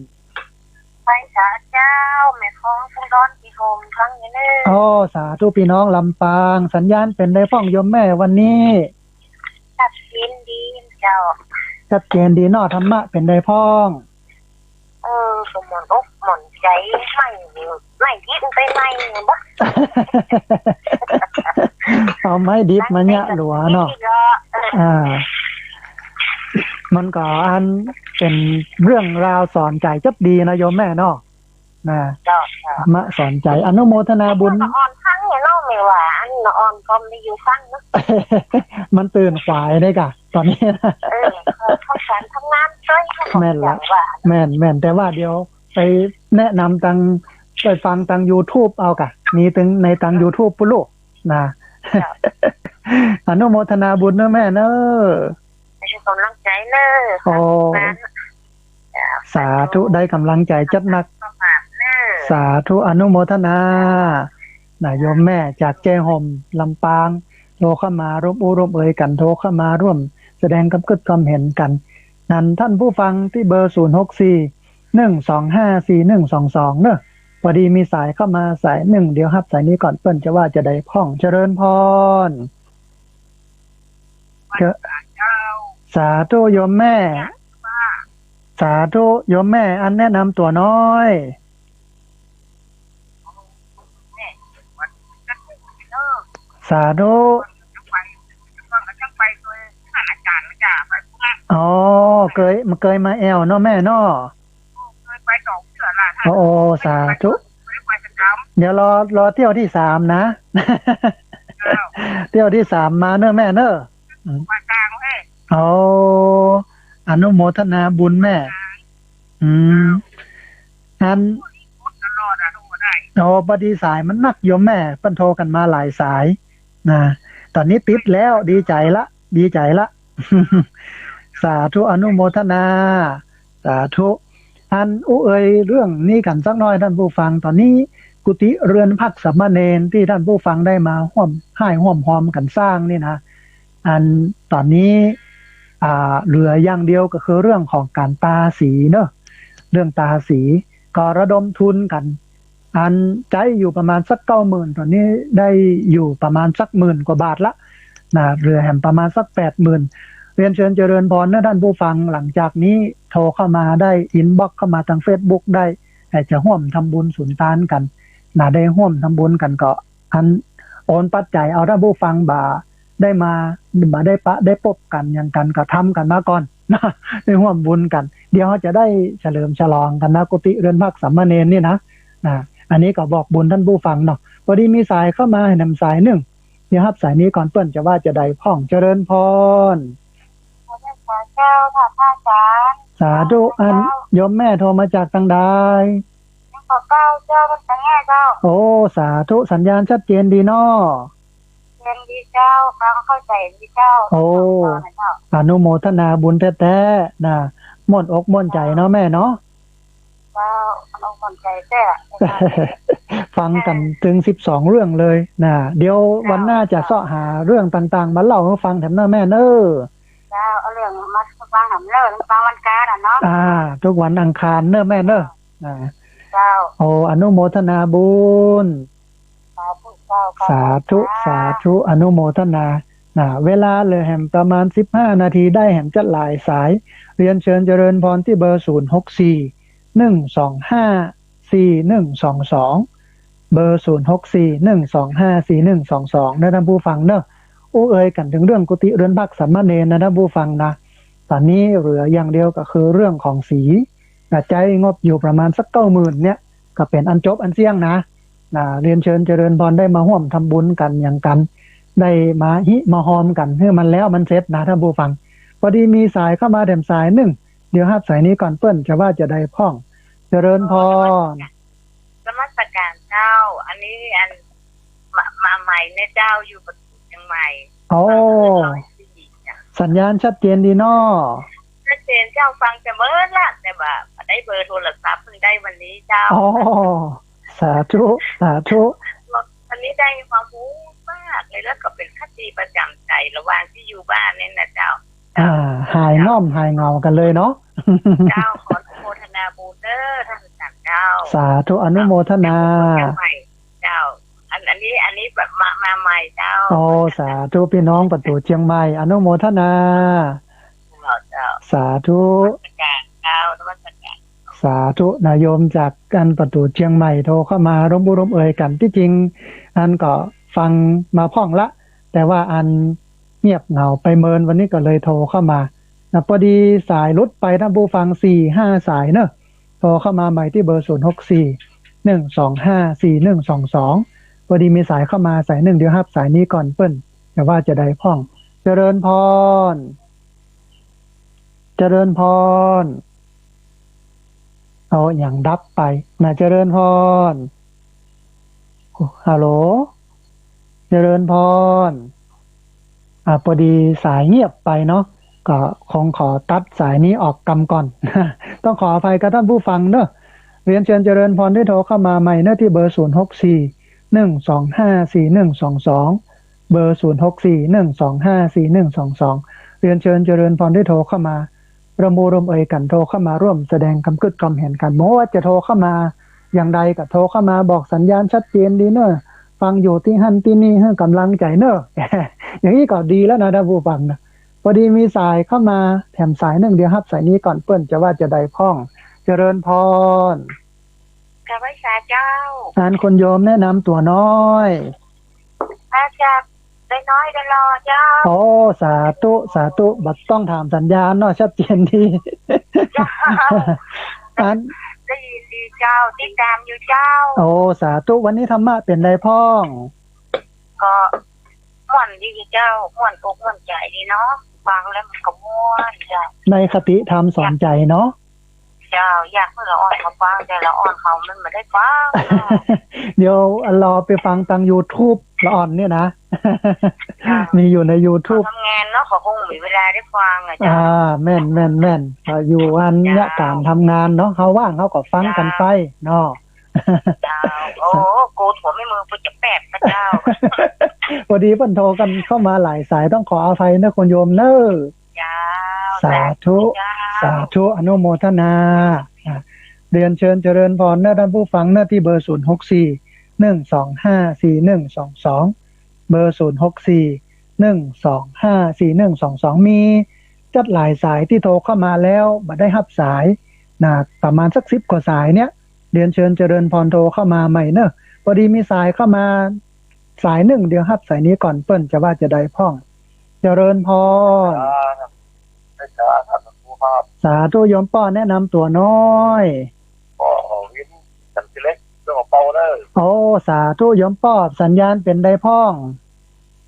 ไปสาเจ้าแม่ของสุดอนพี่โฮมครั้งนี้เด้อโอ้สาธุพี่น้องลำปางสัญญาณเป็นได้พ่องโยมแม่วันนี้ชัดเจนดีเจ้าชัดเจนดีเนาะธรรมะเป็นได้พ่องสมอนอกหม่อนใจไม่คิดไปไม่บ่เอาไม้ดิบมาเนี่ยหลัวเนาะมันก็อันเป็นเรื่องราวสอนใจจับดีนะโยมแม่เนาะนะมาสอนใจอนุโมทนาบุญอ่อนฟังเนี่ยเนาะไม่ว่าอันอ่อนก็ไม่อยู่ฟังเนาะมันตื่นฝ่ายได้กะตอนนี้นะเขาสอนทำงานช่วยแม่นละแม่นแต่ว่าเดี๋ยวไปแนะนำทางไปฟังทาง YouTube เอากะมีถึงในทาง YouTube ปุโลนะ เจ้า อนุโมทนาบุญเนอะแม่เนอะให้กำลังใจเนอะ โอ้ นั้นเจ้า สาธุได้กำลังใจจัดหนัก ประมาทเนอะ สาธุอนุโมทนานะโยมแม่จากเจห่มลำปางโทรเข้ามาร่วมอู้ร่วมเอ่ยกันโทรเข้ามาร่วมแสดงความคิดความเห็นกันนั่นท่านผู้ฟังที่เบอร์0641254122เนอะพอดีมีสายเข้ามาสายหนึ่งเดี๋ยวครับสายนี้ก่อนเปิ้นจะว่าจะได้พ่องเจริญพรสาธุโยมแม่ สาธุโยมแม่อันแนะนำตัวน้อย สาธุอ๋อเคยมาแอวเนาะแม่เนาะโอ้สาธุเดี๋ยวรอเที่ยวที่3นะเที่ยวที่3มาเนอะแม่เนอะโอ้อนุโมทนาบุญแม่อันโอ้พอดีสายมันนักโยมแม่เปิ้นโทรกันมาหลายสายนะตอนนี้ติดแล้วดีใจละ สาธุอนุโมทนาสาธุอันเอ่ยเรื่องนี้กันสักหน่อยท่านผู้ฟังตอนนี้กุฏิเรือนพักสามเณรที่ท่านผู้ฟังได้มาร่วมหอมกันสร้างนี่นะอันตอนนี้เหลืออย่างเดียวก็คือเรื่องของการตาสีเนอะเรื่องตาสีก็ระดมทุนกันอันใจอยู่ประมาณสัก90,000ตอนนี้ได้อยู่ประมาณสัก10,000กว่าบาทละนะเหลือแหมประมาณสัก80,000เรียนเชิญเจริญพรนะท่านผู้ฟังหลังจากนี้โทรเข้ามาได้อินบ็อกเข้ามาทาง Facebook ได้จะร่วมทำบุญสุนทานกันนะได้ร่วมทำบุญกันก็อันโอนปัจจัยเอาท่านผู้ฟังบ่าได้มาได้พบกันอย่างกันก็ทำกันมาก่อนนะได้ร่วมบุญกันเดี๋ยวจะได้เฉลิมฉลองกันนะกุฏิเรือนพักสามเณรนี่นะอันนี้ก็บอกบุญท่านผู้ฟังเนาะพอดีมีสายเข้ามาให้นำสายหนึ่งเดี๋ยวครับสายนี้ก่อนเปิ้นจะว่าจะได้พ่องเจริญพรเจ้าค่ะพระอาจารย์สาธุอันโยมแม่โทรมาจากทางใดขอเก้าเจ้ามันจะแง่เจ้าโอ้สาธุสัญญาณชัดเจนดีเนาะเรียนดีเจ้าฟังเข้าใจดีเจ้าโอ้อนุโมทนาบุญแท้ๆนะม่วนอกม่วนใจเนาะแม่เนาะเจ้าอนุโมทนาใจแท้ฟังกันถึง12เรื่องเลยนะเดี๋ยววันหน้าจะเสาะหาเรื่องต่างๆมาเล่าให้ฟังแถมเนาะแม่เนอะเจ้าเอาเรื่องมาฟังหำเลิศฟังวันกาเนาะทุกวันอังคารเนอะแม่เนอะเจ้าโอ้อนุโมทนาบุญสาธุอนุโมทนาเวลาเหลือแห่มประมาณ15นาทีได้แห่มจัดหลายสายเรียนเชิญเจริญพรที่เบอร์0641254122เบอร์0641254122นะท่านผู้ฟังเนอะเอ่ยกันถึงเรื่องกุฏิเรือนพักสามเณรนะท่านผู้ฟังนะตอนนี้เหลืออย่างเดียวก็คือเรื่องของสีใจงบอยู่ประมาณสัก90,000เนี่ยก็เป็นอันจบอันเสี่ยงนะเรียนเชิญเจริญพรได้มาร่วมทำบุญกันอย่างกันได้มาหอมกันให้มันแล้วมันเสร็จนะท่านผู้ฟังพอดีมีสายเข้ามาแถมสายหนึ่งเดี๋ยวครับสายนี้ก่อนเปิ้นจะว่าจะได้พ่องเจริญพรสมัสการเจ้าอันนี้อันมาใหม่เนี่ยเจ้าอยู่ประตูยังใหม่โอ้สัญญาณชัดเจนดีเนาะชัดเจนเจ้าฟังจะเบิ้ลละแต่ว่าได้เบอร์โทรศัพท์เพิ่งได้วันนี้เจ้าสาธุวันนี้ได้ความรู้มากเลยแล้วก็เป็นคติประจำใจระหว่างที่อยู่บ้านเนี่ยนะเจ้าหายง่อมหายเงากันเลยเนาะเจ้าขออนุโมทนาบุญเด้อท่านอาจารย์เจ้าสาธุอนุโมทนาเจ้าอันนี้แบบมาใหม่เจ้าโอ้สาธุพี่น้องประตูเชียงใหม่อนุโมทนาสาธุเจ้าสาธุนายโยมจากกันประตูเชียงใหม่โทรเข้ามาร่วมบุญร่วมเอ่ยกันที่จริงอันก็ฟังมาพ่องละแต่ว่าอันเงียบเหงาไปเมินวันนี้ก็เลยโทรเข้ามาพอดีสายรุดไปท่านผู้ฟัง 4-5 สายเนอะโทรเข้ามาใหม่ที่เบอร์0641254122พอดีมีสายเข้ามาสายหนึ่งเดี๋ยวครับสายนี้ก่อนเปิ้นแต่ว่าจะได้พ่องเจริญพรเอาอย่างดับไปนะเจริญพรฮัลโหล เจริญพรพอดีสายเงียบไปเนาะก็คงขอตัดสายนี้ออกกำก่อน ต้องขออภัยกับท่านผู้ฟังเนอะเรียนเชิญเจริญพรได้โทรเข้ามาใหม่เนอะที่เบอร์0641254122เบอร์0641254122เรียนเชิญเจริญพรได้โทรเข้ามาระมูรวมเอ่ยกันโทรเข้ามาร่วมแสดงคำกึศคำเห็นกันโม้ว่าจะโทรเข้ามาอย่างใดก็โทรเข้ามาบอกสัญญาณชัดเจนดีเนอะฟังอยู่ที่หันที่นี่ให้กำลังใจเนอะ อย่างนี้ก็ดีแล้วนะท่านผู้ฟังนะพอดีมีสายเข้ามาแถมสายหนึ่งเดียวครับสายนี้ก่อนเปิ้นจะว่าจะได้พ้องเจริญพรข้าพเจ้าอ่านคนโยมแนะนำตัวน้อยอาจากได้น้อยได้รอเจ้าโอ้สาธุสาธุบัดต้องถามสัญญาณเนาะชัดเจนดีอ่านได้ยินดีเจ้าติดตามอยู่เจ้าโอ้สาธุวันนี้ธรรมะเป็นไรพ้องก็ม่วนดีเจ้าม่วนอกม่วนใจดีเนาะฟังแล้วมันก็ม่วนเจ้าในคติธรรมสอนใจเนาะเจ้าอยากเมื่อละอ่อนเขาฟังแต่ละอ่อนเขามันไม่ได้ฟัง เดี๋ยวรอไปฟังทาง YouTube ละอ่อนเนี่ยนะ มีอยู่ใน YouTube ทำงานเนาะเขาคงมีเวลาได้ฟังอ่ะจ้าแม่นอยู่อันเนี้ยการทำงานเนาะเขาว่างเขาก็ฟังกันไปเนาะเจ้าโอ้โกดหัวไม่มือปุ๊จะแปบพระเจ้าพอดีเพิ่นโทรกันเข้ามาหลายสายต้องขออภัยนะคุณโยมเนอะสาธุสาธุอนุโมทนาเรียนเชิญเจริญพรนะท่านผู้ฟังนะที่เบอร์0641254122เบอร์0641254122มีจัดหลายสายที่โทรเข้ามาแล้วมาได้รับสายนะประมาณสัก10กว่าสายเนี้ยเรียนเชิญเจริญพรโทรเข้ามาใหม่เนอะพอดีมีสายเข้ามาสายหนึ่งเดี๋ยวรับสายนี้ก่อนเปิ้นจะว่าจะได้พ้องเจริญพรสาธุโยมป้อแนะนำตัวน้อยวินสันติเล็กเรื่องของเปาเนอโอ้สาธุโยมป้อสัญญาณเป็นได้พ้อง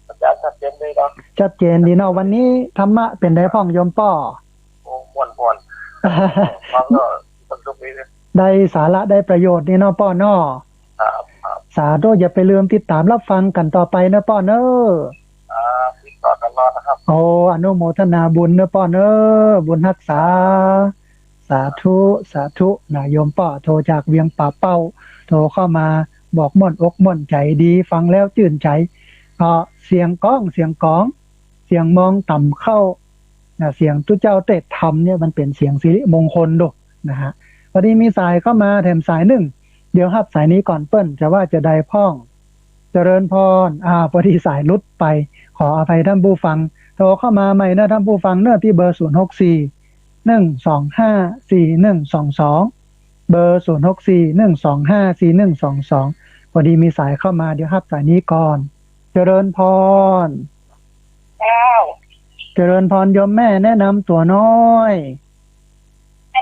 สัญญาณชัดเจนเลยเนาะชัดเจนดีเนาะวันนี้ธรรมะเป็นได้พ้องโยมป้อโอ้ม่วนฟังก็สนุกดีได้สาระได้ประโยชน์นี่เนาะป้อเนาะสาธุอย่าไปลืมติดตามรับฟังกันต่อไปนะป้อเนอะติดต่อกันรอนะครับโอ้อนุโมทนาบุญนะป้อเนอะบุญรักษาสาธุสาธุนะโยมป้อโทรจากเวียงป่าเป้าโทรเข้ามาบอกม่วนอกม่วนใจดีฟังแล้วชื่นใจเสียงก้องเสียงมองต่ำเข้าเสียงตุเจ้าเตะธรรมเนี่ยมันเป็นเสียงสิริมงคลดูนะฮะพอดีมีสายเข้ามาแถมสายหนึ่งเดี๋ยวรับสายนี้ก่อนเปิ้นจะว่าจะได้พ้องเจริญพรพอดีสายลุดไปขออภัยท่านผู้ฟังโทรเข้ามาใหม่นะท่านผู้ฟังเนอะที่เบอร์0641254122เบอร์0641254122พอดีมีสายเข้ามาเดี๋ยวรับสายนี้ก่อนเจริญพรเจริญพรโยมแม่แนะนำตัวน้อย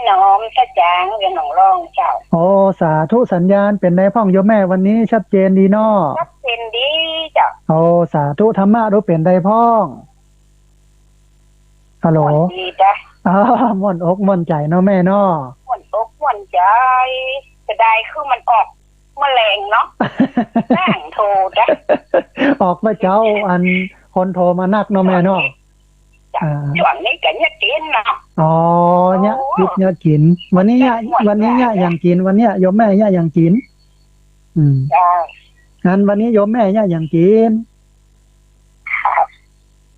น้อมกระจางเรียนหนองร่องเจ้าโอ้สาธุสัญญาณเป็นในพ่องโยมแม่วันนี้ชัดเจนดีเนาะชัดเจนดีจ้ะโอ้สาธุธรรมะรู้เป็นได้พ่องฮัลโหลดีจ้ะม่วนอกม่วนใจเนาะแม่เนาะม่วนอกม่วนใจจะได้คือมันออกแมลงเนาะแม่งโทรจ้ะออกมาเจ้าอันคนโทรมานักเนาะแม่เนาะช่วงนี้ก็เนี่ยกินเนาะเนี่ยคิดเนี่ยกินวันนี้เนี่ยอย่างกินวันเนี้ยโยมแม่เนี่ยอย่างกินงั้นวันนี้โยมแม่เนี่ยอย่างกิน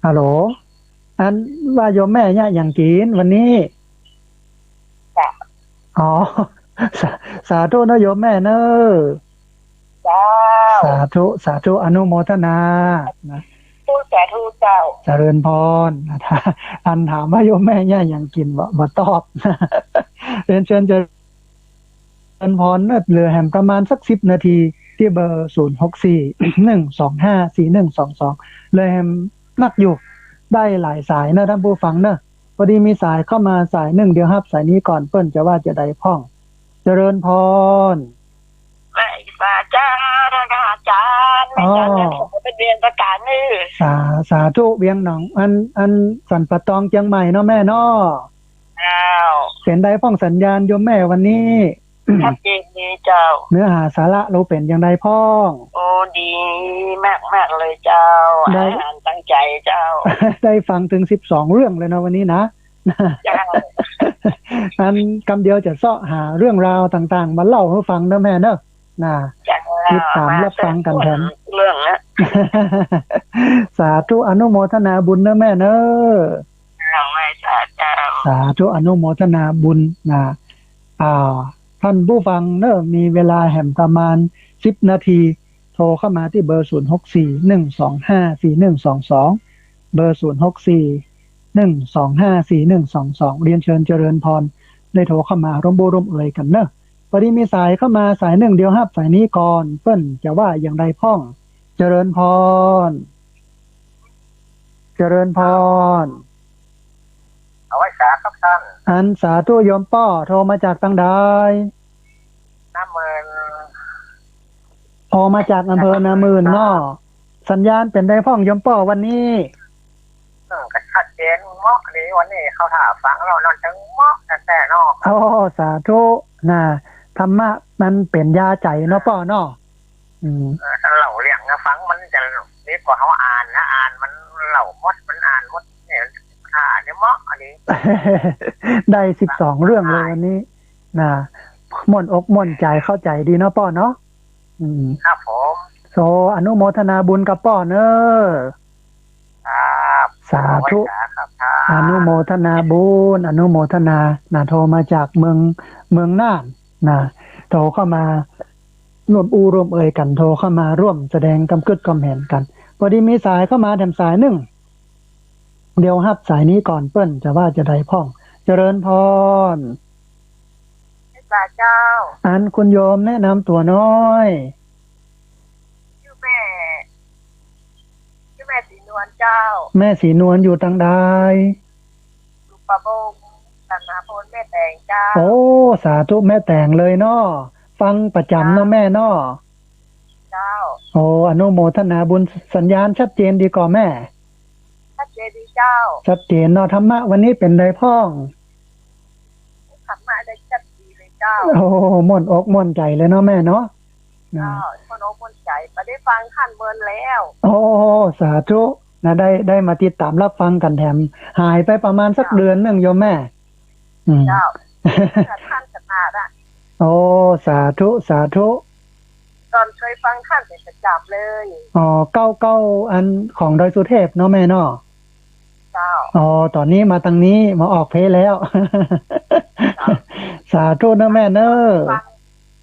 ฮัลโหลอันว่าโยมแม่เนี่ยอย่างกินวันนี้สาธุนะโยมแม่เนอะสาธุอนุโมทนานะสาธุเจ้าเจริญพรอันถามว่าโยมแม่ย่ายังกินบ่ตอบเรียนเชิญเจริญพรเหลือแหมประมาณสัก10 นาทีที่เบอร์0641254122เลยแหมนักอยู่ได้หลายสายนะท่านผู้ฟังเนอะพอดีมีสายเข้ามาสายหนึ่งเดี๋ยวรับสายนี้ก่อนเปิ้นจะว่าจะได้พ้องเจริญพรอาจารย์อาจารย์ผมเป็นเรียนประกาศนี่สาธุเวียงหนองอันสันปะตองเชียงใหม่เนาะแม่เนาะเป็นได้พ้องสัญญาณโยมแม่วันนี้ ชัดเจนดีเจ้าเนื้อหาสาระเราเป็นอย่างไรพ้อง โอ้ดีมากมากเลยเจ้าอ่านตั้งใจเจ้า ได้ฟังถึง12เรื่องเลยนะวันนี้นะเจ้าอันคำเดียวจะเสาะหาเรื่องราวต่างๆมาเล่าให้ฟังนะแม่เนอะนะติดตามรับฟังกันแทนเรื่องนะสาธุอนุโมทนาบุญนะแม่เนอะสาธุอนุโมทนาบุญนะท่านผู้ฟังเนอะมีเวลาแห่มประมาณ10นาทีโทรเข้ามาที่เบอร์0641254122เบอร์0641254122เรียนเชิญเจริญพรได้โทรเข้ามาร่วมร่วมเอ่ยกันเนอะพอดีมีสายเข้ามาสายหนึ่งเดียวครับสายนี้ก่อนเปิ้นจะว่าอย่างไรพ่องเจริญพรเจริญพรเอาไว้สาครับท่านอันสาธุโยมป้อโทรมาจากตังใดน้ำเมินโทรมาจากอำเภอนามื่นเนาะสัญญาณเป็นได้พ่องโยมป้อวันนี้ก็ชัดเจนเมาะนี้วันนี้เขาถามฟังเรานอนจังเมาะแต่นอกโอ้สาธุนะธรรมะมันเป็นยาใจเนาะป้อเนาะเราเรียกนะฟังมันจะนี่กว่าเขาอ่านนะอ่านมันเหล่ามดมันอ่านมดเนี่ยเนี่ยเมาะอันนี้ได้12เรื่องเลยวันนี้นะม่วนอกม่วนใจเข้าใจดีเนาะป้อเนาะครับผมโซอนุโมทนาบุญกับป้อเนอะสาธุอนุโมทนาบุญอนุโมทนานะโทรมาจากเมืองน่านนะโทรเข้ามาร่วมร่วมเอ่ยกันโทรเข้ามาร่วมแสดงกำกึดกำแหนกันพอดีมีสายเข้ามาแถมสายหนึ่งเดี๋ยวฮับสายนี้ก่อนเปิ้นจะว่าจะได้พ่องเจริญพรพระเจ้าอันคุณโยมแนะนำตัวน้อยชื่อแม่สีนวลเจ้าแม่สีนวลอยู่ทางใดอยู่ปะบงธนาพลแม่แตงเจ้าโอ้สาธุแม่แต่งเลยเนาะฟังประจำเนาะแม่เนาะเจ้าโอ้อนุโมทนาบุญสัญญาณชัดเจนดีกว่าแม่ชัดเจนดีเจ้าชัดเจนเนาะธรรมะวันนี้เป็นไรพ่องธรรมะได้ชัดดีเลยเจ้าโอ้ม่วนอกม่วนใจเลยเนาะแม่เนาะเจ้าม่วนอกม่วนใจมาได้ฟังท่านเบิร์นแล้วโอ้สาธุนะได้มาติดตามรับฟังกันแถมหายไปประมาณสักเดือนนึงโยมแม่เจ้าท่านสนาดโอ้สาธุสาธุตอนเคยฟังท่านเป็นประจำเลยอ๋อเก้าอันของดอยสุเทพเนาะแม่เนาะเจ้าอ๋อตอนนี้มาทางนี้มาออกเพลแล้วสาธุนะแม่เนอะ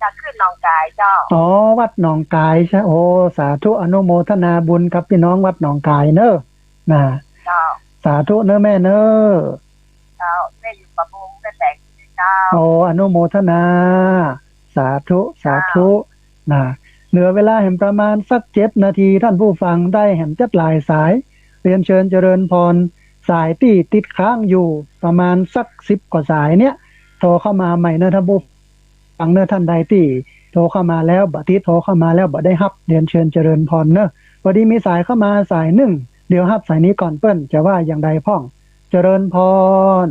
จะขึ้นหนองกายเจ้าอ๋อวัดหนองกายใช่โอ้สาธุอนุโมทนาบุญกับพี่น้องวัดหนองกายเนอะนะเจ้าสาธุเนอะแม่เนอะเจ้าแม่อยู่ประมงแต่แต่งเจ้าโอ้อนุโมทนาสาธุสาธุนะเหลือเวลาแห่งประมาณสัก7นาทีท่านผู้ฟังได้แห่งจัดหลายสายเรียนเชิญเจริญพรสายที่ติดค้างอยู่ประมาณสัก10กว่าสายเนี้ยโทรเข้ามาใหม่นะท่านผู้ฟังเนอะท่านใดที่โทรเข้ามาแล้วบัดที่โทรเข้ามาแล้วบัดได้ฮับเรียนเชิญเจริญพรเนอะพอดีมีสายเข้ามาสายหนึ่งเดี๋ยวฮับสายนี้ก่อนเปิ้นจะว่าอย่างไรพ่องเจริญพร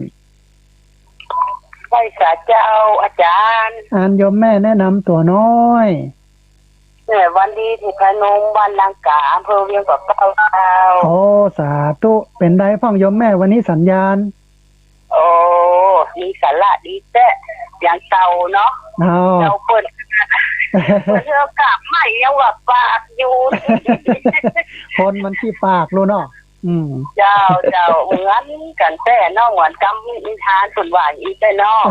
ไหว้สาเจ้าอาจารย์อันโยมแม่แนะนำตัวน้อยวันดีที่พนมวันลังกาอำเภอเวียงป่าเป้าโอ้สาธุเป็นได้พ่องโยมแม่วันนี้สัญญาณโอ้มีสาระดีแต่อย่างเก่าเนาะเราเปิดเชื่อกลับใหม่ยังว่าปากอยู่คนมันขี้ปากรู้เนาะเจ้าเหมือนกันแต่นอกเหมือนกำอินทานส่วนหวานอีกได้เนาะ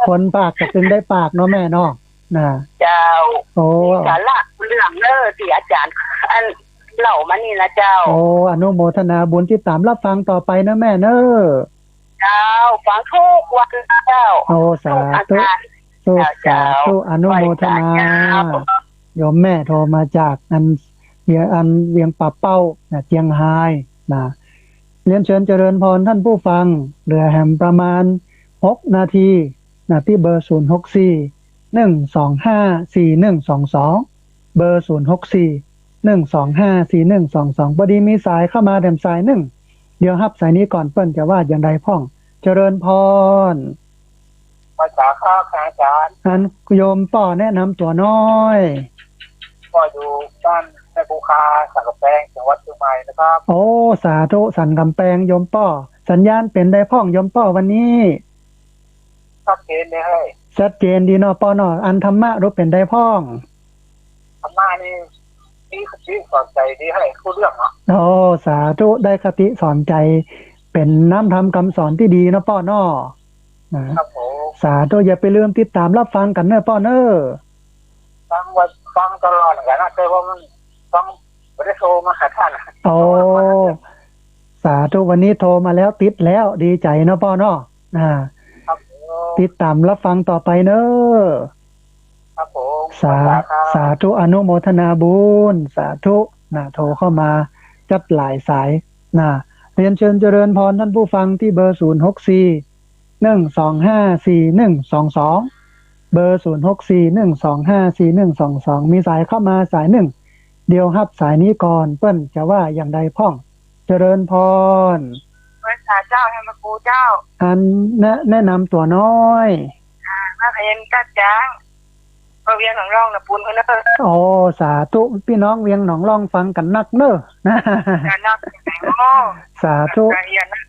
คนปากจะเป็นได้ปากเนาะแม่เนาะนะเจ้าโอ้สาระเรื่องเนอที่อาจารย์อันเหล่ามานี่นะเจ้าโอ้อนุโมทนาบุญที่ตามรับฟังต่อไปนะแม่เนอเจ้าฟังทุกวันเจ้าโอ้สาธุสาธุอนุโมทนาโยมแม่โทรมาจากเวียงป่าเป้าเจียงไฮ้นะเรียนเชิญเจริญพรท่านผู้ฟังเหลือแห่มประมาณ6นาทีนะที่เบอร์0641254122เบอร์0641254122พอดีมีสายเข้ามาแถมสายหนึ่งเดี๋ยวฮับสายนี้ก่อนเปิ้นจะว่าอย่างไรพ่องเจริญพร มาจากข้าวอาจารย์ อันโยมป้อแนะนำตัวน้อย ก็อยู่บ้านแม่ปูคาสังกะแปงจังหวัดเชียงใหม่นะครับ โอ้สาธุสันกำแพงโยมป้อสัญญาณเป็นได้พ่องโยมป้อวันนี้ ชัดเจนเลยให้ ชัดเจนดีเนาะป้อเนาะอันธรรมะรู้เป็นได้พ่อง ธรรมะนี่มีชีวิตสอนใจดีให้คู่เรื่องเนาะ โอ้สาธุได้คติสอนใจเป็นน้ำธรรมคำสอนที่ดีเนาะป้อเนาะนะครับ ผม สาธุอย่าไปลืมติดตามรับฟังกันเนอะป้อเนอะ ฟังตลอดเหมือนกันนะแต่ว่ามันฟังไม่ได้โทรมาหาท่าน โอ้สาธุวันนี้โทรมาแล้วติดแล้วดีใจเนาะป้อเนาะครับผม ติดตามรับฟังต่อไปเนอะ ครับผม สาธุอนุโมทนาบุญสาธุโทรเข้ามาจัดหลายสายเรียนเชิญเจริญพรท่านผู้ฟังที่เบอร์064 1254122เบอร์064 1254122มีสายเข้ามาสายหนึ่งเดียวฮับสายนี้ก่อนเปิ้นจะว่าอย่างใดพ่องเจริญพร ภาษาเจ้าให้มากูเจ้า อันแนะนำตัวน้อย พระเพนกัดจ้างพระเวียนของร่องนะปูนเพื่อนเนอ โอ้สาธุพี่น้องเวียงหนองล่องฟังกันนักเนอะการนักแข่งโม่ สาธุ การเรียนนะ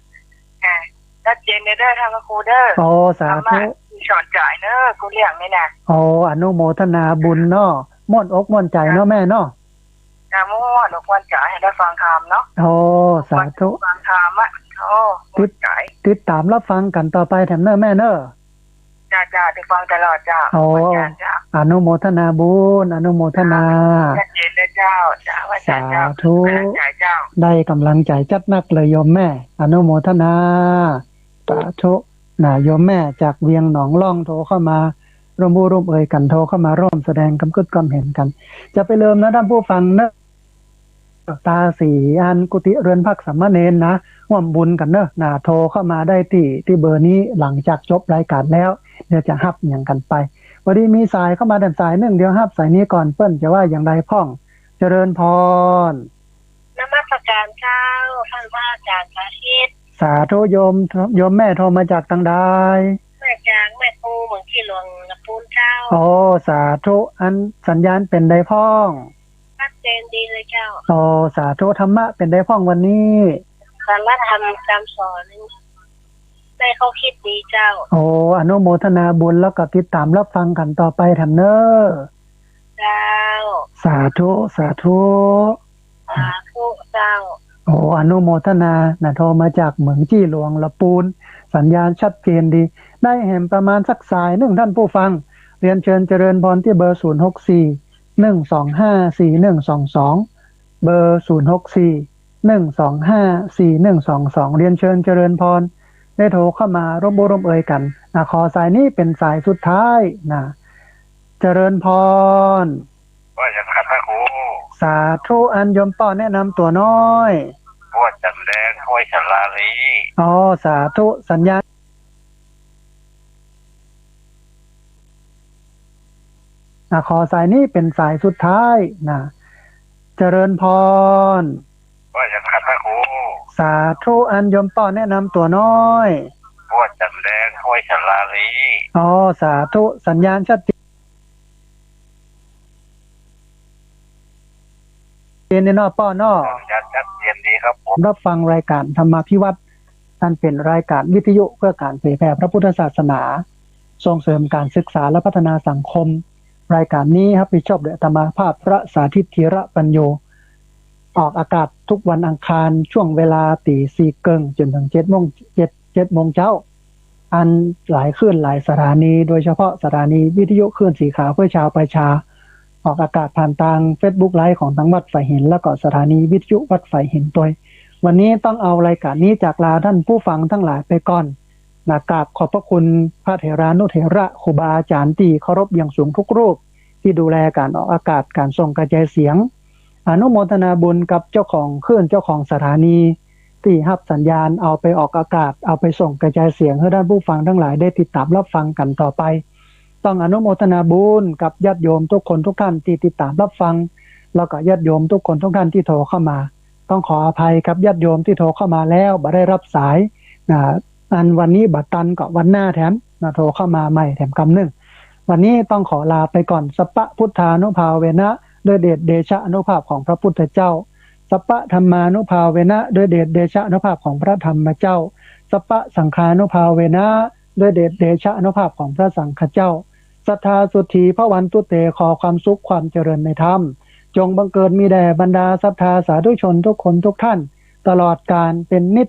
ชัดเจนเด้อทางมากูเด้อ โอ้สาธุ สอนจ่ายเนอะกูเลี้ยงนี่นะ โอ้อนุโมทนาบุญเนาะม่วนอกม่วนใจเนาะแม่เนาะ นะมั่วหนูควรจ่ายให้ได้ฟังคำเนาะ โอ้สาธุ ฟังคำอ่ะควรจ่าย ติดตามรับฟังกันต่อไปแถมเนอะแม่เนอะ จ้าได้ฟังตลอดจ้า โอ้อนุโมทนาบุญอนุโมทนา ชัดเจนเลยเจ้าว่า สาธุ จ่ายเจ้า ได้กำลังใจจัดนักเลยโยมแม่ อนุโมทนาสาธุโยมแม่จากเวียงหนองล่องโทรเข้ามาร่วมบูร่วมเอ่ยกันโทรเข้ามาร่วมแสดงกำกึดกำเห็นกัน จะไปเริ่มนะท่านผู้ฟังนะตาสีอันกุฏิเรือนพักสามเณรนะร่วมบุญกันเนอะโทรเข้ามาได้ที่เบอร์นี้หลังจากจบรายการแล้วเดี๋ยวจะฮับอย่างกันไปวันนี้มีสายเข้ามาแต่สายหนึ่งเดียวฮับสายนี้ก่อนเปิ้นจะว่าอย่างไรพ่องเจริญพร นมัสการเจ้าท่านว่าอาจารย์พระชิต สาธุโยมแม่โทรมาจากทางใด แม่จางแม่ปูเมืองที่หลวงนะปูนเจ้า โอ้สาธุอันสัญญาณเป็นได้พ่อง ชัดเจนดีเลยเจ้า โอ้สาธุธรรมะเป็นได้พ่องวันนี้ สามารถทำตามสอนได้เขาคิดดีเจ้า โอ้อนุโมทนาบุญแล้วก็ติดตามรับฟังกันต่อไปแถมเนอ เจ้า สาธุสาธุ เจ้า โอ้อนุโมทนาโทรมาจากเหมืองจี้หลวงละปูนสัญญาณชัดเจนดีได้แหมประมาณสักสายหนึ่งท่านผู้ฟังเรียนเชิญเจริญพรที่เบอร์064 1254122เบอร์064 1254122เรียนเชิญเจริญพรได้โทรเข้ามาร่วมบุร่วมเอ่ยกันขอสายนี้เป็นสายสุดท้ายเจริญพรว่าอย่างไรพระครู สาธุอันยมป้อแนะนำตัวน้อยปวดจันแดงห้วยฉลาลีอ๋อสาธุสัญญาขอสายนี้เป็นสายสุดท้ายเจริญพรว่าอย่างไรพระครู สาธุอันยมป้อแนะนำตัวน้อยปวดจันแดงห้วยฉลาลีอ๋อสาธุสัญญาณชัดเจนในนอป้อนอชัดเจนดีครับผมรับฟังรายการธรรมาภิวัตรท่านเป็นรายการวิทยุเพื่อการเผยแผ่พระพุทธศาสนาส่งเสริมการศึกษาและพัฒนาสังคมรายการนี้รับผิดชอบโดยอาตมาภาพพระสาธิตธีระปัญโยออกอากาศทุกวันอังคารช่วงเวลา 4:00 นจนถึง 7:00 นเช้าอันหลายคลื่นหลายสถานีโดยเฉพาะสถานีวิทยุคลื่นสีขาวเพื่อชาวประชาออกอากาศผ่านทาง Facebook Live ของทางวัดไฟหินแล้วก็สถานีวิทยุวัดไฟหินตัววันนี้ต้องเอารายการนี้จากลาท่านผู้ฟังทั้งหลายไปก่อนกราบขอบพระคุณพระเถรานุเถระครูบาอาจารย์ที่เคารพอย่างสูงทุกรูปที่ดูแลการออกอากาศการส่งกระจายเสียงอนุโมทนาบุญกับเจ้าของคลื่นเจ้าของสถานีที่รับสัญญาณเอาไปออกอากาศเอาไปส่งกระจายเสียงให้ท่านผู้ฟังทั้งหลายได้ติดตามรับฟังกันต่อไปต้องอนุโมทนาบุญกับญาติโยมทุกคนทุกท่านที่ติดตามรับฟังแล้วก็ญาติโยมทุกคนทุกท่านที่โทรเข้ามาต้องขออภัยครับญาติโยมที่โทรเข้ามาแล้วบ่ได้รับสายอันวันนี้บัดตันก็วันหน้าแถม นะโทรเข้ามาใหม่แถมคำหนึ่งวันนี้ต้องขอลาไปก่อนสัปปะพุทธานุภาเวนะด้วยเดชเดชะอนุภาพของพระพุทธเจ้าสัปปะธรรมานุภาเวนะด้วยเดชเดชะอนุภาพของพระธรรมเจ้าสัปปะสังฆานุภาเวนะด้วยเดชเดชะอนุภาพของพระสังฆเจ้าศรัทธาสุธีพระวันตุเตขอความสุขความเจริญในธรรมจงบังเกิดมีแด่บรรดาศรัทธาสาธุชนทุกคนทุกท่านตลอดกาลเป็นนิจ